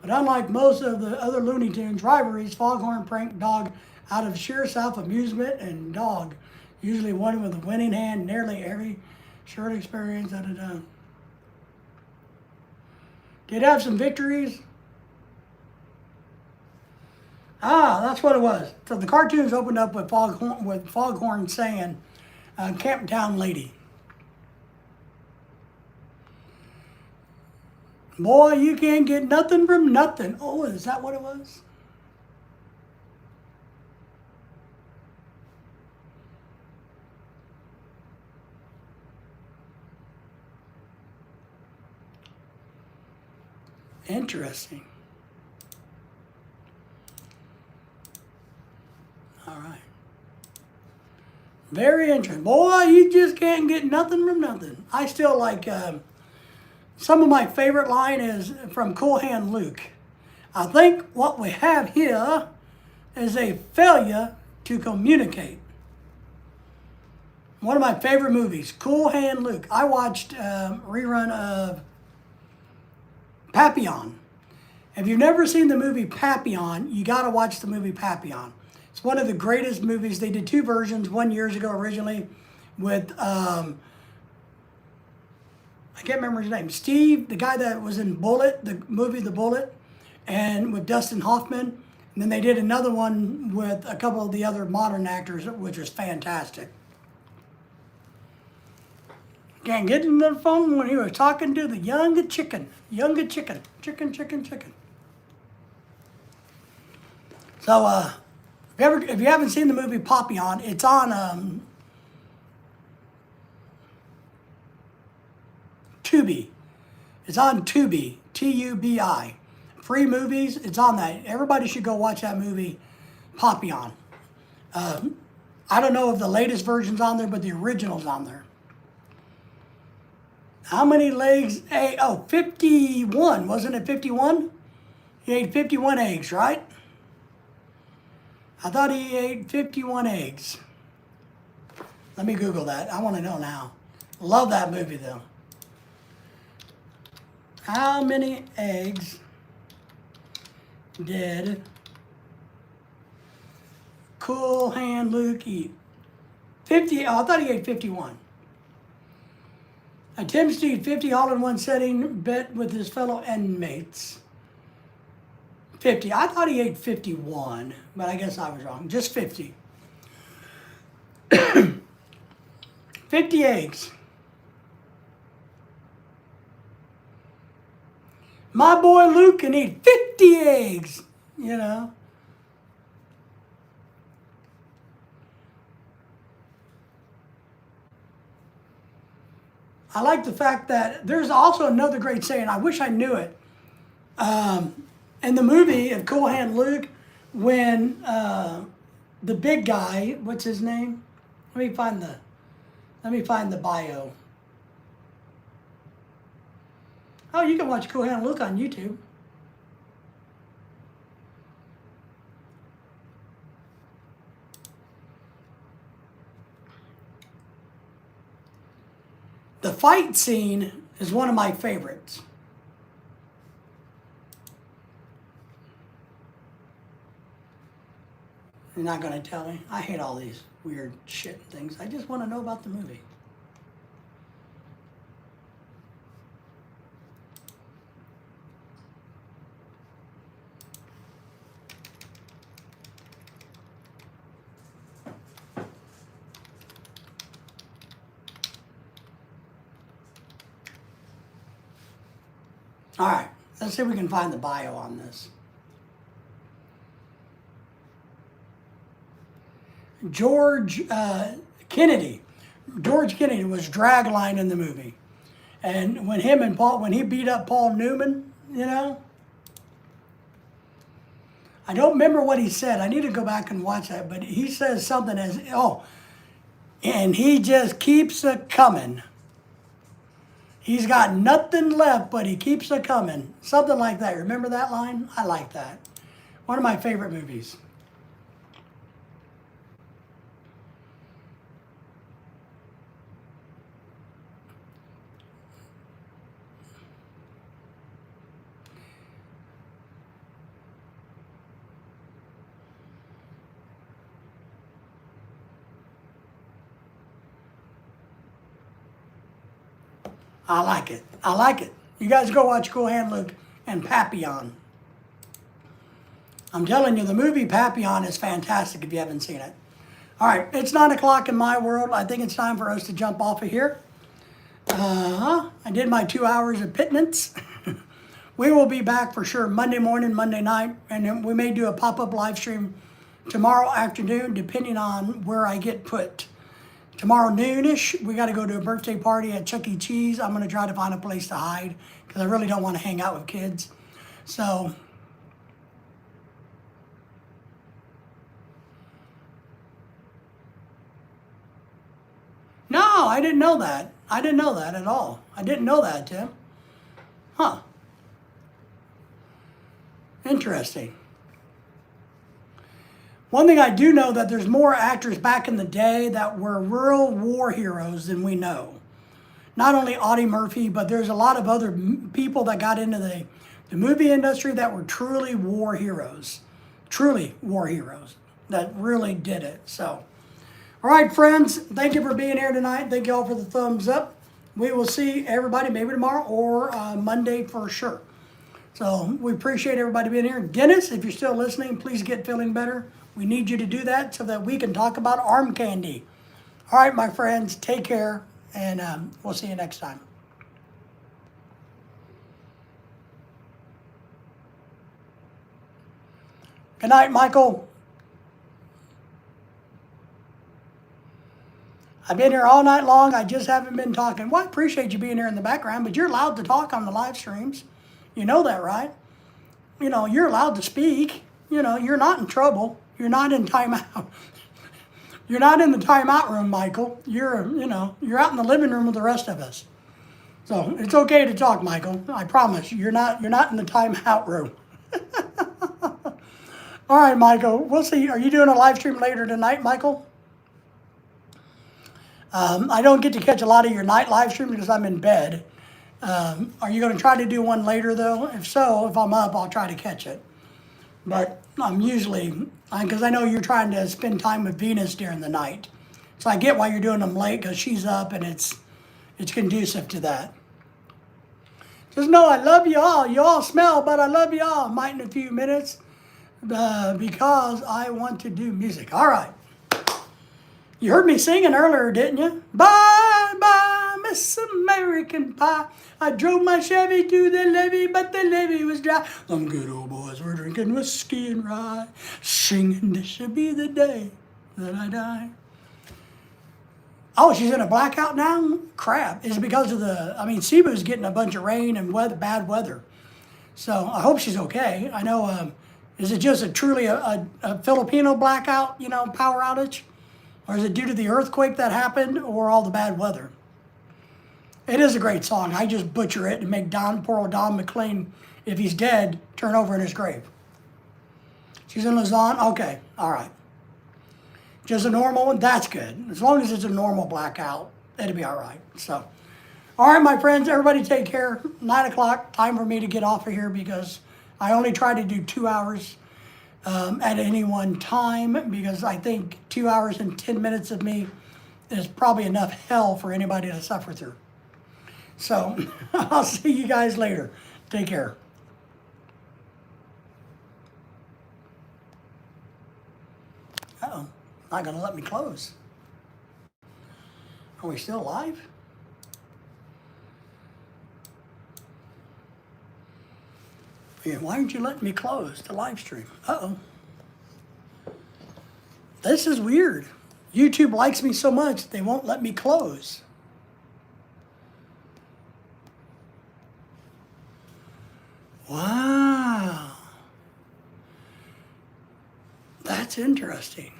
Speaker 1: but unlike most of the other Looney Tunes rivalries, Foghorn pranked dog out of sheer self-amusement, and dog usually won with a winning hand nearly every short experience at a time. Did have some victories. That's what it was. So the cartoons opened up with Foghorn saying, Camp Town Lady. Boy, you can't get nothing from nothing. Oh, is that what it was? Interesting. All right. Very interesting. Boy, you just can't get nothing from nothing. I still like, some of my favorite line is from Cool Hand Luke. I think what we have here is a failure to communicate. One of my favorite movies, Cool Hand Luke. I watched a rerun of Papillon. If you've never seen the movie Papillon, you got to watch the movie Papillon. It's one of the greatest movies. They did two versions, one years ago originally with, I can't remember his name, Steve, the guy that was in Bullet, the movie The Bullet, and with Dustin Hoffman. And then they did another one with a couple of the other modern actors, which was fantastic. Can't get in the phone when he was talking to the younger chicken. Chicken. So, if you haven't seen the movie Papillon, it's on Tubi. It's on Tubi, Tubi. Free movies, it's on that. Everybody should go watch that movie, Papillon. I don't know if the latest version's on there, but the original's on there. How many legs? 51. Wasn't it 51? He ate 51 eggs, right? I thought he ate 51 eggs. Let me Google that. I want to know now. Love that movie, though. How many eggs did Cool Hand Luke eat? 50. Oh, I thought he ate 51. Attempts to eat 50 all in one setting, bet with his fellow inmates. 50. I thought he ate 51, but I guess I was wrong. Just 50. 50 eggs. My boy Luke can eat 50 eggs, you know. I like the fact that there's also another great saying. I wish I knew it. In the movie of Cool Hand Luke, when the big guy, what's his name? Let me find the bio. Oh, you can watch Cool Hand Luke on YouTube. The fight scene is one of my favorites. You're not going to tell me? I hate all these weird shit things. I just want to know about the movie. All right, let's see if we can find the bio on this. George Kennedy. George Kennedy was dragline in the movie. And when he beat up Paul Newman, you know, I don't remember what he said. I need to go back and watch that, but he says something as, and he just keeps a coming. He's got nothing left, but he keeps a coming. Something like that. Remember that line? I like that. One of my favorite movies. I like it. I like it. You guys go watch Cool Hand Luke and Papillon. I'm telling you, the movie Papillon is fantastic if you haven't seen it. All right, it's 9 o'clock in my world. I think it's time for us to jump off of here. I did my 2 hours of pittance. We will be back for sure Monday morning, Monday night, and then we may do a pop-up live stream tomorrow afternoon, depending on where I get put. Tomorrow noonish, we got to go to a birthday party at Chuck E. Cheese. I'm going to try to find a place to hide because I really don't want to hang out with kids. So, no, I didn't know that. I didn't know that at all. I didn't know that, Tim. Huh. Interesting. One thing I do know that there's more actors back in the day that were real war heroes than we know. Not only Audie Murphy, but there's a lot of other people that got into the movie industry that were truly war heroes. Truly war heroes that really did it. So, all right, friends, thank you for being here tonight. Thank you all for the thumbs up. We will see everybody maybe tomorrow or Monday for sure. So we appreciate everybody being here. Dennis, if you're still listening, please get feeling better. We need you to do that so that we can talk about arm candy. All right, my friends, take care, and we'll see you next time. Good night, Michael. I've been here all night long. I just haven't been talking. Well, I appreciate you being here in the background, but you're allowed to talk on the live streams. You know that, right? You know, you're allowed to speak. You know, you're not in trouble. You're not in timeout. You're not in the timeout room, Michael. You're out in the living room with the rest of us. So it's okay to talk, Michael. I promise. You're not in the timeout room. All right, Michael. We'll see. Are you doing a live stream later tonight, Michael? I don't get to catch a lot of your night live stream because I'm in bed. Are you going to try to do one later, though? If so, if I'm up, I'll try to catch it. But I'm usually, because I know you're trying to spend time with Venus during the night. So I get why you're doing them late, because she's up and it's conducive to that. Just know I love you all. You all smell, but I love you all. Might in a few minutes because I want to do music. All right. You heard me singing earlier, didn't you? Bye, bye, Miss American Pie. I drove my Chevy to the levee, but the levee was dry. Some good old boys were drinking whiskey and rye, singing, this should be the day that I die. Oh, she's in a blackout now? Crap. Is it because of Cebu's getting a bunch of rain and bad weather. So I hope she's okay. I know, is it just truly a Filipino blackout, power outage? Or is it due to the earthquake that happened or all the bad weather? It is a great song. I just butcher it and make poor old Don McLean, if he's dead, turn over in his grave. She's in Luzon? Okay, all right. Just a normal one? That's good. As long as it's a normal blackout, it'll be all right. So, all right, my friends, everybody take care. 9 o'clock, time for me to get off of here because I only try to do 2 hours. at any one time, because I think 2 hours and 10 minutes of me is probably enough hell for anybody to suffer through. So I'll see you guys later. Take care. Uh-oh, not gonna let me close. Are we still live? Yeah, why aren't you letting me close the live stream? Uh-oh. This is weird. YouTube likes me so much, they won't let me close. Wow. That's interesting.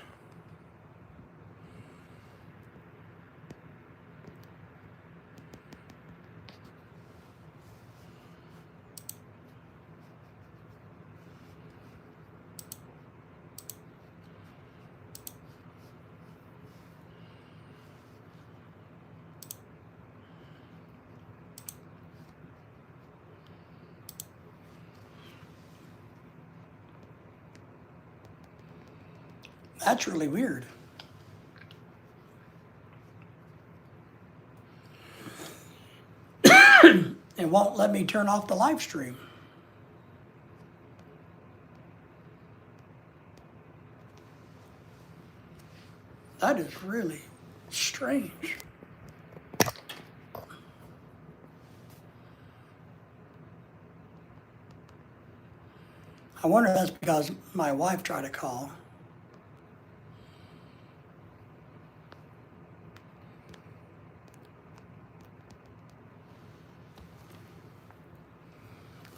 Speaker 1: That's really weird. It won't let me turn off the live stream. That is really strange. I wonder if that's because my wife tried to call.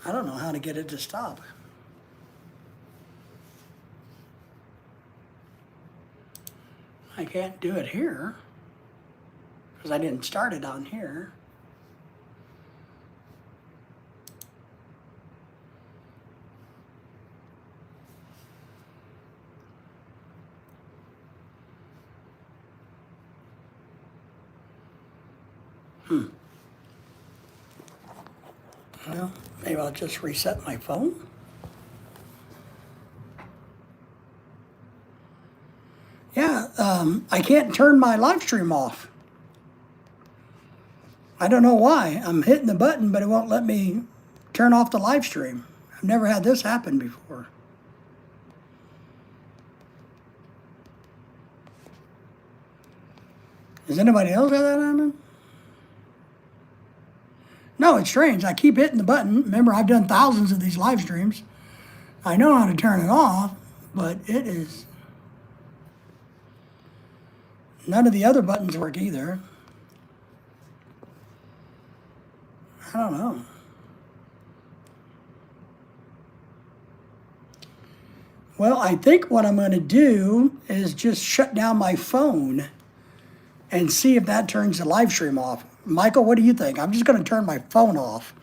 Speaker 1: I don't know how to get it to stop. I can't do it here because I didn't start it on here. Well, maybe I'll just reset my phone. Yeah, I can't turn my live stream off. I don't know why. I'm hitting the button, but it won't let me turn off the live stream. I've never had this happen before. Does anybody else have that happen? No, it's strange. I keep hitting the button. Remember, I've done thousands of these live streams. I know how to turn it off, but it is... None of the other buttons work either. I don't know. Well, I think what I'm going to do is just shut down my phone and see if that turns the live stream off. Michael, what do you think? I'm just going to turn my phone off.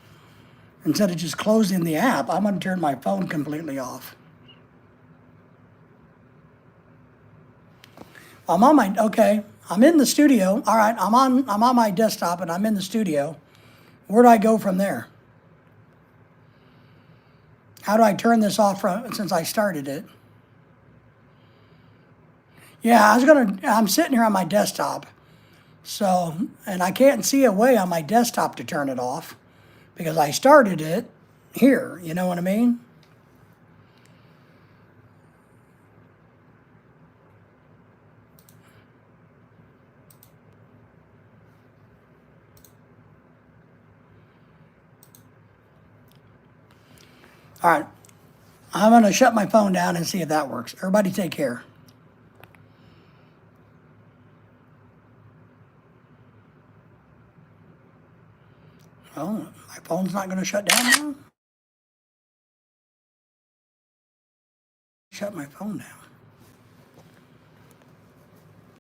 Speaker 1: Instead of just closing the app, I'm going to turn my phone completely off. I'm on my, okay, I'm in the studio. All right, I'm on my desktop and I'm in the studio. Where do I go from there? How do I turn this off since I started it? Yeah, I'm sitting here on my desktop. So, and I can't see a way on my desktop to turn it off because I started it here, you know what I mean? All right, I'm gonna shut my phone down and see if that works. Everybody take care. Oh, my phone's not gonna shut down now? Shut my phone down.